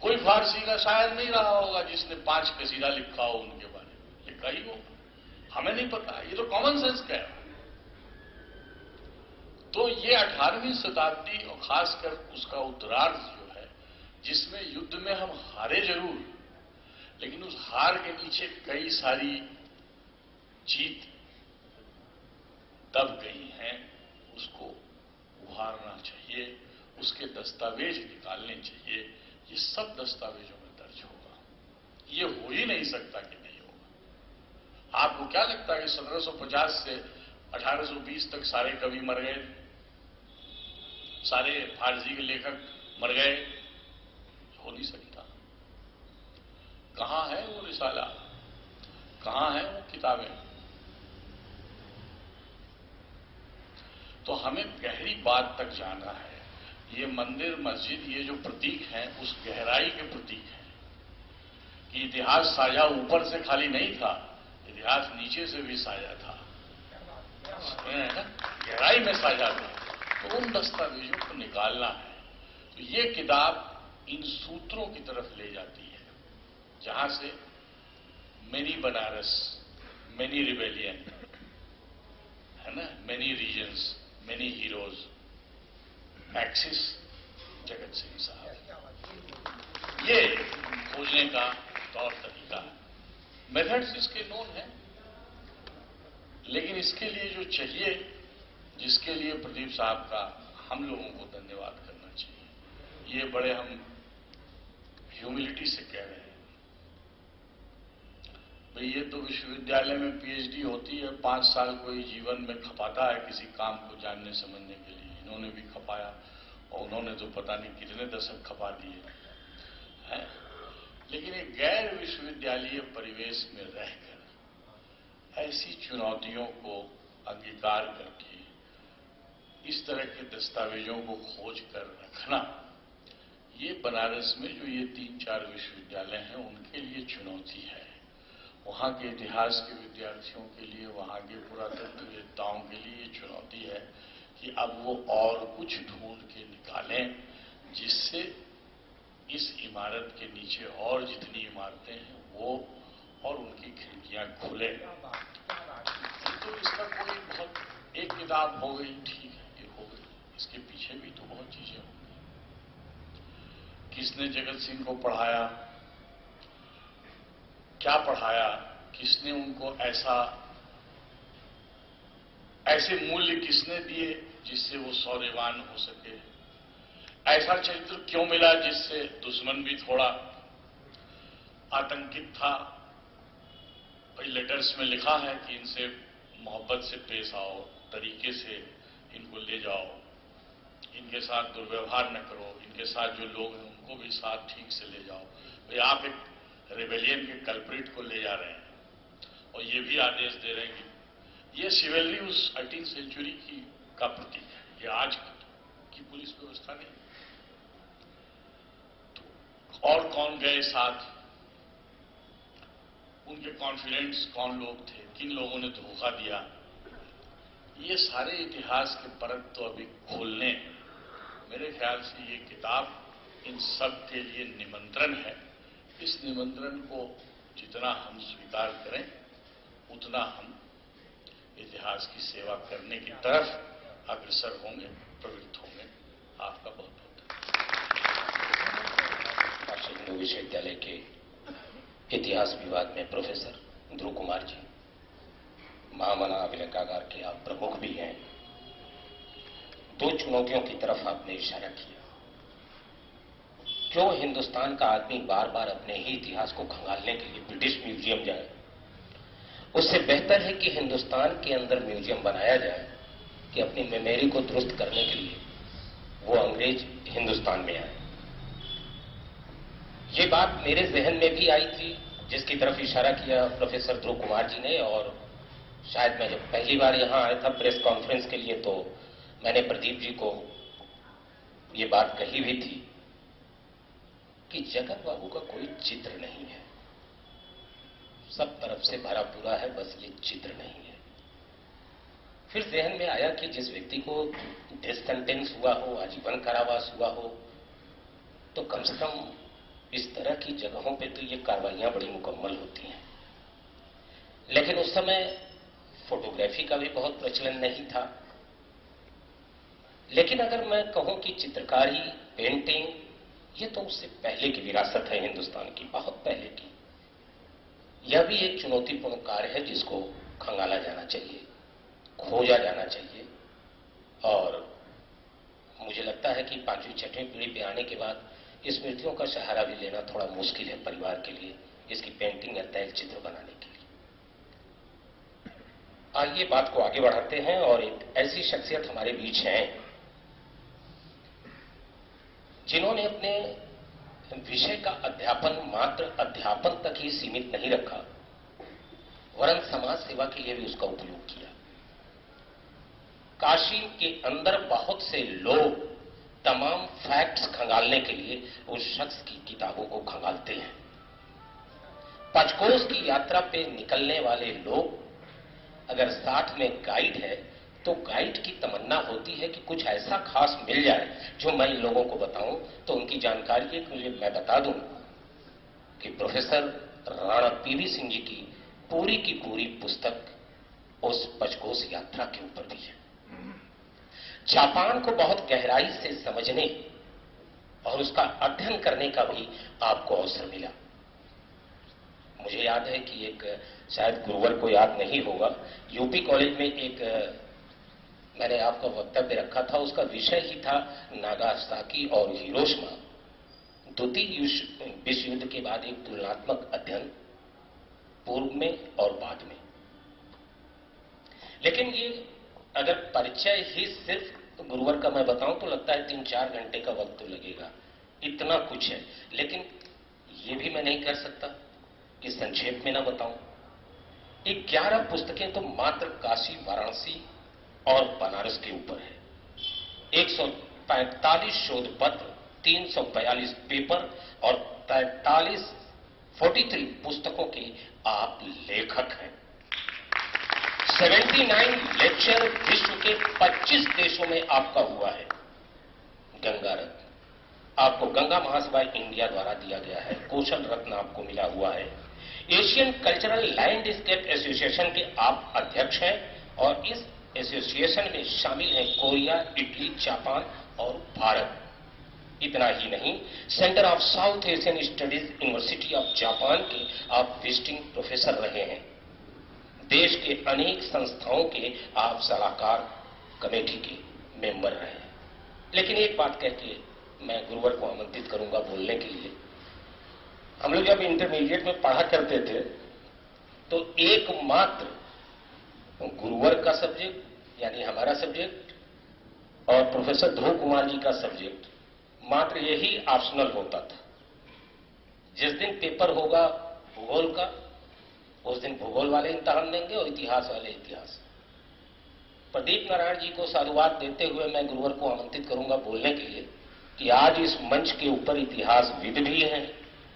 कोई फारसी का शायर नहीं रहा होगा जिसने 5 कसीदा लिखा हो, उनके बारे में लिखा ही होगा, हमें नहीं पता। ये तो कॉमन सेंस कह रहा है। तो ये 18वीं शताब्दी और खासकर उसका उत्तरार्ध जो है, जिसमें युद्ध में हम हारे जरूर, लेकिन उस हार के नीचे कई सारी जीत दब गई हैं, उसको उभारना चाहिए, उसके दस्तावेज निकालने चाहिए। ये सब दस्तावेजों में दर्ज होगा, ये हो ही नहीं सकता कि नहीं होगा। आपको क्या लगता है कि 1750 से 1820 तक सारे कवि मर गए, सारे फारसी के लेखक मर गए? हो नहीं सकता। कहां है वो रिसाला, कहां है वो किताबें? तो हमें गहरी बात तक जाना है। ये मंदिर, मस्जिद, ये जो प्रतीक हैं, उस गहराई के प्रतीक हैं कि इतिहास साझा ऊपर से खाली नहीं था, इतिहास नीचे से भी साझा था, गहराई में साझा था। तो उन दस्तावेजों को निकालना है। तो ये किताब इन सूत्रों की तरफ ले जाती है, जहां से मेनी बनारस, मेनी रिबेलियन, है ना, मेनी रीजन्स, मेनी हीरोज, एक्सिस जगत सिंह साहब, ये खोजने का तौर तरीका है। मेथड्स इसके नोन है, लेकिन इसके लिए जो चाहिए, जिसके लिए प्रदीप साहब का हम लोगों को धन्यवाद करना चाहिए। ये बड़े हम ह्यूमिलिटी से कह रहे हैं भाई, ये तो विश्वविद्यालय में पीएचडी होती है, 5 साल कोई जीवन में खपाता है किसी काम को जानने समझने के लिए। इन्होंने भी खपाया और उन्होंने तो पता नहीं कितने दशक खपा दिए हैं। लेकिन एक गैर विश्वविद्यालय परिवेश में रहकर ऐसी चुनौतियों को अंगीकार करके इस तरह के दस्तावेजों को खोज कर रखना, ये बनारस में जो ये 3-4 विश्वविद्यालय हैं उनके लिए चुनौती है। वहाँ के इतिहास के विद्यार्थियों के लिए, वहाँ के पुरातत्ववेत्ताओं के लिए ये चुनौती है कि अब वो और कुछ ढूंढ के निकालें जिससे इस इमारत के नीचे और जितनी इमारतें हैं वो और उनकी खिड़कियां खुले। तो इसका कोई बहुत एक किताब हो गई, ठीक है, ये हो गई, इसके पीछे भी तो बहुत चीजें होंगी। किसने जगत सिंह को पढ़ाया, क्या पढ़ाया, किसने उनको ऐसे मूल्य किसने दिए जिससे वो शौर्यवान हो सके, ऐसा चरित्र क्यों मिला जिससे दुश्मन भी थोड़ा आतंकित था। भाई लेटर्स में लिखा है कि इनसे मोहब्बत से पेश आओ, तरीके से इनको ले जाओ, इनके साथ दुर्व्यवहार न करो, इनके साथ जो लोग हैं उनको भी साथ ठीक से ले जाओ। भाई आप एक रेबेलियन के कल्प्रिट को ले जा रहे हैं और ये भी आदेश दे रहे हैं कि ये सिविलरी उस 18वीं सेंचुरी का प्रतीक है, ये आज की पुलिस व्यवस्था नहीं। तो और कौन गए साथ, उनके कॉन्फिडेंट्स कौन लोग थे, किन लोगों ने धोखा दिया, ये सारे इतिहास के परत तो अभी खोलने। मेरे ख्याल से ये किताब इन सब के लिए निमंत्रण है। इस निमंत्रण को जितना हम स्वीकार करें उतना हम इतिहास की सेवा करने की तरफ अग्रसर होंगे, प्रवृत्त होंगे। आपका बहुत बहुत काशी हिंदू विश्वविद्यालय के इतिहास विभाग में प्रोफेसर ध्रुव कुमार जी, महामना अभिलेखागार के आप प्रमुख भी हैं। 2 चुनौतियों की तरफ आपने इशारा किया। क्यों हिंदुस्तान का आदमी बार बार अपने ही इतिहास को खंगालने के लिए ब्रिटिश म्यूजियम जाए? उससे बेहतर है कि हिंदुस्तान के अंदर म्यूजियम बनाया जाए कि अपनी मेमोरी को दुरुस्त करने के लिए वो अंग्रेज हिंदुस्तान में आए। ये बात मेरे जहन में भी आई थी, जिसकी तरफ इशारा किया प्रोफेसर ध्रुव कुमार जी ने। और शायद मैं जब पहली बार यहां आया था प्रेस कॉन्फ्रेंस के लिए, तो मैंने प्रदीप जी को ये बात कही भी थी कि जगन बाबू का कोई चित्र नहीं है, सब तरफ से भरा पूरा है, बस ये चित्र नहीं है। फिर जहन में आया कि जिस व्यक्ति को डेथ सेंटेंस हुआ हो, आजीवन कारावास हुआ हो, तो कम से कम इस तरह की जगहों पे तो ये कार्रवाइयां बड़ी मुकम्मल होती हैं। लेकिन उस समय फोटोग्राफी का भी बहुत प्रचलन नहीं था। लेकिन अगर मैं कहूं कि चित्रकारी, पेंटिंग, ये तो उससे पहले की विरासत है हिंदुस्तान की, बहुत पहले की। यह भी एक चुनौतीपूर्ण कार्य है जिसको खंगाला जाना चाहिए, खोजा जाना चाहिए। और मुझे लगता है कि 5वीं-6वीं पीढ़ी पे आने के बाद स्मृतियों का सहारा भी लेना थोड़ा मुश्किल है परिवार के लिए, इसकी पेंटिंग या तैल चित्र बनाने के लिए। आइए बात को आगे बढ़ाते हैं और एक ऐसी शख्सियत हमारे बीच हैं जिन्होंने अपने विषय का अध्यापन मात्र अध्यापन तक ही सीमित नहीं रखा, वरन समाज सेवा के लिए भी उसका उपयोग किया। काशी के अंदर बहुत से लोग तमाम फैक्ट्स खंगालने के लिए उस शख्स की किताबों को खंगालते हैं। पंचकोश की यात्रा पे निकलने वाले लोग अगर साथ में गाइड है तो गाइड की तमन्ना होती है कि कुछ ऐसा खास मिल जाए जो मैं इन लोगों को बताऊं। तो उनकी जानकारी है कि मैं बता दूं कि प्रोफेसर राणा पीवी सिंह जी की पूरी पुस्तक उस पंचकोश यात्रा के ऊपर भी है। जापान को बहुत गहराई से समझने और उसका अध्ययन करने का भी आपको अवसर मिला। मुझे याद है कि एक, शायद गुरुवर को याद नहीं होगा, यूपी कॉलेज में एक मैंने आपका वक्तव्य रखा था, उसका विषय ही था नागासाकी और हिरोशिमा, द्वितीय विश्व युद्ध के बाद एक तुलनात्मक अध्ययन, पूर्व में और बाद में। लेकिन ये अगर परिचय ही सिर्फ गुरुवर का मैं बताऊं तो लगता है 3-4 घंटे का वक्त तो लगेगा, इतना कुछ है। लेकिन ये भी मैं नहीं कर सकता कि संक्षेप में ना बताऊं। 11 पुस्तकें तो मात्र काशी, वाराणसी और बनारस के ऊपर है। 145 शोध पत्र, 342 पेपर और 43 पुस्तकों के आप लेखक हैं। 79 लेक्चर विश्व के 25 देशों में आपका हुआ है। गंगा रत्न आपको गंगा महासभा इंडिया द्वारा दिया गया है। कौशल रत्न आपको मिला हुआ है। एशियन कल्चरल लैंडस्केप एसोसिएशन के आप अध्यक्ष हैं और इस एसोसिएशन में शामिल हैं कोरिया, इटली, जापान और भारत। इतना ही नहीं, centre of south Asian studies, university of Japan के आप विजिटिंग प्रोफेसर रहे हैं। देश के अनेक संस्थाओं के आप सलाहकार कमेटी के मेंबर रहे हैं। लेकिन एक बात कह के मैं गुरुवर को आमंत्रित करूंगा बोलने के लिए। हम लोग जब इंटरमीडिएट में पढ़ा करते थे तो एकमात्र गुरुवर का सब्जेक्ट यानी हमारा सब्जेक्ट और प्रोफेसर ध्रुव कुमार जी का सब्जेक्ट मात्र यही ऑप्शनल होता था। जिस दिन पेपर होगा भूगोल का, उस दिन भूगोल वाले इम्तिहान देंगे और इतिहास वाले इतिहास। प्रदीप नारायण जी को साधुवाद देते हुए मैं गुरुवर को आमंत्रित करूंगा बोलने के लिए कि आज इस मंच के ऊपर इतिहासविद भी हैं,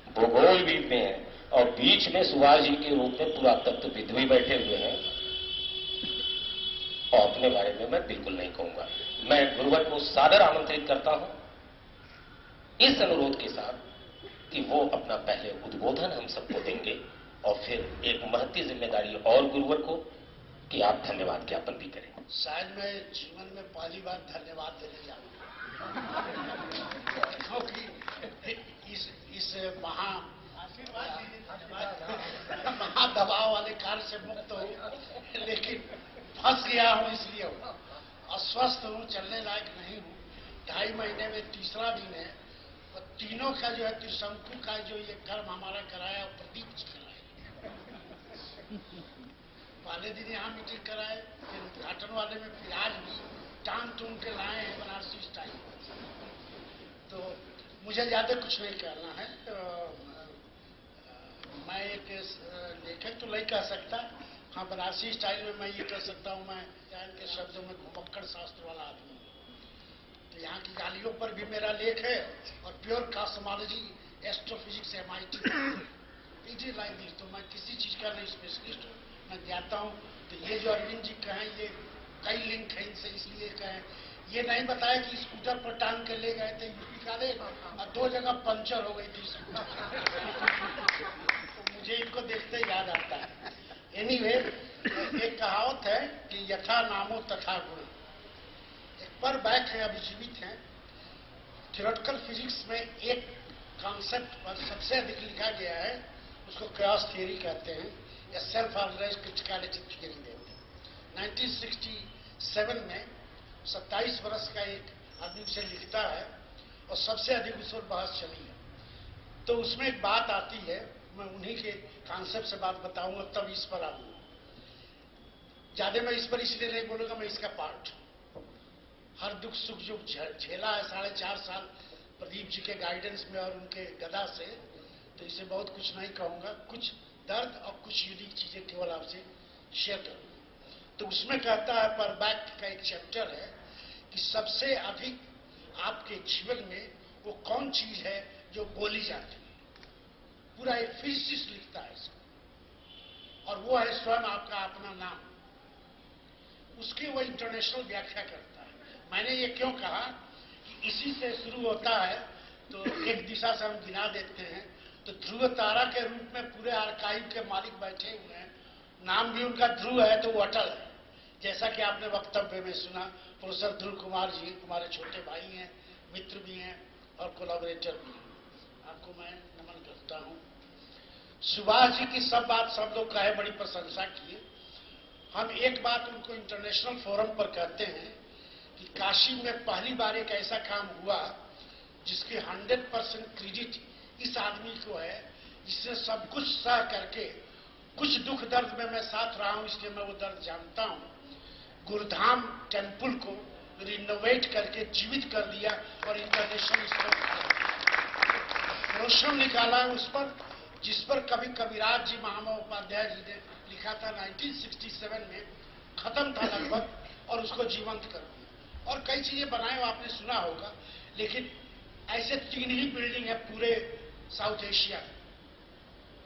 भूगोलविद भी हैं और बीच में सुभाष जी के रूप में पुरातत्वविद भी बैठे हुए हैं। और अपने बारे में मैं बिल्कुल नहीं कहूंगा। मैं गुरुवर को सादर आमंत्रित करता हूं इस अनुरोध के साथ कि वो अपना पहले उद्बोधन हम सबको देंगे और फिर एक महती जिम्मेदारी और गुरुवर को कि आप धन्यवाद ज्ञापन भी करें। शायद मैं जीवन में पहली बार धन्यवाद देने जाऊंगा क्योंकि इस महा दबाव वाले कार्य से मुक्त हूं, लेकिन फंस गया हूं, इसलिए हूं। अस्वस्थ हूं, चलने लायक नहीं हूं। 2.5 महीने में तीसरा दिन है और तीनों का जो है त्रिशंकु का जो ये कर्म हमारा कराया प्रदीप जी कराया। पहले दिन यहाँ मीटिंग कराए, फिर उद्घाटन वाले में फिर आज भी टांग टूंग के लाए हैं बनारसी स्टाइल। तो मुझे ज्यादा कुछ नहीं कहना है। मैं एक लेखक तो नहीं कह सकता, हाँ बनारसी स्टाइल में मैं ये कह सकता हूँ, मैं के शब्दों में घुमक्कड़ शास्त्र वाला आदमी हूँ। तो यहाँ की गालियों पर भी मेरा लेख है और pure cosmology, astrophysics, MIT PG line दी। तो मैं किसी चीज का नहीं स्पेशलिस्ट हूँ, मैं जानता हूँ। तो ये जो अरविंद जी कहें, ये कई लिंक है इनसे, इसलिए कहें। ये नहीं बताया कि स्कूटर पर टांग के ले गए थे यूपी काले और 2 जगह पंचर हो गई थी स्कूटर। तो मुझे इनको देखते याद आता है। एनीवे, एक कहावत है कि यथा नामो तथा गुण। एक पर बैक है, अभी जीवित है। थ्योरेटिकल फिजिक्स में एक कॉन्सेप्ट पर सबसे अधिक लिखा गया है, उसको क्रॉस थियरी कहते हैं या सेल्फ ऑर्गेनाइज्ड क्रिटिकलिटी थियरी देते हैं। 1967 में 27 वर्ष का एक आदमी उसे लिखता है और सबसे अधिक उस पर बहस चली है। तो उसमें एक बात आती है, मैं उन्हीं के कॉन्सेप्ट से बात बताऊंगा तब इस पर आऊंगा। ज्यादा मैं इस पर इसलिए नहीं बोलूंगा, मैं इसका पार्ट हर दुख सुख जो झेला है 4.5 साल प्रदीप जी के गाइडेंस में और उनके गदा से, तो इसे बहुत कुछ नहीं कहूंगा। कुछ दर्द और कुछ यूनिक चीजें केवल आपसे शेयर करूंगा। तो उसमें कहता है, पर बैक का एक चैप्टर है कि सबसे अधिक आपके जीवन में वो कौन चीज है जो बोली जाती है। पूरा एक फिजिसिस्ट लिखता है इसको, और वो है स्वयं आपका अपना नाम। उसकी वो इंटरनेशनल व्याख्या करता है। मैंने ये क्यों कहा कि इसी से शुरू होता है। तो एक दिशा से हम गिना देते हैं तो ध्रुव तारा के रूप में पूरे आर्काइव के मालिक बैठे हुए हैं। नाम भी उनका ध्रुव है तो वो अटल है। जैसा कि आपने वक्तव्य में सुना, प्रोफेसर ध्रुव कुमार जी हमारे छोटे भाई हैं, मित्र भी हैं और कोलैबोरेटर भी हैं। आपको मैं नमन करता हूं। सुभाष जी की सब बात सब लोग कहे, बड़ी प्रशंसा किए। हम एक बात उनको इंटरनेशनल फोरम पर कहते हैं कि काशी में पहली बार एक ऐसा काम हुआ जिसकी 100% क्रेडिट इस आदमी को है, जिसने सब कुछ सह करके, कुछ दुख दर्द में मैं साथ रहा हूं इसलिए मैं वो दर्द जानता हूं। गुरुधाम टेम्पल को रिनोवेट करके जीवित कर दिया और इंटरनेशनल रोशन निकाला उस पर, जिस पर कभी कविराज जी महामहोपाध्याय जी ने लिखा था 1967 में, खत्म था लगभग, और उसको जीवंत कर दिया। और कई चीजें बनाए आपने सुना होगा, लेकिन ऐसे 3 ही बिल्डिंग है पूरे साउथ एशिया,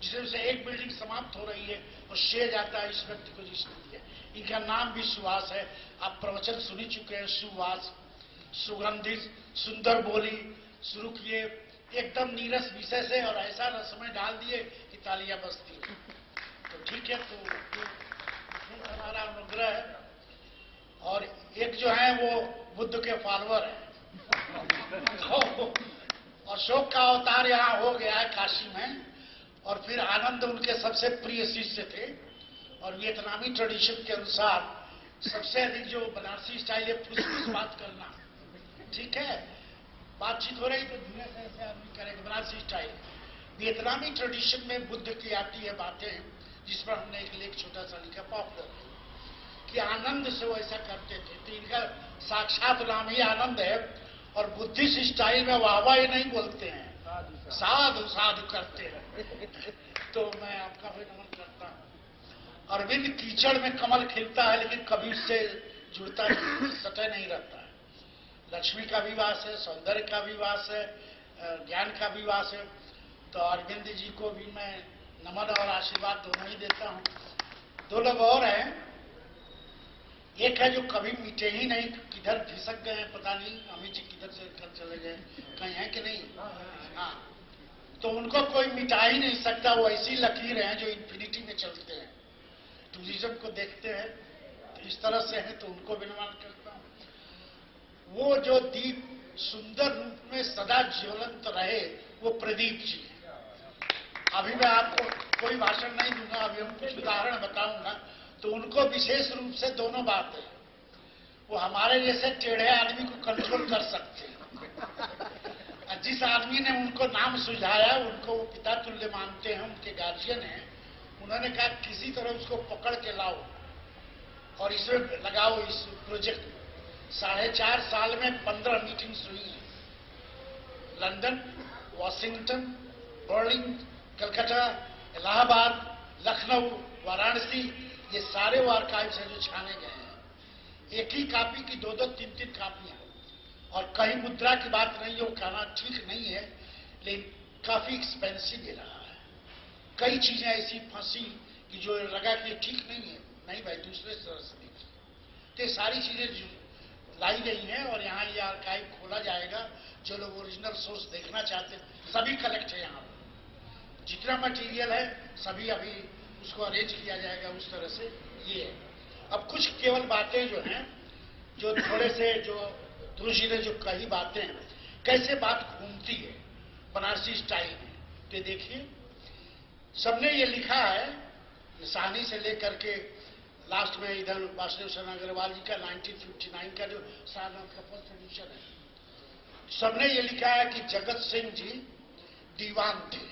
जिसमें से एक बिल्डिंग समाप्त हो रही है और शेर जाता है इस व्यक्ति को जिसने दिया। इनका नाम भी सुवास है, आप प्रवचन सुनी चुके हैं। सुवास, सुगंधित, सुंदर बोली शुरू किए एकदम नीरस विषय से और ऐसा रसमय डाल दिए कि तालियां बजती है। तो ठीक है, तो हमारा अनुग्रह है। और एक जो है वो बुद्ध के फॉलोअर है, और शोक का अवतार यहाँ हो गया है काशी में। और फिर आनंद उनके सबसे प्रिय शिष्य थे, और वियतनामी ट्रेडिशन के अनुसार सबसे अधिक जो बनारसी स्टाइल है फुस-फुस बात करना, ठीक है, बातचीत हो रही तो धीरे से ऐसे आदमी करेगा, बनारसी स्टाइल। वियतनामी ट्रेडिशन में बुद्ध की आती है बातें, जिस पर हमने एक लेख छोटा सा लिखा पॉपुलर, कि आनंद से वो ऐसा करते थे। तो इनका साक्षात नाम ही आनंद है, और बुद्धिस्ट स्टाइल में वाहवा ही नहीं बोलते हैं, साधु साधु करते हैं। तो मैं आपका भी नमन करता हूँ। अरविंद कीचड़ में कमल खिलता है, लेकिन कभी उससे जुड़ता नहीं, सतह नहीं रहता है। लक्ष्मी का भी वास है, सौंदर्य का भी वास है, ज्ञान का भी वास है। तो अरविंद जी को भी मैं नमन और आशीर्वाद दोनों ही देता हूँ। 2 लोग और हैं, एक है जो कभी मिटे ही नहीं, किधर खिसक गए हैं पता नहीं, अमित जी किधर से कल चले गए, कहीं है कि नहीं? हाँ, तो उनको कोई मिटा ही नहीं सकता। वो ऐसी लकीर हैं जो इन्फिनिटी में चलते हैं, टूरिज्म को देखते हैं, तो इस तरह से है, तो उनको भी नमन करता हूँ। वो जो दीप सुंदर रूप में सदा ज्वलंत रहे, वो प्रदीप जी है। अभी मैं आपको कोई भाषण नहीं दूंगा, अभी हम कुछ उदाहरण बताऊंगा। तो उनको विशेष रूप से दोनों बातें, वो हमारे जैसे टेढ़े आदमी को कंट्रोल कर सकते हैं। जिस आदमी ने उनको नाम सुझाया, उनको वो पिता तुल्य मानते हैं, उनके गार्जियन हैं, उन्होंने कहा किसी तरह उसको पकड़ के लाओ और इसमें लगाओ इस प्रोजेक्ट में। 4.5 साल में 15 मीटिंग्स हुई हैं। London, Washington, Berlin, Calcutta, Allahabad, Lucknow, Varanasi, ये सारे वो आर्काइव्स हैं जो छाने गए हैं। एक ही कॉपी की 2-2, 3-3 कापियां, और कहीं मुद्रा की बात नहीं है, वो कहना ठीक नहीं है, लेकिन काफी एक्सपेंसिव भी रहा है। कई चीजें ऐसी फंसी कि जो लगा कि ठीक नहीं है, नहीं भाई दूसरे तरह से देखिए। तो ये सारी चीजें लाई गई हैं, और यहाँ ये आर्काइव खोला जाएगा। जो लोग ओरिजिनल सोर्स देखना चाहते हैं सभी कलेक्ट है यहाँ पर, जितना मटेरियल है सभी अभी उसको अरेंज किया जाएगा उस तरह से। ये है। अब कुछ केवल बातें जो हैं, जो थोड़े से जो ध्रुव जी ने जो कही बातें, कैसे बात घूमती है बनारसी स्टाइल में, तो देखिए सबने ये लिखा है, साहनी से लेकर के लास्ट में इधर वासुदेव शरण अग्रवाल जी का 1959 का जो सारनाथ का फर्स्ट एडिशन है, सबने ये लिखा है कि जगत सिंह जी दीवान थे,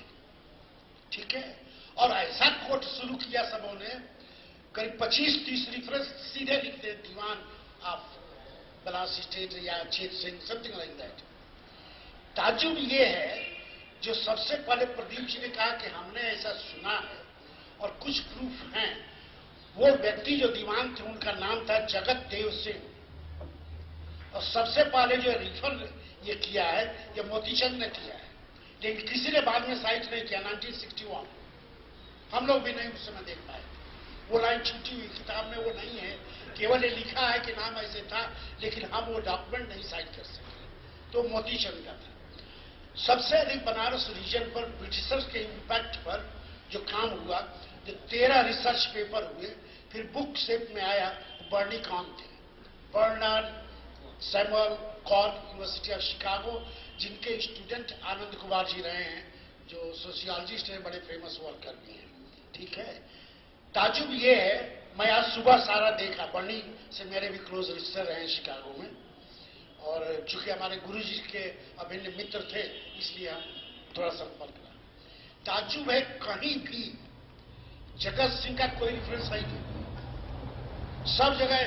ठीक है। और ऐसा कोट शुरू किया सबों ने, करीब 25-30 रेफरेंस सीधे लिखते हैं, दीवान ऑफ बनारसी स्टेट या चेत सिंह, समथिंग लाइक दैट। ताजुब ये है, जो सबसे पहले प्रदीप जी ने कहा कि हमने ऐसा सुना है और कुछ प्रूफ हैं। वो व्यक्ति जो दीवान थे उनका नाम था जगत देव सिंह, और सबसे पहले जो रिफर ये किया है ये मोतीचंद ने किया है, लेकिन किसी ने बाद में साइट नहीं किया। 1961 हम लोग भी नहीं उस समय देख पाए, वो लाइन छूटी हुई किताब में वो नहीं है, केवल ये लिखा है कि नाम ऐसे था, लेकिन हम वो डॉक्यूमेंट नहीं साइट कर सके। तो मोतीचंद का था। सबसे अधिक बनारस रीजन पर ब्रिटिशर्स के इम्पैक्ट पर जो काम हुआ, जो 13 रिसर्च पेपर हुए, फिर बुक शेप में आया, बर्नी कॉन थे, Bernard Samuel Cohn, university of Chicago, जिनके स्टूडेंट आनंद कुमार जी रहे हैं, जो सोशियोलॉजिस्ट हैं, बड़े फेमस वर्कर भी हैं, ठीक है। ताजुब ये है मैं आज सुबह सारा देखा, बर्नी से मेरे भी क्लोज रिश्तेदार रहे शिकागो में, और चूंकि हमारे गुरुजी के अभिन्न मित्र थे इसलिए हम थोड़ा संपर्क रहा। ताज्जुब है, कहीं भी जगत सिंह का कोई रिफरेंस है नहीं। सब जगह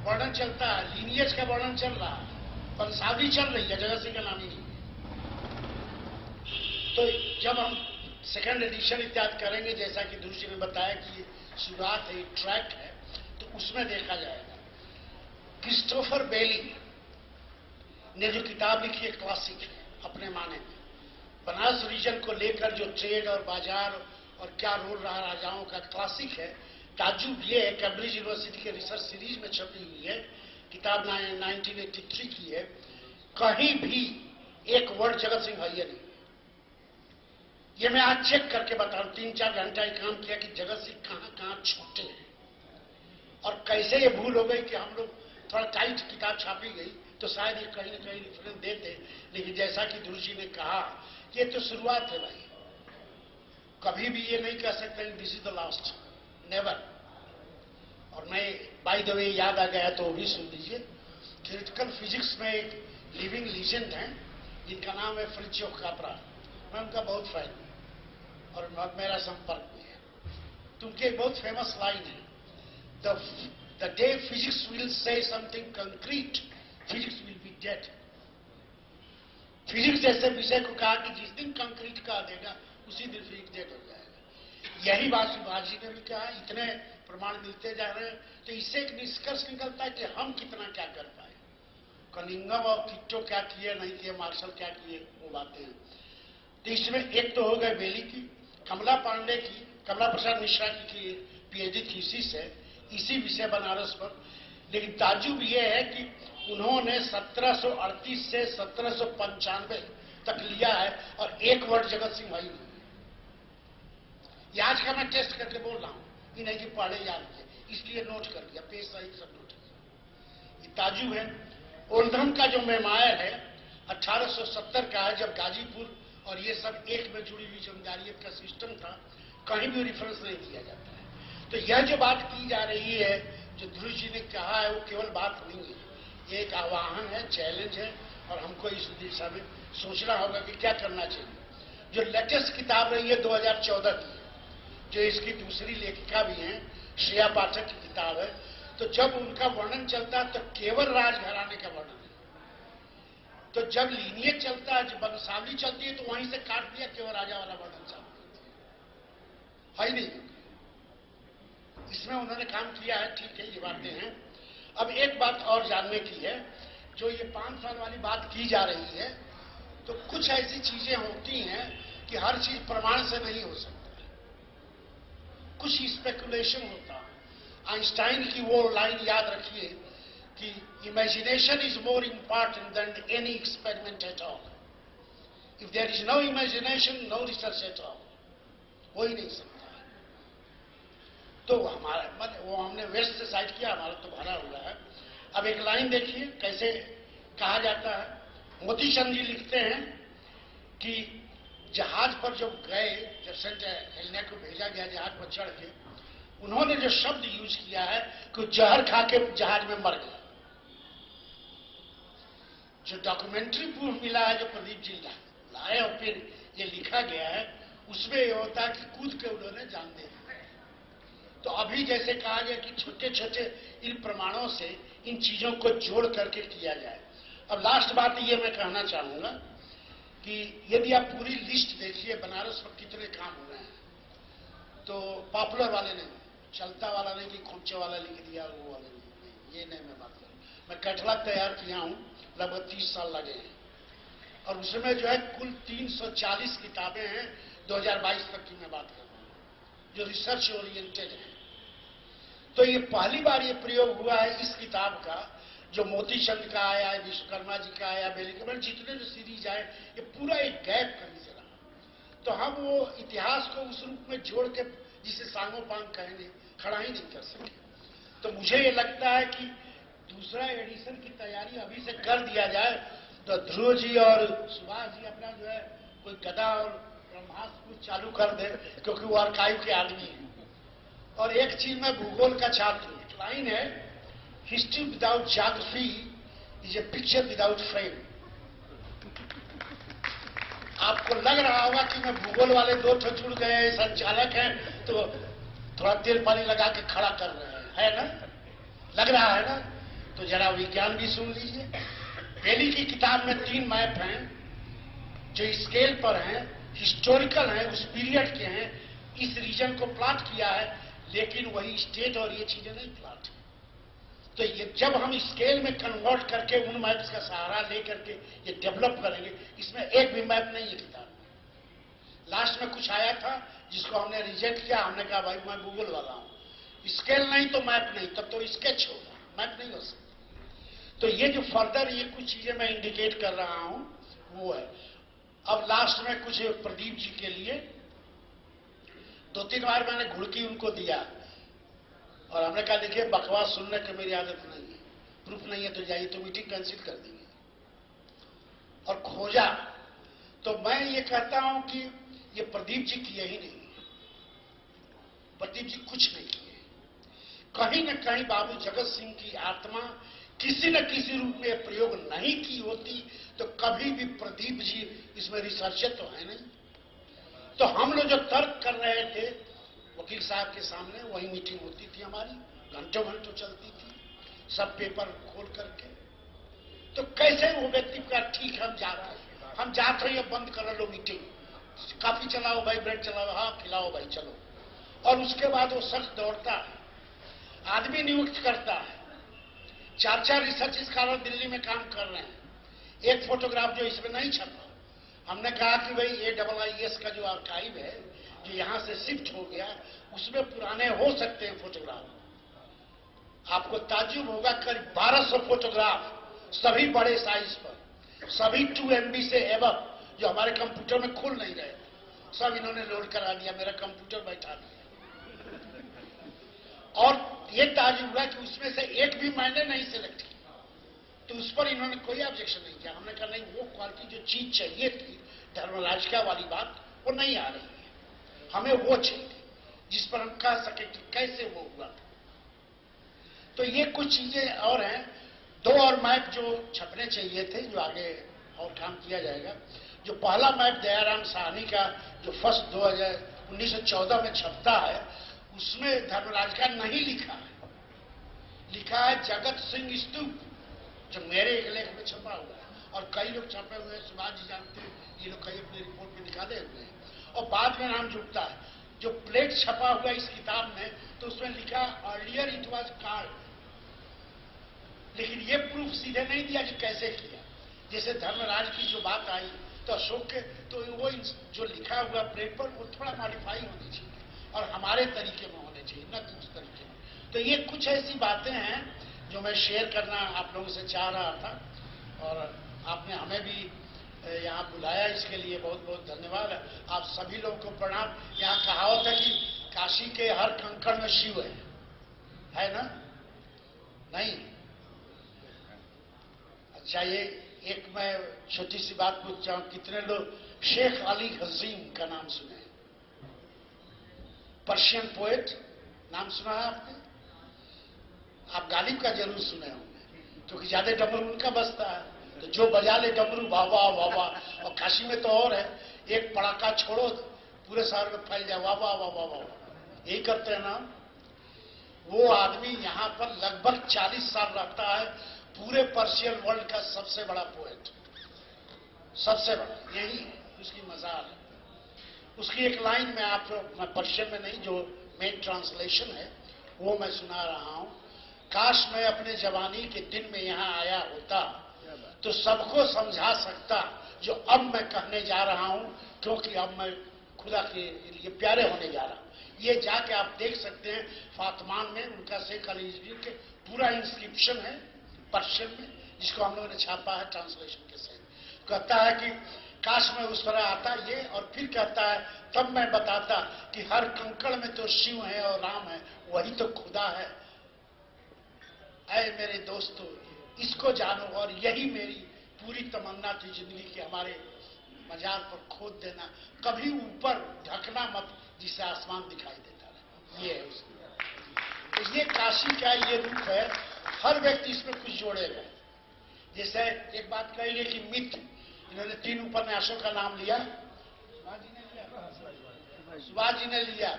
वर्णन चलता है, लीनियज का वर्णन चल रहा है, वंशावली चल रही है, जगत सिंह का नाम ही नहीं। तो जब हम सेकंड एडिशन इत्यादि करेंगे, जैसा कि ध्रुव जी ने बताया कि शुरुआत है, ट्रैक है, तो उसमें देखा जाएगा क्रिस्टोफर बेली ने जो किताब लिखी है क्लासिक है अपने माने में, बनारस रीजन को लेकर जो ट्रेड और बाजार और क्या रोल रहा राजाओं का, क्लासिक है। ताज्जुब ये है, कैम्ब्रिज यूनिवर्सिटी के रिसर्च सीरीज में छपी हुई है, किताब 1983 की है। कहीं भी एक वर्ड जगत सिंह भैया नहीं। ये मैं आज चेक करके बता रहा हूं, 3-4 घंटा ये काम किया कि जगत सिंह कहां कहां छूटे हैं और कैसे ये भूल हो गई कि हम लोग थोड़ा टाइट किताब छापी गई तो शायद ये कहीं ना कहीं रिफरेंस देते। लेकिन जैसा कि ध्रुव जी ने कहा, ये तो शुरुआत है भाई, कभी भी ये नहीं कह सकते this is the last, never. और मैं बाय द वे याद आ गया तो वो भी सुन लीजिए। थ्योरेटिकल फिजिक्स में एक लिविंग लीजेंड हैं जिनका नाम है फ्रित्जोफ कैपरा। मैं उनका बहुत फैन हूं और मेरा संपर्क भी है। तो उनकी एक बहुत फेमस लाइन है, the day physics will say something concrete, physics will be dead. Physics जैसे विषय को कहा कि जिस दिन कंक्रीट कह देगा उसी दिन फिजिक्स डेड हो जाएगा। यही बात सुभाष जी ने भी कहा। इतने प्रमाण मिलते जा रहे हैं तो इससे एक निष्कर्ष निकलता है कि हम कितना क्या कर पाए। कनिंगम और किट्टो क्या किए नहीं किए, मार्शल क्या किए, वो बातें हैं। तो इसमें एक तो हो गए बेली की, कमला पांडे की, कमला प्रसाद मिश्रा की पीएचडी थीसिस है इसी विषय बनारस पर। लेकिन ताज्जुब यह है कि उन्होंने 1738 से 1795 तक लिया है और एक वर्ड जगत सिंह भाई नहीं। ये आज का मैं टेस्ट करके बोल रहा हूं, ये नहीं कि पढ़े याद किए, इसलिए नोट कर दिया, पेज सहित सब नोट किया। ये ताज्जुब है। ओल्डहम का जो मेमायर है 1870 का है, जब गाजीपुर और ये सब एक में जुड़ी हुई जमींदारियत का सिस्टम था, कहीं भी रेफरेंस नहीं दिया जाता है। तो यह जो बात की जा रही है, जो ध्रुव जी ने कहा है, वो केवल बात नहीं है, ये एक आह्वान है, चैलेंज है और हमको इस दिशा में सोचना होगा कि क्या करना चाहिए। जो लेटेस्ट किताब रही है 2014 की, जो इसकी दूसरी लेखिका भी हैं, श्रेया पाठक की किताब है, तो जब उनका वर्णन चलता है तो केवल राजघराने का वर्णन है। तो जब लीनियज चलता है, जब वंशावली चलती है, तो वहीं से काट दिया, केवल राजा वाला वर्णन चलता है ही नहीं। इसमें उन्होंने काम किया है, ठीक है, ये बातें हैं। अब एक बात और जानने की है, जो ये 5 साल वाली बात की जा रही है, तो कुछ ऐसी चीजें होती हैं कि हर चीज प्रमाण से नहीं हो सकता, कुछ स्पेकुलेशन होता है। आइंस्टाइन की वो लाइन याद रखिए कि imagination is more important than any experiment at all. If there is no imagination, no research at all, हो ही नहीं सकता। तो हमारा वो हमने वेस्ट से साइड किया, हमारा तो भरा हुआ है। अब एक लाइन देखिए कैसे कहा जाता है। मोती चंद जी लिखते हैं कि जहाज पर जब गए, जब सेंट हेलेना को भेजा गया जहाज पर चढ़ के, उन्होंने जो शब्द यूज किया है कि जहर खा के जहाज में मर गया। जो डॉक्यूमेंट्री प्रूफ मिला है, जो प्रदीप जी लाए और फिर ये लिखा गया है, उसमें ये होता है कि कूद के उन्होंने जान दे दी। तो अभी जैसे कहा गया कि छोटे छोटे इन प्रमाणों से इन चीजों को जोड़ करके किया जाए। अब लास्ट बात ये मैं कहना चाहूंगा कि यदि आप पूरी लिस्ट देखिए बनारस पर कितने काम हो रहे हैं, तो पॉपुलर वाले नहीं, चलता वाला नहीं कि खोपचे वाला लिख दिया, वो वाले नहीं, ये नहीं मैं बात करूं। मैं कैटलॉग तैयार किया हूं, लगभग 30 साल लगे हैं, और उसमें जो है कुल 340 किताबें हैं 2022 तक की मैं बात कर रहा हूं, जो रिसर्च ओरिएंटेड है। तो ये पहली बार ये प्रयोग हुआ है इस किताब का, जो मोती चंद का आया, विश्वकर्मा जी का आया, बेली का, जितने जो सीरीज आए, ये पूरा एक गैप कहीं से रहा। तो हम वो इतिहास को उस रूप में जोड़ के जिसे सांगो पांग कहेंगे, खड़ा ही नहीं कर सके। तो मुझे ये लगता है कि दूसरा एडिशन की तैयारी अभी से कर दिया जाए, तो ध्रुव जी और सुभाष जी अपना जो है कोई गदा और ब्रह्मास्त्र कुछ चालू कर दे, क्योंकि वो आर्काइव के आदमी हैं और एक चीज में भूगोल का छात्र हूं। लाइन है, history without geography is a picture without frame. आपको लग रहा होगा कि मैं भूगोल वाले दो ठो जुड़ गए संचालक हैं तो थोड़ा तेल पानी लगा के खड़ा कर रहे हैं, है ना? लग रहा है ना? तो जरा विज्ञान भी सुन लीजिए। बेली की किताब में 3 मैप हैं जो स्केल पर हैं, हिस्टोरिकल हैं, उस पीरियड के हैं, इस रीजन को प्लॉट किया है, लेकिन वही स्टेट और ये चीजें नहीं प्लॉट है। तो ये जब हम स्केल में कन्वर्ट करके उन मैप्स का सहारा लेकर के ये डेवलप करेंगे, इसमें एक भी मैप नहीं है किताब में। लास्ट में कुछ आया था जिसको हमने रिजेक्ट किया, हमने कहा भाई मैं भूगोल वाला हूं, स्केल नहीं तो मैप नहीं, तब तो स्केच होगा, मैप नहीं हो सकता। तो ये जो फर्दर ये कुछ चीजें मैं इंडिकेट कर रहा हूं वो है। अब लास्ट में कुछ प्रदीप जी के लिए 2-3 बार मैंने घुड़की उनको दिया और हमने कहा देखिए बकवास सुनने की मेरी आदत नहीं है, प्रूफ नहीं है तो जाइए, तो मीटिंग कैंसिल कर देंगे। और खोजा तो मैं ये कहता हूं कि ये प्रदीप जी किए ही नहीं, प्रदीप जी कुछ नहीं किए। कहीं न कहीं बाबू जगत सिंह की आत्मा किसी न किसी रूप में प्रयोग नहीं की होती तो कभी भी प्रदीप जी इसमें रिसर्चर तो है नहीं। तो हम लोग जो तर्क कर रहे थे वकील साहब के सामने, वही मीटिंग होती थी हमारी, घंटों घंटों चलती थी, सब पेपर खोल करके। तो कैसे वो व्यक्ति का ठीक है हम जा रहे हैं, हम जाते हैं, बंद कर लो मीटिंग, काफी चलाओ भाई, ब्रेड चलाओ, हाँ खिलाओ भाई चलो। और उसके बाद वो शख्स दौड़ता है, आदमी नियुक्त करता है, 4-4 रिसर्च स्कॉलर दिल्ली में काम कर रहे हैं, एक फोटोग्राफ जो इसमें नहीं छपा। हमने कहा कि भाई AIIS का जो आर्काइव है जो यहां से शिफ्ट हो गया, उसमें पुराने हो सकते हैं फोटोग्राफ। आपको ताज्जुब होगा, करीब 1200 फोटोग्राफ, सभी बड़े साइज पर, सभी 2 MB से एबव, जो हमारे कंप्यूटर में खुल नहीं रहे, सब इन्होंने लोड करा दिया, मेरा कंप्यूटर बैठा दिया। और ये ताज्जुब हुआ कि उसमें से एक भी मैंने नहीं सिलेक्ट किया, तो उस पर इन्होंने कोई ऑब्जेक्शन नहीं किया। हमने कहा नहीं, वो क्वालिटी जो चीज चाहिए थी धर्मराजिका वाली बात, वो नहीं आ रही है, हमें वो चाहिए जिस पर हम कह सके कि कैसे वो हुआ था। तो ये कुछ चीजें और हैं। 2 और मैप जो छपने चाहिए थे, जो आगे और काम किया जाएगा। जो पहला मैप दयाराम साहनी का जो फर्स्ट 1914 में छपता है, उसमें धर्मराजिका नहीं लिखा है, लिखा है जगत सिंह स्तूप, जो मेरे एक लेख में छपा हुआ है, और कई लोग छपे हुए हैं, सुभाष जी जानते हैं, ये लोग कई अपनी रिपोर्ट में निकाले हुए हैं, और बाद में नाम जुड़ता है। जो प्लेट छपा हुआ इस किताब में, तो उसमें लिखा अर्लियर इट वाज कार्ड, लेकिन ये प्रूफ सीधे नहीं दिया कि कैसे किया। जैसे धर्मराज की जो बात आई तो अशोक के, तो वो जो लिखा हुआ प्लेट पर वो थोड़ा मॉडिफाई होनी चाहिए और हमारे तरीके में होने चाहिए, न कि उस तरीके में। तो ये कुछ ऐसी बातें हैं जो मैं शेयर करना आप लोगों से चाह रहा था, और आपने हमें भी यहाँ बुलाया, इसके लिए बहुत बहुत धन्यवाद। आप सभी लोगों को प्रणाम। यहाँ कहावत है कि काशी के हर कंकड़ में शिव है ना? नहीं? अच्छा, ये एक मैं छोटी सी बात पूछ चाहूं, कितने लोग शेख अली हजीम का नाम सुने हैं? पर्शियन पोएट, नाम सुना है आपने? आप गालिब का जरूर सुने होंगे, क्योंकि ज्यादा डमरू उनका बजता है, तो जो बजा ले डमरू वाह वाह वाह। और काशी में तो और है, एक पड़ाका छोड़ो पूरे शहर में फैल जाए, वाह वाह वाह वाह वाह, यही करते हैं ना। वो आदमी यहाँ पर लगभग 40 साल रहता है, पूरे पर्शियन वर्ल्ड का सबसे बड़ा पोएट, सबसे बड़ा यही है, उसकी मजाल है। उसकी एक लाइन में मैं पर्शियन में नहीं, जो मेन ट्रांसलेशन है वो मैं सुना रहा हूं। काश मैं अपने जवानी के दिन में यहाँ आया होता तो सबको समझा सकता जो अब मैं कहने जा रहा हूं, क्योंकि अब मैं खुदा के लिए प्यारे होने जा रहा हूं। ये जाके आप देख सकते हैं, फातमान में उनका शेख अली के पूरा इंस्क्रिप्शन है पर्शियन में, जिसको हम लोगों ने छापा है ट्रांसलेशन के साथ। कहता है कि काश मैं उस तरह आता ये, और फिर कहता है तब मैं बताता कि हर कंकड़ में तो शिव है और राम है, वही तो खुदा है। ऐ मेरे दोस्तों, इसको जानो, और यही मेरी पूरी तमन्ना थी जिंदगी के, हमारे मजार पर खोद देना, कभी ऊपर ढकना मत जिससे आसमान दिखाई देता रहे। ये है उसकी तो ये काशी का ये रूप है, हर व्यक्ति इसमें कुछ जोड़ेगा। जैसे एक बात कह लिए कि मित्र, इन्होंने 3 उपन्यासों का नाम लिया, सुभाष जी ने लिया।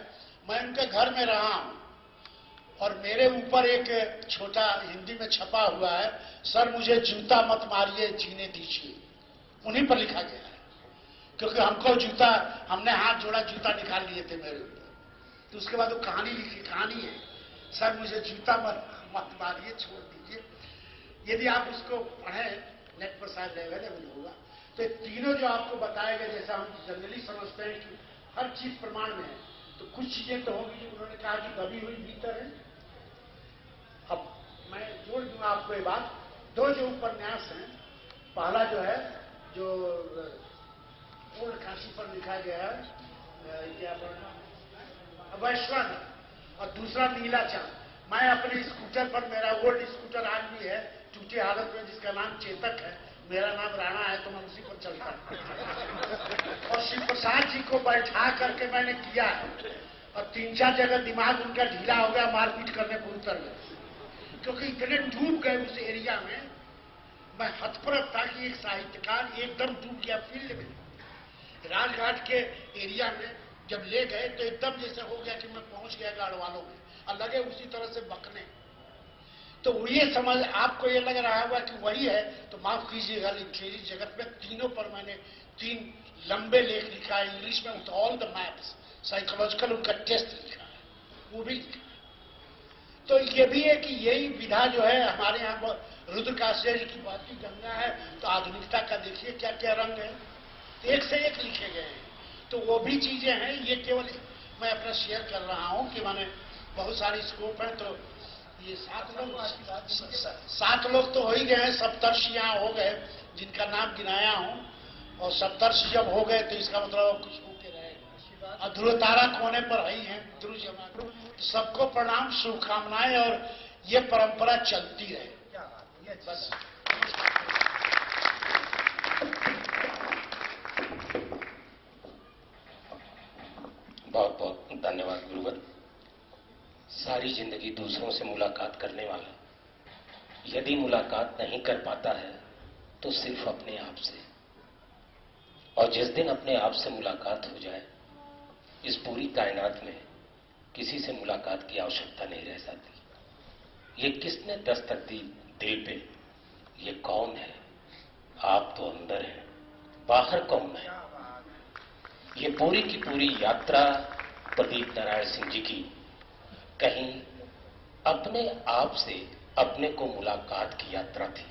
मैं उनके घर में रहा हूं और मेरे ऊपर एक छोटा हिंदी में छपा हुआ है, सर मुझे जूता मत मारिए जीने दीजिए, उन्हीं पर लिखा गया है। क्योंकि हमको जूता, हमने हाथ जोड़ा, जूता निकाल लिए थे मेरे ऊपर। तो उसके बाद वो कहानी लिखी, कहानी है, सर मुझे जूता मत मारिए, छोड़ दीजिए। यदि आप उसको पढ़ें, नेट पर शायद अवेलेबल होगा, तो ये तीनों जो आपको बताया गया, जैसा हम जनरली समझते हैं कि हर चीज प्रमाण में है, तो कुछ चीजें तो होंगी जो उन्होंने कहा कि दबी हुई भीतर है। अब मैं जोड़ दूंगा आपको ये बात। 2 जो उपन्यास हैं, पहला जो है जो ओल्ड काशी पर लिखा गया है, क्या वैश्वान, और दूसरा नीला चांद। मैं अपने स्कूटर पर, मेरा ओल्ड स्कूटर आज भी है टूटी हालत में, जिसका नाम चेतक है, मेरा नाम राणा है, तो मैं उसी पर चलता हूं। और शिव प्रसाद जी को बैठा करके मैंने किया है, और 3-4 जगह दिमाग उनका ढीला हो गया, मारपीट करने को उतर गए, क्योंकि इतने डूब गए उस एरिया में। मैं हतप्रभ था कि एक साहित्यकार एकदम डूब गया फील्ड में। राजघाट के एरिया में जब ले गए तो एकदम जैसे हो गया कि मैं पहुंच गया गाड़ वालों में, और लगे उसी तरह से बकने। तो ये समझ, आपको ये लग रहा होगा कि वही है, तो माफ कीजिएगा, लिटरेरी जगत में तीनों पर मैंने 3 लंबे लेख लिखा है इंग्लिश में, with all the maps, psychological उनका टेस्ट लिखा है, वो भी लिखा। तो ये भी है कि यही विधा जो है हमारे यहाँ रुद्रकाशी जी की बात की गंगा है, तो आधुनिकता का देखिए क्या क्या रंग है, एक से एक लिखे गए हैं। तो वो भी चीजें हैं, ये केवल मैं अपना शेयर कर रहा हूं कि मैंने बहुत सारी स्कोप है। तो ये 7 लोग तो हो ही गए हैं, सप्तर्षि यहाँ हो गए जिनका नाम गिनाया हूं, और सप्तर्षि जब हो गए तो इसका मतलब कुछ होके रहेगा। और ध्रुव तारा कोने पर ही है, ध्रुव जमा। सबको प्रणाम, शुभकामनाएं, और ये परंपरा चलती रहे। बस। बहुत बहुत धन्यवाद गुरुवर। सारी जिंदगी दूसरों से मुलाकात करने वाला यदि मुलाकात नहीं कर पाता है तो सिर्फ अपने आप से, और जिस दिन अपने आप से मुलाकात हो जाए, इस पूरी कायनात में किसी से मुलाकात की आवश्यकता नहीं रह जाती। ये किसने दस्तक दी दिल पे, ये कौन है? आप तो अंदर हैं, बाहर कौन है? ये पूरी की पूरी यात्रा प्रदीप नारायण सिंह जी की कहीं अपने आप से अपने को मुलाकात की यात्रा थी,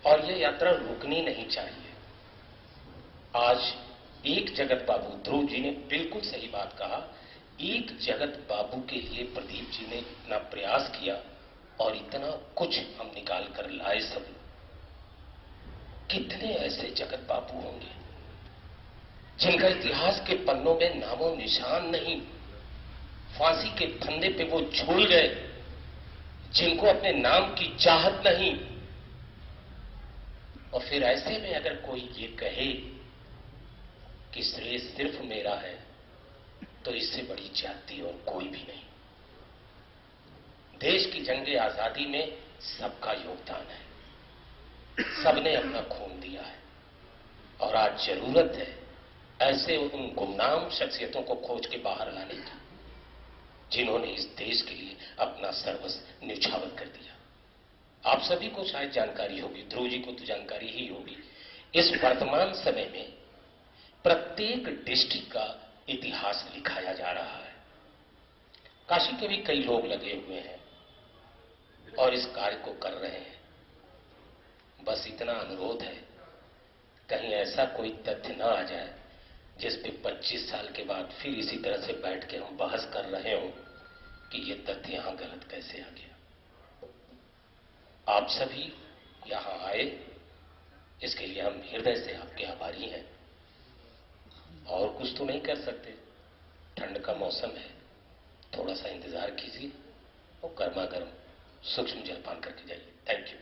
और ये यात्रा रुकनी नहीं चाहिए। आज एक जगत बाबू, ध्रुव जी ने बिल्कुल सही बात कहा, एक जगत बाबू के लिए प्रदीप जी ने इतना प्रयास किया और इतना कुछ हम निकाल कर लाए सब। कितने ऐसे जगत बाबू होंगे जिनका इतिहास के पन्नों में नामो निशान नहीं, फांसी के फंदे पे वो झूल गए, जिनको अपने नाम की चाहत नहीं। और फिर ऐसे में अगर कोई ये कहे कि श्रेय सिर्फ मेरा है, तो इससे बड़ी जाति और कोई भी नहीं। देश की जंग आजादी में सबका योगदान है, सबने अपना खून दिया है, और आज जरूरत है ऐसे उन गुमनाम शख्सियतों को खोज के बाहर लाने की जिन्होंने इस देश के लिए अपना सर्वस्व न्यौछावर कर दिया। आप सभी को शायद जानकारी होगी, ध्रुव जी को तो जानकारी ही होगी, इस वर्तमान समय में प्रत्येक डिस्ट्रिक्ट का इतिहास लिखाया जा रहा है। काशी के भी कई लोग लगे हुए हैं और इस कार्य को कर रहे हैं। बस इतना अनुरोध है, कहीं ऐसा कोई तथ्य ना आ जाए जिस पे 25 साल के बाद फिर इसी तरह से बैठ के हम बहस कर रहे हों कि ये तथ्य यहां गलत कैसे आ गया। आप सभी यहां आए, इसके लिए हम हृदय से आपके आभारी हैं। और कुछ तो नहीं कर सकते, ठंड का मौसम है, थोड़ा सा इंतजार कीजिए और गर्मा गर्म सूक्ष्म जलपान करके जाइए। Thank you.